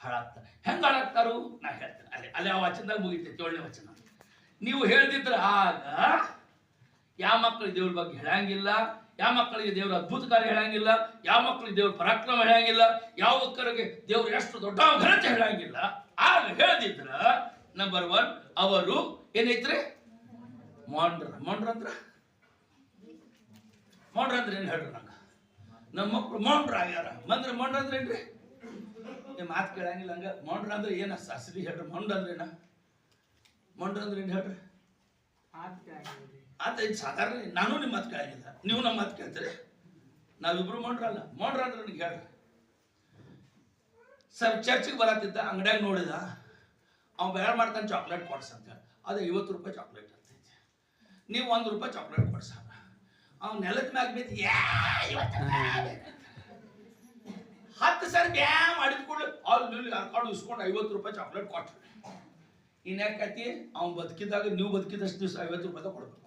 ಹಾಳಾಗ್ತಾನೆ. ಹೆಂಗೆ ಹಾಳಾಗ್ತಾರು ನಾ ಹೇಳ್ತೇನೆ. ಅಲ್ಲಿ ಆ ವಚನದಾಗ ಮುಗಿತೈತಿ 7ನೇ ವಚನ. ನೀವು ಹೇಳ್ತಿದ್ರ ಆಗ ಯಾವ ಮಕ್ಕಳಿಗೆ ದೇವ್ರ ಬಗ್ಗೆ ಹೇಳಂಗಿಲ್ಲ, ಯಾವ ಮಕ್ಕಳಿಗೆ ದೇವ್ರ ಅದ್ಭುತ ಕಾರ್ಯ ಹೇಳಂಗಿಲ್ಲ, ಯಾವ ಮಕ್ಕಳಿಗೆ ದೇವ್ರ ಪರಾಕ್ರಮ ಹೇಳಂಗಿಲ್ಲ, ಯಾವ ಮಕ್ಕಳಿಗೆ ದೇವ್ರು ಎಷ್ಟು ದೊಡ್ಡ ಘನತೆ ಹೇಳಂಗಿಲ್ಲ. ಆಗ ಹೇಳ್ದಿದ್ರ ನಂಬರ್ 1 ಅವರು ಏನೈತ್ರಿ? ಮೊಂಡ್ರ. ಮೊಂಡ್ರ ಅಂದ್ರೆ ಏನು ಹೇಳ್ರಿ ನಂಗೆ? ನಮ್ಮ ಮಕ್ಕಳು ಮೊಂಡ್ರ ಆಗ್ಯಾರ. ಮೊಂಡ್ರ ಅಂದ್ರೆ ಏನ್ರಿ? ನೀವು ಮಾತು ಕೇಳಂಗಿಲ್ಲ ಹಂಗ. ಮೊಂಡ್ರ ಅಂದ್ರೆ ಏನ ಸಸ್ರಿ ಹೇಳ್ರಿ. ಮೊಂಡ್ರ ಅಂದ್ರೆ ಏನ? ಮೊಂಡ್ರ ಅಂದ್ರೆ ಏನು ಹೇಳ್ರಿ? ಆತ ಇದು ಸಾಧಾರಣ. ನಾನು ನಿಮ್ಮ ಮಾತು ಕೇಳಂಗಿಲ್ಲ, ನೀವು ನಮ್ಮ ಮಾತು ಕೇಳ್ತೀರಿ. ನಾವಿಬ್ರು ಮೊಂಡ್ರಲ್ಲ. ಮೊಂಡ್ರ ಅಂದ್ರೆ ನನಗೆ ಹೇಳ್ರಿ. ಸರ್ ಚರ್ಚಿಗೆ ಬರತ್ತಿದ್ದ, ಅಂಗಡಿಯಾಗ ನೋಡಿದ, ಅವ್ನು ಬೇರೆ ಮಾಡ್ತಾನೆ ಚಾಕ್ಲೇಟ್ ಕೊಡ್ಸ ಅಂತ ಹೇಳಿ. ಅದು 50 ರೂಪಾಯಿ ಚಾಕ್ಲೇಟ್ ಇರ್ತೈತಿ. ನೀವು 1 ರೂಪಾಯಿ ಚಾಕ್ಲೇಟ್ ಕೊಡ್ಸ. ಅವ್ನು ನೆಲದ ಮ್ಯಾಗ ಬಿದ್ದು 10 ಸರಿ ಬ್ಯಾ ಮಾಡಿದ ಕೂಡಲೇ ಅಲ್ಲಿ ಕರ್ಕೊಂಡು ಇಸ್ಕೊಂಡು 50 ರೂಪಾಯಿ ಚಾಕ್ಲೇಟ್ ಕೊಟ್ರಿ. ಇನ್ಯಾಕತಿ ಅವ್ನು ಬದುಕಿದಾಗ ನೀವು ಬದುಕಿದಷ್ಟು ದಿವಸ 50 ರೂಪಾಯಿ ಕೊಡ್ಬೇಕು.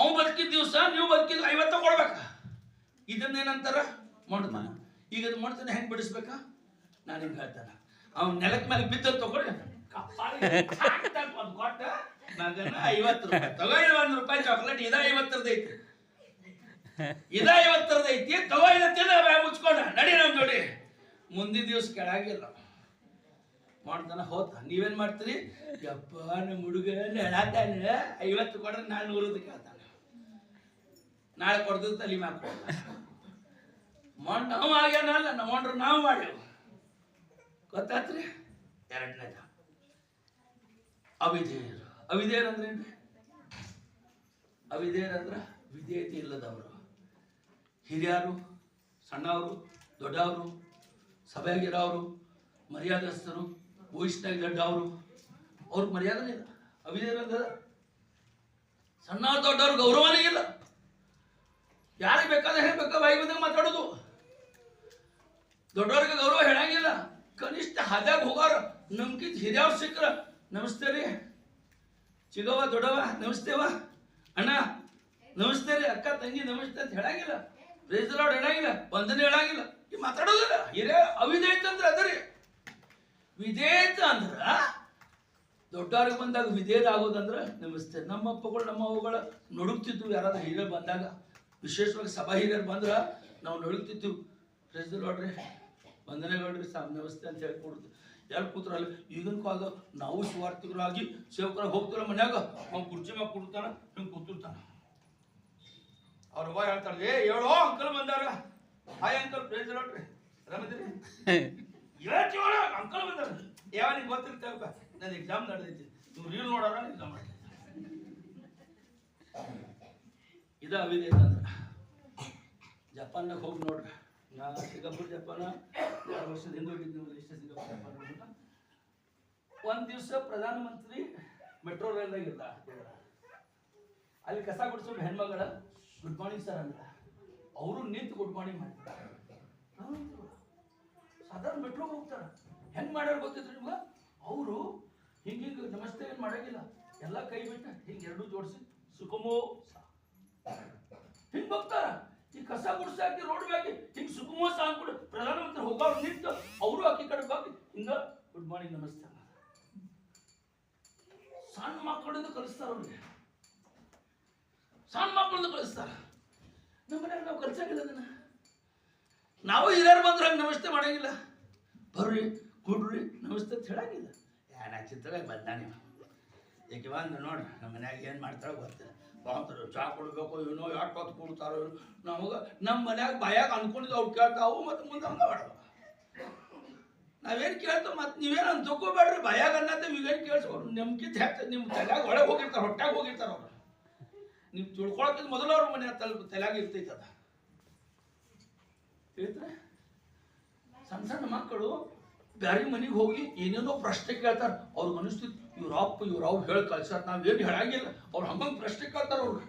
ಅವ್ನು ಬದುಕಿದ ದಿವಸ ನೀವು ಬದುಕಿದ 50 ಕೊಡ್ಬೇಕ. ಇದನ್ನೇನಂತಾರ? ಮೊಂಡತನ. ಈಗ ಅದು ಮೊಂಡತನ ಹೆಂಗೆ ಬಿಡಿಸ್ಬೇಕಾ? ನಾನು ಹಿಂಗೆ ಹೇಳ್ತಾನೆ. ಅವ್ನು ನೆಲದ ಮೇಲೆ ಬಿದ್ದ ತಗೊಳ್ಳಿ ಕೊಟ್ಟ ಮಗನ 50 ರೂಪಾಯಿ ತಗೊಳ್ಳಿ. 1 ರೂಪಾಯಿ ಚಾಕ್ಲೇಟ್ ಇದ 50 ಐತಿ, ಇದ 50 ಐತಿ, ತಗೊಳ್ಳಿ ಮುಚ್ಕೊಂಡ ನಡಿ ನಮ್ ಜೋಡಿ. ಮುಂದಿನ ದಿವಸ ಕೆಳಗಿಲ್ಲ ಮಾಡ್ತಾನ. ಹೋತ ನೀವೇನ್ ಮಾಡ್ತೀರಿ? ಯಪ್ಪ ನಮ್ಮ ಹುಡುಗ ಹೇಳತ್ತಾನೆ 50 ಕೊಡ್ರೆ ನಾನು 100 ಕೇಳ್ತಾನೆ. ನಾಳೆ ಕೊಡ್ದ ತಲೆ ಮ್ಯಾಕ ಮೊಂಡ್ ನಾವು ಆಗ್ಯಾನಲ್ಲ. ನಮ್ಮ ಮೊಂಡ್ರು ನಾವು ಮಾಡ್ಯವು. ಗೊತ್ತಾತ್ರಿ? 2ನೇದ ಅವಿಧೇಯರು. ಅವಿಧೇಯರು ಅಂದ್ರೆ ಏನ್ರಿ? ಅವಿಧೇಯರು ಅಂದ್ರ ವಿಧೇಯತೆ ಇಲ್ಲದವರು, ಹಿರಿಯರು ಸಣ್ಣವರು ದೊಡ್ಡವರು, ಸಭೆಯಾಗಿರೋರು, ಮರ್ಯಾದಸ್ಥರು, ವಯಸ್ಸಿನಾಗ ದೊಡ್ಡವರು, ಅವ್ರಿಗೆ ಮರ್ಯಾದನೇ ಇಲ್ಲ. ಅವಿಧೇಯರದ ಸಣ್ಣ ದೊಡ್ಡವ್ರ ಗೌರವನೇ ಇಲ್ಲ. ಯಾರಿಗೆ ಬೇಕಾದ್ರೆ ಹೇಳಬೇಕಾ ಬಾಯಿ ಬಂದಾಗ ಮಾತಾಡೋದು. ದೊಡ್ಡವ್ರಿಗೆ ಗೌರವ ಹೇಳಂಗಿಲ್ಲ. ಕನಿಷ್ಠ ಹಾದ್ಯಾಗ ಹೋಗೋರು ನಮ್ಗಿಂತ ಹಿರಿಯವ್ರು ಸಿಕ್ಕ್ರ ನಮಸ್ತೆ ರೀ ಚಿಗವ ದೊಡ್ಡವ ನಮಸ್ತೇವ ಅಣ್ಣ ನಮಸ್ತೆ ರೀ ಅಕ್ಕ ತಂಗಿ ನಮಸ್ತೆ ಅಂತ ಹೇಳಂಗಿಲ್ಲ. ಪ್ರೇಜಲಾಡ್ ಹೇಳಂಗಿಲ್ಲ, ವಂದನೆ ಹೇಳಂಗಿಲ್ಲ, ಈ ಮಾತಾಡೋದಿಲ್ಲ. ಹಿರಿಯ ಅವಿಧೇಯತೆ ಅಂದ್ರೆ ಅದರಿ. ವಿಧೇಯತೆ ಅಂದ್ರ ದೊಡ್ಡವ್ರಿಗೆ ಬಂದಾಗ ವಿಧೇಯದ ಆಗೋದಂದ್ರೆ ನಮಸ್ತೆ. ನಮ್ಮ ಅಪ್ಪಗಳು ನಮ್ಮ ಅವುಗಳ ನಡುಗ್ತಿದ್ವು. ಯಾರಾದ್ರೂ ಹಿರಿಯರು ಬಂದಾಗ, ವಿಶೇಷವಾಗಿ ಸಭಾ ಹಿರಿಯರು ಬಂದ್ರೆ ನಾವು ನಡುಗ್ತಿದ್ವು. ಪ್ರೇಜಲಾಡ್ರಿ ವಂದನೆಗಳ್ರಿ ಸಾಕು ನಮಸ್ತೆ ಅಂತ ಹೇಳ್ಕೊಡುದು. ಯಾರು ಕೂತ್ರಲ್ಲ. ಈಗಿನ ಕಾಲದ ನಾವು ಸ್ವಾರ್ಥಿಕರಾಗಿ ಸೇವಕರಾಗಿ ಹೋಗ್ತಿಲ್ಲ. ಮನ್ಯಾಗ ಅವ್ನು ಕುರ್ಚಿ ಮ್ಯಾಗ ಕೊಡ್ತಾನ, ಹಿಂಗೆ ಕೂತಿರ್ತಾನ. ಅವ್ರ ಅವ್ವ ಹೇಳ್ತಾಳೆ, ಏ ಹೇಳೋ ಅಂಕಲ್ ಬಂದಾರ. ಹಾಯ್ ಅಂಕಲ್ ಪ್ರೇಜ್ ನೋಡ್ರಿ ಆರಾಮದಿರಿ ಹೇಳ್ತೀವಳ ಅಂಕಲ್ ಬಂದಾರ. ಯಾವ ನಿಂಗೆ ಗೊತ್ತಿರ್ತೇವಪ್ಪ, ನನ್ನ ಎಕ್ಸಾಮ್ ನಡೆದೈತಿ, ನೀವು ರೀಲ್ ನೋಡೋಣ ಎಕ್ಸಾಮ್ ಮಾಡ್ತೈತಿ. ಇದು ಅವಿಧೇಯತೆ ಅಂದ್ರೆ. ಜಪಾನ್ನಾಗ ಹೋಗಿ ನೋಡ್ರಿ. ನಾ ಸಿಂಗಾಪುರ್ ಜಪಾನ 2 ವರ್ಷದ ಹಿಂದೆ ಹೋಗಿದ್ದೆ. ಇಷ್ಟೇ ಸಿಂಗಾಪುರ್ ಜಪಾನ್ ಹೋಗ್ಬಿಟ್ಟು ಒಂದು ದಿವಸ ಪ್ರಧಾನಮಂತ್ರಿ ಮೆಟ್ರೋ ರೈಲ್ದಾಗ ಇಲ್ಲ. ಅಲ್ಲಿ ಕಸ ಗುಡಿಸೋ ಹೆಣ್ಮಗಳ ಗುಡ್ ಮಾರ್ನಿಂಗ್ ಸರ್ ಅಂತ ಅವರು ನಿಂತು ಗುಡ್ ಮಾರ್ನಿಂಗ್ ಮಾಡ್ತಾರೆ. ಸಾಧಾರಣ ಮೆಟ್ರೋಗೆ ಹೋಗ್ತಾರೆ. ಹೆಂಗ್ ಮಾಡ್ಯಾರ ಗೊತ್ತಿದ್ರು ನಿಮ್ಗೆ? ಅವರು ಹಿಂಗೆ ನಮಸ್ತೆ ಏನು ಮಾಡಂಗಿಲ್ಲ, ಎಲ್ಲ ಕೈ ಬಿಟ್ಟು ಹಿಂಗೆ ಎರಡೂ ಜೋಡಿಸಿ ಸುಖಮೋ ಹಿಂಗೆ ಹೋಗ್ತಾರ. ಈ ಕಸ ಗುಡಿಸಾಕಿ ರೋಡ್ ಮ್ಯಾಗೆ ಹಿಂಗೆ ಸುಖಮೋಸ ಅಂದ್ಬಿಡು ಪ್ರಧಾನಮಂತ್ರಿ ಹೋಗೋರು ನಿಂತು ಅವರು ಆಕಿ ಕಡೆ ಹೋಗಿ ಹಿಂಗ ಗುಡ್ ಮಾರ್ನಿಂಗ್ ನಮಸ್ತೆ. ಸಣ್ಣ ಮಕ್ಕಳಿಂದ ಕಲಿಸ್ತಾರ ಅವ್ರಿಗೆ, ಸಣ್ಣ ಮಕ್ಕಳಿಂದ ಕಲಿಸ್ತಾರ. ನಮ್ಮ ಮನ್ಯಾಗ ನಾವು ಕಲ್ಸಂಗಿಲ್ಲ ಅದನ್ನ. ನಾವು ಹಿರಿಯರು ಬಂದ್ರೆ ಹಂಗೆ ನಮಸ್ತೆ ಮಾಡಂಗಿಲ್ಲ. ಬರ್ರಿ ಕೊಡ್ರಿ ನಮಸ್ತೆ ಅಂತ ಹೇಳಂಗಿಲ್ಲ. ನಾ ಚಿತ್ರವಾಗಿ ಬಂದಾನೆ ಏಕೆ ಬಂದು ನೋಡ್ರಿ ನಮ್ಮ ಮನ್ಯಾಗ ಏನು ಮಾಡ್ತಾರೋ ಗೊತ್ತಿಲ್ಲ. ಬಾಂತಾರೆ ಚಹಾ ಕೊಡ್ಬೇಕು ಏನೋ ಯಾಕೆ ಹೊತ್ತು ಕೊಡ್ತಾರೋ ನಮಗೆ ನಮ್ಮ ಮನ್ಯಾಗ ಬಾಯಾಗ ಅನ್ಕೊಂಡಿದ್ದು ಅವ್ರು ಕೇಳ್ತಾವು ಮತ್ತು ಮುಂದೆ ಹಂಗೆ ಮಾಡವ. ನಾವೇನು ಕೇಳ್ತಾವ ಮತ್ತು ನೀವೇನು ಅಂತ ತಗೋಬೇಡ್ರಿ. ಬಾಯಾಗ ಅನ್ನತ್ತೆ ಇವೇನು ಕೇಳಿಸ್ಕೊಡ್ರಿ. ನಮ್ಗಿಂತ ಹೆಚ್ಚು ನಿಮ್ಮ ತಲೆಯಾಗ ಒಳಗೆ ಹೋಗಿರ್ತಾರೆ, ಹೊಟ್ಟಾಗ ಹೋಗಿರ್ತಾರೆ ಅವ್ರು. ನೀವು ತಿಳ್ಕೊಳಕ್ಕಿಂತ ಮೊದಲು ಅವ್ರ ಮನೆ ತಲೆಯಾಗ ಇರ್ತೈತೆ ಅದ. ಹೇಳ್ತಾರೆ ಸಣ್ಣ ಸಣ್ಣ ಮಕ್ಕಳು ಬ್ಯಾರೆ ಮನೆಗೆ ಹೋಗಿ ಏನೇನೋ ಪ್ರಶ್ನೆ ಕೇಳ್ತಾರೆ. ಅವ್ರಿಗೆ ಅನಿಸ್ತಿತ್ತು ಇವ್ರವ್ ಹೇಳಿ ಕಳ್ಸಾರ, ನಾವೇನು ಹೇಳಂಗಿಲ್ಲ. ಅವ್ರು ಹಂಗಂಗೆ ಪ್ರಶ್ನೆ ಕೇಳ್ತಾರೆ. ಅವ್ರಿಗೆ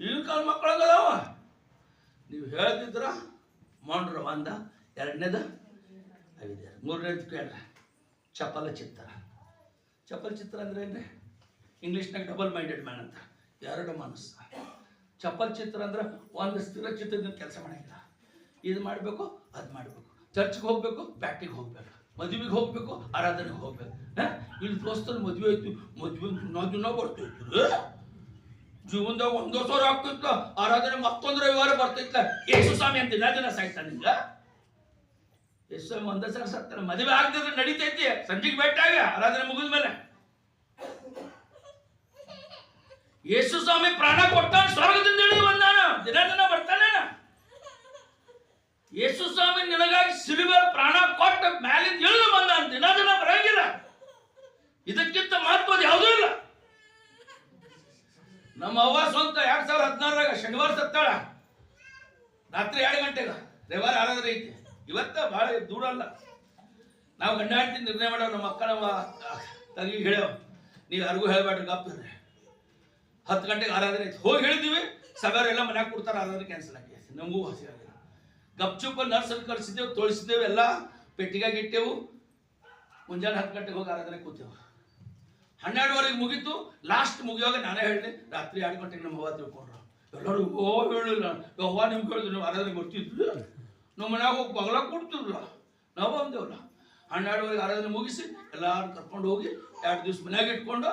ಈಗಿನ ಕಾಲ ಮಕ್ಕಳಾಗದಾವ. ನೀವು ಹೇಳ್ತಿದ್ರ ಮಾಡ್ರ ಒಂದ. ಎರಡನೇದ ಅವಿದೆ. ಮೂರನೇದು ಕೇಳ್ರ ಚಪಲ ಚಿತ್ರ. ಚಪಲ ಚಿತ್ರ ಅಂದ್ರೆ ಏನ್ರಿ? ಇಂಗ್ಲೀಷ್ನಾಗ ಡಬಲ್ ಮೈಂಡೆಡ್ ಮ್ಯಾನ್ ಅಂತ, ಎರಡು ಮನಸ್ಸು. ಚಪಲ್ ಚಿತ್ರ ಅಂದ್ರೆ ಒಂದು ಸ್ಥಿರ ಚಿತ್ರದ ಕೆಲಸ ಮಾಡಂಗಿಲ್ಲ. ಇದು ಮಾಡಬೇಕು ಅದು ಮಾಡಬೇಕು. ಚರ್ಚ್ಗೆ ಹೋಗ್ಬೇಕು, ಬ್ಯಾಟಿಗೆ ಹೋಗ್ಬೇಕು, ಮದುವೆಗೆ ಹೋಗ್ಬೇಕು, ಆರಾಧನೆಗೆ ಹೋಗ್ಬೇಕು. ಇಲ್ಲಿ ದೋಸ್ತಲ್ಲಿ ಮದುವೆ ಆಯ್ತು, ಮದುವೆ ದಿನ ಬರ್ತೈತಿ. ಜೀವನದಾಗ 1 ವರ್ಷ ಆಗ್ತಿತ್ತು, ಆರಾಧನೆ ಮತ್ತೊಂದು ರವಿವಾರ ಬರ್ತೈತ್ಲ. ಯೇಸು ಸ್ವಾಮಿ ಅಂತ ದಿನ ಸಾಯ್ತಾನ. ನಿಂಗ ಯೇಸು ಸ್ವಾಮಿ 1 ಸಲ ಸತ್ತಾನ. ಮದುವೆ ಆಗದಿದ್ರೆ ನಡೀತೈತಿ. ಸಂಜೆಗೆ ಭೇಟಿಯಾಗ ಆರಾಧನೆ ಮುಗಿದ ಮೇಲೆ ಯೇಸು ಸ್ವಾಮಿ ಪ್ರಾಣ ಕೊಟ್ಟಾನ, ಸ್ವರ್ಗದಿಂದ ಇಳಿದು ಬಂದಾನ, ದಿನ ಬರ್ತಾನ. ಯೇಸು ಸ್ವಾಮಿ ನಿನಗಾಗಿ ಸಿಲುಬೆ ಪ್ರಾಣ ಕೊಟ್ಟ ಮ್ಯಾಲಿಂದ ಇಳಿದು ಬಂದಾನ, ದಿನ ಬರಂಗಿಲ್ಲ. ಇದಕ್ಕಿಂತ ಮಹತ್ವದ ಯಾವುದೂ ಇಲ್ಲ. ನಮ್ಮ ಅವ್ವ ಸ್ವಂತ 2016 ಶನಿವಾರ ಸತ್ತಾಳ. ರಾತ್ರಿ 2 ಗಂಟೆಗೆ. ರವಿವಾರ ಆರಾಧನೆ ಐತಿ. ಇವತ್ತ ಭಾಳ ದೂರ ಅಲ್ಲ. ನಾವು ಗಂಡ ಹೆಂಡತಿ ನಿರ್ಣಯ ಮಾಡೋ. ನಮ್ಮ ಅಕ್ಕ ನಮ್ಮ ತಂಗಿಗೆ ಹೇಳ್ಯಾವ, ನೀವು ಯಾರಿಗೂ ಹೇಳ್ಬೇಡ್ರಿ, ಗಪ್ಪಿರ್ರಿ. 10 ಗಂಟೆಗೆ ಆರಾಧನೆ ಐತಿ. ಹೋಗಿ ಹೇಳಿದ್ದೀವಿ, ಸಭೆಯವರೆಲ್ಲ ಮನ್ಯಾಗ ಕೊಡ್ತಾರೆ, ಆರಾಧನೆ ಕ್ಯಾನ್ಸಲ್ ಆಗಿ. ನಮಗೂ ಹಸಿ ಆಗಿಲ್ಲ. ಗಪ್ಚುಪ್ಪ ನರ್ಸನ್ನು ಕಳಿಸಿದ್ದೇವೆ, ತೋಳಿಸಿದ್ದೇವೆ, ಎಲ್ಲ ಪೆಟ್ಟಿಗೆಗೆ ಇಟ್ಟೆವು. ಮುಂಜಾನೆ 10 ಗಂಟೆಗೆ ಹೋಗಿ ಆರಾಧನೆ ಕೂತೇವು. 12ವರೆಗೆ ಮುಗೀತು. ಲಾಸ್ಟ್ ಮುಗಿಯುವಾಗ ನಾನೇ ಹೇಳಿದೆ, ರಾತ್ರಿ 2 ಗಂಟೆಗೆ ನಮ್ಮ ಅವ್ವ ತಿಳ್ಕೊಂಡ್ರು. ಎಲ್ಲರೂ ಹೇಳಿಲ್ಲ. ಅವ್ವ ನಿಮ್ಗೆ ಹೇಳಿದ್ರು, ನೀವು ಆರಾಧನೆ ಬರ್ತಿದ್ರು, ನಮ್ಮ ಮನ್ಯಾಗ ಹೋಗಿ ಬಗಲ ಕೊಡ್ತಿದ್ರಲ್ಲ. ನಾವು ಬಂದೇವಲ್ಲ. 12ವರೆಗೆ ಆರಾಧನೆ ಮುಗಿಸಿ ಎಲ್ಲರೂ ಕರ್ಕೊಂಡು ಹೋಗಿ 2 ದಿವಸ ಮನ್ಯಾಗ ಇಟ್ಕೊಂಡು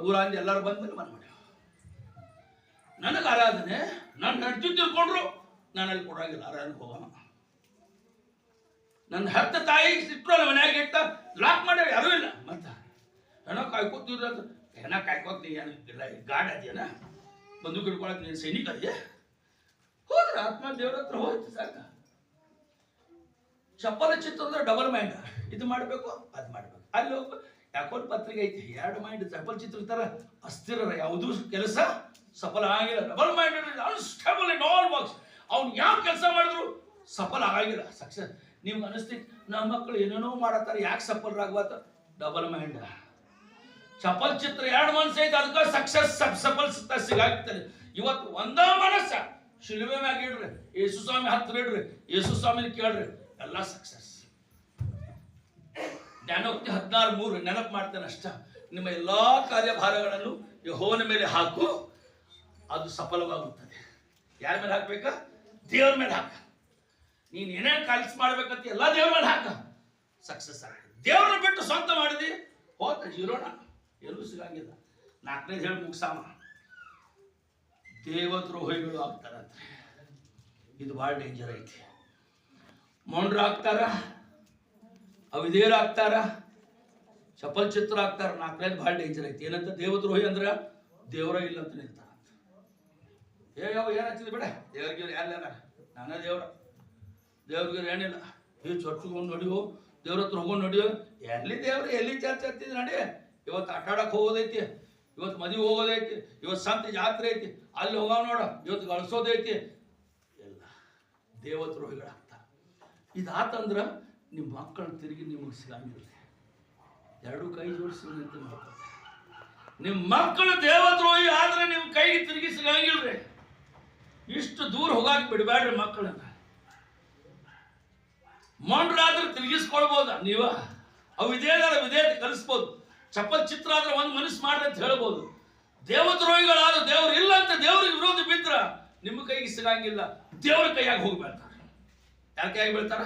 ಊರಾಂದ ಎಲ್ಲರೂ ಬಂದ್ಮೇಲೆ ಮನೆ ಮಾಡ್ಯಾವ. ನನಗೆ ಆರಾಧನೆ ನಾನು ನಡ್ತಿ ತಿಳ್ಕೊಂಡ್ರು, ನಾನು ಅಲ್ಲಿ ಕೊಡಂಗಿಲ್ಲ. ಆರಾಧನೆ ಹೋಗೋಣ. ನನ್ನ ಹೆತ್ತ ತಾಯಿ ಇಟ್ಟರು ಮನ್ಯಾಗ ಇಟ್ಟ ಲಾಕ್ ಮಾಡ್ಯಾವ, ಯಾರೂ ಇಲ್ಲ. ಮತ್ತೆ ಏನೋ ಕಾಯ್ಕೋತಿದ್ರ, ಏನೋ ಕಾಯ್ಕೋಕ್ ನೀ ಏನು ಇಲ್ಲ, ಗಾಡ್ ಅದೇನ ಬಂದೂಕ್ ಹಿಡ್ಕೊಳಕ್ ನೀನು ಸೈನಿಕ ಅದೇ. ಹೋದ್ರ ಆತ್ಮ ದೇವ್ರ ಹತ್ರ ಹೋಯ್ತು ಸಾಕ. ಚಪ್ಪಲ ಚಿತ್ರ ಅಂದ್ರೆ ಡಬಲ್ ಮೈಂಡ್. ಇದು ಮಾಡಬೇಕು ಅದು ಮಾಡಬೇಕು. ಅಲ್ಲಿ ಹೋಗ್ಬೇಕು. ಯಾಕೋನ್ ಪತ್ರಿಕೆ ಐತಿ, 2 ಮೈಂಡ್. ಚಪ್ಪಲ್ ಚಿತ್ರ ತರ ಅಸ್ಥಿರ, ಯಾವುದೂ ಕೆಲಸ ಸಫಲ ಆಗಿಲ್ಲ. Double minded unstable in all works. ಅವ್ನು ಯಾವ ಕೆಲಸ ಮಾಡಿದ್ರು ಸಫಲ ಆಗಿಲ್ಲ, ಸಕ್ಸಸ್. ನಿಮ್ಗೆ ಅನಿಸ್ತೀವಿ ನಮ್ಮ ಮಕ್ಕಳು ಏನೇನೋ ಮಾಡತ್ತಾರೆ, ಯಾಕೆ ಸಫಲರಾಗ್ಬಾರ್ದು? Double mind. ಚಪಲ್ ಚಿತ್ರ ಎರಡು ಮನಸ್ಸು ಐತೆ, ಅದಕ್ಕೆ ಸಕ್ಸಸ್ ಸಫಲ ಸಿಗಾಗ್ತದೆ. ಇವತ್ತು ಒಂದ ಮನಸ್ಸ ಶಿಲುಬೆ ಮ್ಯಾಗ ಇಡ್ರಿ, ಯೇಸು ಸ್ವಾಮಿ ಹತ್ರ ಇಡ್ರಿ, ಯೇಸು ಸ್ವಾಮಿನ ಕೇಳ್ರಿ, ಎಲ್ಲ ಸಕ್ಸಸ್. ಜ್ಞಾನೋಕ್ತಿ 16:3 ನೆನಪು ಮಾಡ್ತೇನೆ ಅಷ್ಟ. ನಿಮ್ಮ ಎಲ್ಲಾ ಕಾರ್ಯಭಾರಗಳನ್ನು ಯೆಹೋವನ ಮೇಲೆ ಹಾಕು, ಅದು ಸಫಲವಾಗುತ್ತದೆ. ಯಾರ ಮೇಲೆ ಹಾಕ್ಬೇಕಾ? ದೇವ್ರ ಮೇಲೆ ಹಾಕ. ನೀನ್ ಏನೇನು ಕೆಲಸ ಮಾಡ್ಬೇಕಂತ ಎಲ್ಲ ದೇವ್ರ ಮೇಲೆ ಹಾಕ, ಸಕ್ಸಸ್ ಆಗ್ತದೆ. ದೇವ್ರನ್ನ ಬಿಟ್ಟು ಸ್ವಂತ ಮಾಡಿದಿ ಹೋತ ಜೀರೋಣ, ಎಲ್ಲೂ ಸಿಗಂಗಿಲ್ಲ. 4ನೇದು ಹೇಳಿ ಮುಗಿಸಾಮ. ದೇವದ್ರೋಹಿಗಳು ಆಗ್ತಾರಂತೆ, ಇದು ಬಹಳ ಡೇಂಜರ್ ಐತಿ. ಮೌಂಡ್ರ ಆಗ್ತಾರ, ಅವಿಧೇಯರು ಆಗ್ತಾರ, ಚಪಲ್ ಚಿತ್ರ ಆಗ್ತಾರ. 4ನೇದು ಬಹಳ ಡೇಂಜರ್ ಐತಿ. ಏನಂತ? ದೇವದ್ರೋಹಿ ಅಂದ್ರ ದೇವರ ಇಲ್ಲ ಅಂತ ನಿಲ್ತಾರ. ಯಾವ ಏನ್ ಹಚ್ಚಿದ್ ಬೇಡ, ದೇವ್ರಿಗೆ ಯಾರಿಲ್ಲ, ನಾನೇ ದೇವ್ರ, ದೇವ್ರಿಗೆ ಏನಿಲ್ಲ. ಈ ಚರ್ಚ್ಗೆ ಹೋಗಿ ನೋಡಿವು, ದೇವ್ರ ಹತ್ರ ಹೋಗೋದು ನೋಡಿವು, ಎಲ್ಲಿ ದೇವ್ರ ಎಲ್ಲಿ ಚರ್ಚ್ ಹತ್ತಿದ್ ನಡಿ. ಇವತ್ತು ಆಟ ಆಡಕ್ ಹೋಗೋದೈತಿ, ಇವತ್ತು ಮದುವೆ ಹೋಗೋದೈತಿ, ಇವತ್ತು ಸಂತ ಜಾತ್ರೆ ಐತಿ, ಅಲ್ಲಿ ಹೋಗವ್ ನೋಡ, ಇವತ್ತು ಗಳಿಸೋದೈತಿ. ಎಲ್ಲ ದೇವದ್ರೋಹಿಗಳಾಗ್ತಾರ. ಇದಾತಂದ್ರ ನಿಮ್ಮ ಮಕ್ಕಳನ್ನ ತಿರುಗಿ ನಿಮಗೆ ಸಿಗಂಗಿಲ್ಲ. ಎರಡು ಕೈ ಜೋಡಿಸಿ ನಿಂತು ಮಾಡ್ತಾರೆ. ನಿಮ್ಮ ಮಕ್ಕಳು ದೇವದ್ರೋಹಿ ಆದ್ರೆ ನಿಮ್ಮ ಕೈಗೆ ತಿರುಗಿ ಸಿಗಂಗಿಲ್ರಿ. ಇಷ್ಟು ದೂರ ಹೋಗಾಕ್ ಬಿಡಬೇಡ್ರಿ ಮಕ್ಕಳನ್ನ. ಮೊಂಡ್ರಾದ್ರೆ ತಿರುಗಿಸ್ಕೊಳ್ಬೋದ ನೀವ, ಅವಿದೇದಾರ ವಿಧೇಯತೆ ಕಲಿಸ್ಬೋದು. ಚಪ್ಪಲ್ ಚಿತ್ರ ಆದ್ರೆ ಒಂದು ಮನಸ್ಸು ಮಾಡ್ರಿ ಅಂತ ಹೇಳ್ಬೋದು. ದೇವದ್ರೋಹಿಗಳಾದ ದೇವ್ರು ಇಲ್ಲ ಅಂತ ದೇವ್ರಿಗೆ ವಿರೋಧ ಬಿದ್ರ ನಿಮ್ಮ ಕೈಗೆ ಸಿಗಂಗಿಲ್ಲ, ದೇವ್ರ ಕೈಯಾಗಿ ಹೋಗಿ ಬೀಳ್ತಾರ. ಯಾರ ಕೈಯಾಗಿ ಬೀಳ್ತಾರ?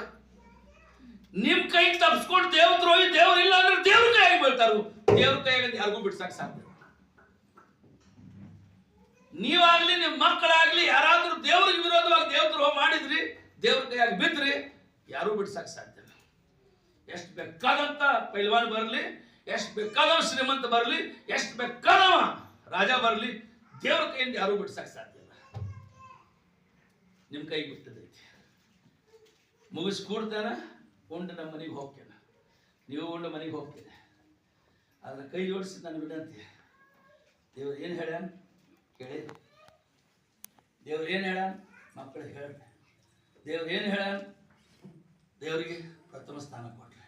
ನಿಮ್ ಕೈಗೆ ತಪ್ಪಿಸ್ಕೊಂಡು ದೇವದ್ರೋಹಿ, ದೇವ್ರು ಇಲ್ಲ ಅಂದ್ರೆ ದೇವ್ರ ಕೈಯಾಗಿ ಬೀಳ್ತಾರು. ದೇವ್ರ ಕೈಯಾಗ ಯಾರಿಗೂ ಬಿಡ್ಸಕ್ ಸಾಧ್ಯ. ನೀವಾಗ್ಲಿ ನಿಮ್ಮ ಮಕ್ಕಳಾಗ್ಲಿ ಯಾರಾದ್ರೂ ದೇವ್ರಿಗೆ ವಿರೋಧವಾಗಿ ದೇವದ್ರೋಹ ಮಾಡಿದ್ರಿ, ದೇವ್ರ ಕೈಯಾಗಿ ಬಿದ್ರಿ, ಯಾರೂ ಬಿಡ್ಸಕ್ ಸಾಧ್ಯ ಇಲ್ಲ. ಎಷ್ಟು ಬೇಕಾದಂತ ಪೈಲ್ವಾನ್ ಬರಲಿ, ಎಷ್ಟು ಬೇಕಾದವ ಶ್ರೀಮಂತ ಬರಲಿ, ಎಷ್ಟು ಬೇಕಾದವ ರಾಜ ಬರಲಿ, ದೇವ್ರ ಕೈಯಿಂದ ಯಾರೂ ಬಿಡ್ಸಕ್ ಸಾಧ್ಯ ಇಲ್ಲ. ನಿಮ್ ಕೈಗೆ ಬಿಟ್ಟದೈತಿ. ಮುಗಿಸ್ಕೊಡ್ತಾನ, ಉಂಡು ನಮ್ಮ ಮನೆಗೆ ಹೋಗ್ತೇನೆ, ನೀವು ಉಂಡು ಮನೆಗೆ ಹೋಗ್ತೇನೆ. ಆದ್ರೆ ಕೈ ಜೋಡಿಸಿ ನಾನು ವಿನಂತಿ, ದೇವ್ರು ಏನು ಹೇಳ್ಯಾನ ಕೇಳಿ. ದೇವ್ರು ಏನು ಹೇಳ್ಯಾನ ಮಕ್ಕಳಿಗೆ ಹೇಳ್ರಿ. ದೇವ್ರು ಏನು ಹೇಳ್ಯಾನ? ದೇವರಿಗೆ ಪ್ರಥಮ ಸ್ಥಾನ ಕೊಟ್ರೆ.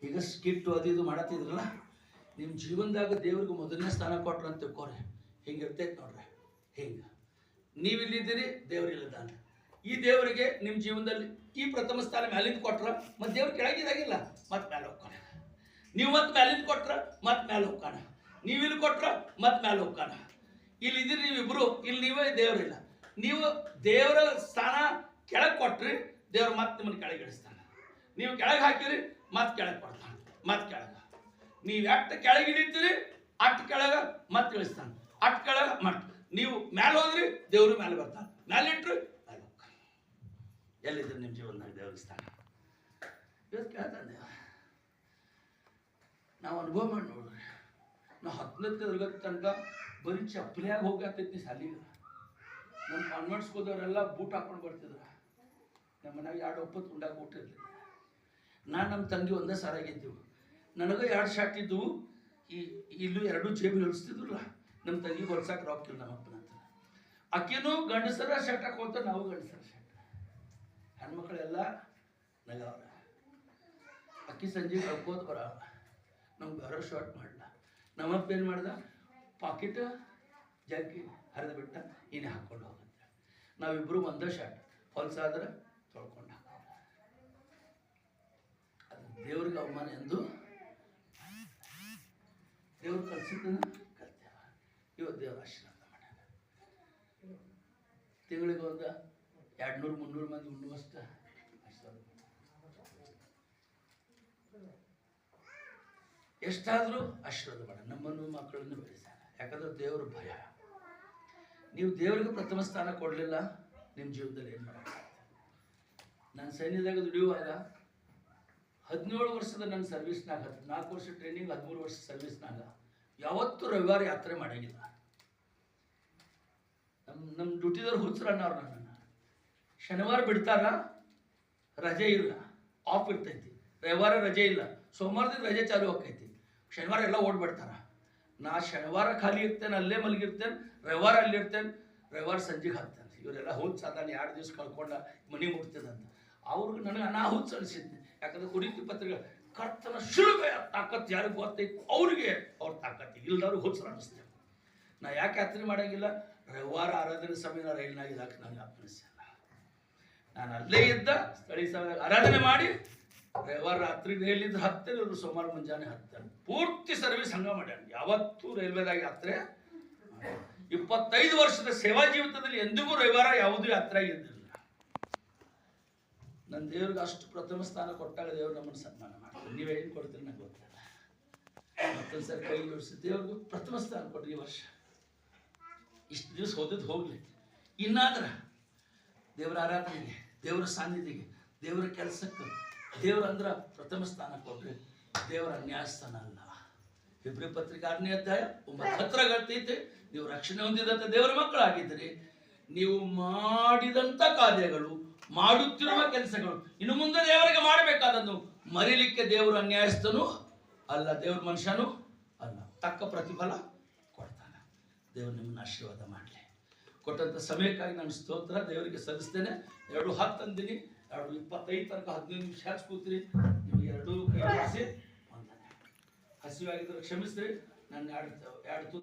ಈಗ ಸ್ಕಿಟ್ಟು ಅದು ಇದು ಮಾಡತ್ತಿದ್ರಲ್ಲ, ನಿಮ್ಮ ಜೀವನದಾಗ ದೇವ್ರಿಗೆ ಮೊದಲನೇ ಸ್ಥಾನ ಕೊಟ್ರ ಅಂತ ತಿಳ್ಕೊರಿ. ಹಿಂಗಿರ್ತೈತೆ ನೋಡ್ರಿ. ಹಿಂಗೆ ನೀವಿಲ್ಲಿದ್ದೀರಿ, ದೇವ್ರಿಲ್ಲದಾನೆ. ಈ ದೇವರಿಗೆ ನಿಮ್ಮ ಜೀವನದಲ್ಲಿ ಈ ಪ್ರಥಮ ಸ್ಥಾನ ಮ್ಯಾಲಿಂದ ಕೊಟ್ರ, ಮತ್ತೆ ದೇವ್ರು ಕೆಳಗಿದಾಗಿಲ್ಲ, ಮತ್ತೆ ಮ್ಯಾಲೆ ಹೋಗ್ತಾನ. ನೀವು ಮತ್ತೆ ಮ್ಯಾಲಿಂದ ಕೊಟ್ರ, ಮತ್ತೆ ಮ್ಯಾಲೆ ಹೋಗ್ತಾನ. ನೀವು ಇಲ್ಲಿ ಕೊಟ್ರ, ಮತ್ತೆ ಮ್ಯಾಲೆ ಹೋಗ್ತಾನ. ಇಲ್ಲಿ ಇದ್ರಿ ನೀವಿಬ್ರು, ಇಲ್ಲಿ ನೀವೇ ದೇವ್ರಿಲ್ಲ. ನೀವು ದೇವರ ಸ್ಥಾನ ಕೆಳಗೆ ಕೊಟ್ರಿ, ದೇವ್ರು ಮತ್ತೆ ನಿಮ್ಮನ್ನು ಕೆಳಗೆ ಇಳಿಸ್ತಾನೆ. ನೀವು ಕೆಳಗೆ ಹಾಕಿರಿ, ಮತ್ತೆ ಕೆಳಗೆ ಕೊಡ್ತಾನೆ, ಮತ್ತೆ ಕೆಳಗೆ. ನೀವು ಎಷ್ಟು ಕೆಳಗೆ ಇಳಿತೀರಿ ಅಷ್ಟು ಕೆಳಗೆ ಮತ್ತೆ ಇಳಿಸ್ತಾನೆ, ಅಷ್ಟು ಕೆಳಗೆ ಮತ್ತೆ. ನೀವು ಮ್ಯಾಲೆ ಹೋದ್ರಿ, ದೇವ್ರು ಮ್ಯಾಲೆ ಬರ್ತಾನೆ, ಮ್ಯಾಲೆ ಇಟ್ರಿ ಮ್ಯಾಲೆ ಹೋಗ್ತಾನೆ. ಎಲ್ಲಿದ್ರಿ ನಿಮ್ಮ ಜೀವನದಾಗ ದೇವ್ರ ಸ್ಥಾನ? ಇವತ್ತು ಕೇಳ್ತಾನೆ. ನಾವು ಅನುಭವ ಮಾಡಿ ನೋಡ್ರಿ. ನಾವು 10ನೇ ತರಗತಿ ತನಕ ಬರೀ ಚಪ್ಪಲಿಯಾಗಿ ಹೋಗತ್ತೈತಿ ಶಾಲಿಗೆ. ನಮ್ಮ ಕಾನ್ವೆಂಟ್ಸ್ ಹೋದವರೆಲ್ಲ ಬೂಟ್ ಹಾಕೊಂಡು ಬರ್ತಿದ್ರು. ನಮ್ಮ ಮನೆಯಾಗ 2 ಒಪ್ಪತ್ತು ಉಂಡಾಗ ಬೂಟ್ ಇರಲಿಲ್ಲ. ನಾನು ನಮ್ಮ ತಂಗಿ ಒಂದೇ ಸಾರಾಗಿದ್ದೆವು. ನನಗೆ 2 ಶರ್ಟ್ ಇದ್ದವು. ಇಲ್ಲೂ 2 ಜೇಬು ಹಿಡಿಸ್ತಿದ್ರಲ್ಲ. ನಮ್ಮ ತಂಗಿ ಹೊಲ್ಸಕ್ಕೆ ರೊಕ್ಕ ಇಲ್ಲ ನಮ್ಮ ಅಪ್ಪನ ಹತ್ರ. ಅಕ್ಕಿನೂ ಗಂಡಸರ ಶರ್ಟ್ ಹಾಕೋತ, ನಾವು ಗಂಡಸರ ಶರ್ಟ್. ಹೆಣ್ಮಕ್ಳೆಲ್ಲ ನಗವ್ರ. ಅಕ್ಕಿ ಸಂಜೆ ಕಳ್ಕೋತ ಬರ, ನಮ್ಗೆ ಬೇರೆ ಶರ್ಟ್ ಮಾಡಲ್ಲ. ನಮ್ಮಪ್ಪ ಏನು ಮಾಡ್ದ, ಪಾಕಿಟ್ ಜಗ್ಗಿ ಹರಿದು ಬಿಟ್ಟ, ಇನ್ನೇ ಹಾಕ್ಕೊಂಡು ಹೋಗುತ್ತೆ. ನಾವಿಬ್ಬರು ಒಂದೇ ಶರ್ಟ್, ಹೊಲ್ಸಾದ್ರೆ ತೊಳ್ಕೊಂಡು ಹಾಕೋಣ. ಅದು ದೇವ್ರಿಗೆ ಅವಮಾನ ಎಂದು ದೇವ್ರು ಕಲ್ಸಿದ್ದನ್ನು ಕಲ್ತೇವ. ಇವತ್ತು ದೇವ್ರ ಆಶೀರ್ವಾದ ಮಾಡ್ಯಾನ. ತಿಂಗಳಿಗೆ ಒಂದು 200-300 ಮಂದಿ ಉಣ್ಣುವಷ್ಟು ಆಶೀರ್ವಾದ. ಎಷ್ಟಾದರೂ ಆಶೀರ್ವಾದ ಮಾಡ. ನಮ್ಮನ್ನು ಮಕ್ಕಳನ್ನು ಬೆಳೆಸ್ಯಾನ. ಯಾಕಂದ್ರೆ ದೇವ್ರ ಭಯ. ನೀವು ದೇವರಿಗೆ ಪ್ರಥಮ ಸ್ಥಾನ ಕೊಡಲಿಲ್ಲ, ನಿಮ್ಮ ಜೀವನದಲ್ಲಿ ಏನು ಮಾಡೋಕ್ಕಾಗ್ತದೆ? ನಾನು ಸೈನ್ಯದಾಗ ದುಡಿಯುವಾಗ 17 ವರ್ಷದ ನನ್ನ ಸರ್ವಿಸ್ನಾಗ, 4 ವರ್ಷ ಟ್ರೈನಿಂಗ್, 13 ವರ್ಷ ಸರ್ವಿಸ್ನಾಗ ಯಾವತ್ತೂ ರವಿವಾರ ಯಾತ್ರೆ ಮಾಡಾಗಿಲ್ಲ. ನಮ್ಮ ಡ್ಯೂಟಿದವ್ರು ಹುಚ್ಚರನ್ನವ್ರು ನನ್ನನ್ನು. ಶನಿವಾರ ಬಿಡ್ತಾರ, ರಜೆ ಇಲ್ಲ, ಆಫ್ ಇರ್ತೈತಿ. ರವಿವಾರ ರಜೆ ಇಲ್ಲ, ಸೋಮವಾರದಿಂದ ರಜೆ ಚಾಲು ಆಕೈತಿ. ಶನಿವಾರ ಎಲ್ಲ ಓಡ್ಬಿಡ್ತಾರ. ನಾ ಶನಿವಾರ ಖಾಲಿ ಇರ್ತೇನೆ, ಅಲ್ಲೇ ಮಲಗಿರ್ತೇನೆ, ರವಿವಾರ ಅಲ್ಲಿ ಇರ್ತೇನೆ, ರವಿವಾರ ಸಂಜೆಗೆ ಹತ್ತೇನೆ. ಇವರೆಲ್ಲ ಹೋದ್ ಸಾಧಾರಣ 2 ದಿವಸ ಕಳ್ಕೊಂಡ ಮನೆ ಮುಟ್ತದಂತ ಅವ್ರಿಗೆ ನನಗೆ ಅನಾಹುತ ಅನಿಸಿದ್ದೆ. ಯಾಕಂದ್ರೆ ಕುರಿತು ಪತ್ರಿಕೆ ಕರ್ತನ ಶಿಲುಬೆಯ ತಾಕತ್ ಯಾರಿಗೆ ಗೊತ್ತೈತಿ ಅವ್ರಿಗೆ ಅವ್ರ ತಾಕತ್ತು, ಇಲ್ದವ್ರಿಗೆ ಹುಚ್ಚರು ಅನ್ನಿಸ್ತೇವೆ. ನಾ ಯಾಕೆ ಯಾತ್ರೆ ಮಾಡೋಂಗಿಲ್ಲ? ರವಿವಾರ ಆರಾಧನೆ ಸಮಯ ರೈಲ್ನಾಗ ಇದಾಕೆ ನನಗೆ ಅಪ್ಪನಿಸಿಲ್ಲ. ನಾನು ಅಲ್ಲೇ ಇದ್ದ ಸ್ಥಳೀಯ ಸಮಯದಾಗ ಆರಾಧನೆ ಮಾಡಿ ರವಿವಾರ ರಾತ್ರಿ ರೈಲಿದ್ದು ಹತ್ತೇನೆ, ಇವರು ಸೋಮವಾರ ಮುಂಜಾನೆ ಹತ್ತೇನೆ. ಪೂರ್ತಿ ಸರ್ವಿಸ್ ಹಂಗ ಮಾಡ್ಯಾನ. ಯಾವತ್ತೂ ರೈಲ್ವೆದಾಗ ಯಾತ್ರೆ 25 ವರ್ಷದ ಸೇವಾ ಜೀವಿತದಲ್ಲಿ ಎಂದಿಗೂ ರವಿವಾರ ಯಾವುದೂ ಯಾತ್ರೆ ಇದ್ದಿಲ್ಲ. ನನ್ನ ದೇವ್ರಿಗೆ ಅಷ್ಟು ಪ್ರಥಮ ಸ್ಥಾನ ಕೊಟ್ಟಾಗ ದೇವ್ರು ನಮ್ಮನ್ನು ಸನ್ಮಾನ ಮಾಡ್ತಾರೆ. ನೀವೇನು ಕೊಡ್ತೀರಿ ನಂಗೆ ಗೊತ್ತಿಲ್ಲ. ಮತ್ತೊಂದು ಸರಿ ಕೈ ಜೋಡಿಸಿ ದೇವ್ರಿಗೆ ಪ್ರಥಮ ಸ್ಥಾನ ಕೊಡ್ರಿ. ಈ ವರ್ಷ ಇಷ್ಟು ದಿವಸ ಹೋದದ್ದು ಹೋಗ್ಲಿ, ಇನ್ನಾದ್ರೆ ದೇವರ ಆರಾಧನೆಗೆ, ದೇವರ ಸಾನ್ನಿಧ್ಯಗೆ, ದೇವರ ಕೆಲಸಕ್ಕೆ ದೇವ್ರ ಅಂದ್ರೆ ಪ್ರಥಮ ಸ್ಥಾನ ಕೊಡ್ರಿ. ದೇವರ ನ್ಯಾಯಸ್ಥಾನ ಅಲ್ಲ. ಇಬ್ರಿ ಪತ್ರಿಕೆ 6ನೇ ಅಧ್ಯಾಯ 9 ಹೇಳ್ತೈತೆ, ನೀವು ರಕ್ಷಣೆ ಹೊಂದಿದಂಥ ದೇವರ ಮಕ್ಕಳಾಗಿದ್ದೀರಿ. ನೀವು ಮಾಡಿದಂಥ ಕಾರ್ಯಗಳು, ಮಾಡುತ್ತಿರುವ ಕೆಲಸಗಳು ಇನ್ನು ಮುಂದೆ ದೇವರಿಗೆ ಮಾಡಬೇಕಾದದ್ದು ಮರಿಲಿಕ್ಕೆ ದೇವರ ನ್ಯಾಯಸ್ಥನು ಅಲ್ಲ, ದೇವ್ರ ಮನುಷ್ಯನೂ ಅಲ್ಲ. ತಕ್ಕ ಪ್ರತಿಫಲ ಕೊಡ್ತಾನೆ. ದೇವರು ನಿಮ್ಮನ್ನು ಆಶೀರ್ವಾದ ಮಾಡಲಿ. ಕೊಟ್ಟಂಥ ಸಮಯಕ್ಕಾಗಿ ನಾನು ಸ್ತೋತ್ರ ದೇವರಿಗೆ ಸಲ್ಲಿಸ್ತೇನೆ. 2:10 ಅಂದಿನಿ, 2:25 ತನಕ 15 ನಿಮಿಷ ಹಚ್ಚಿ ಕೂತ್ರಿ. ನಿಮಗೆ 2 ಕೈ ಹಸಿವಾಗಿದ್ರೆ ಕ್ಷಮಿಸ್ರಿ. ನಾನು 2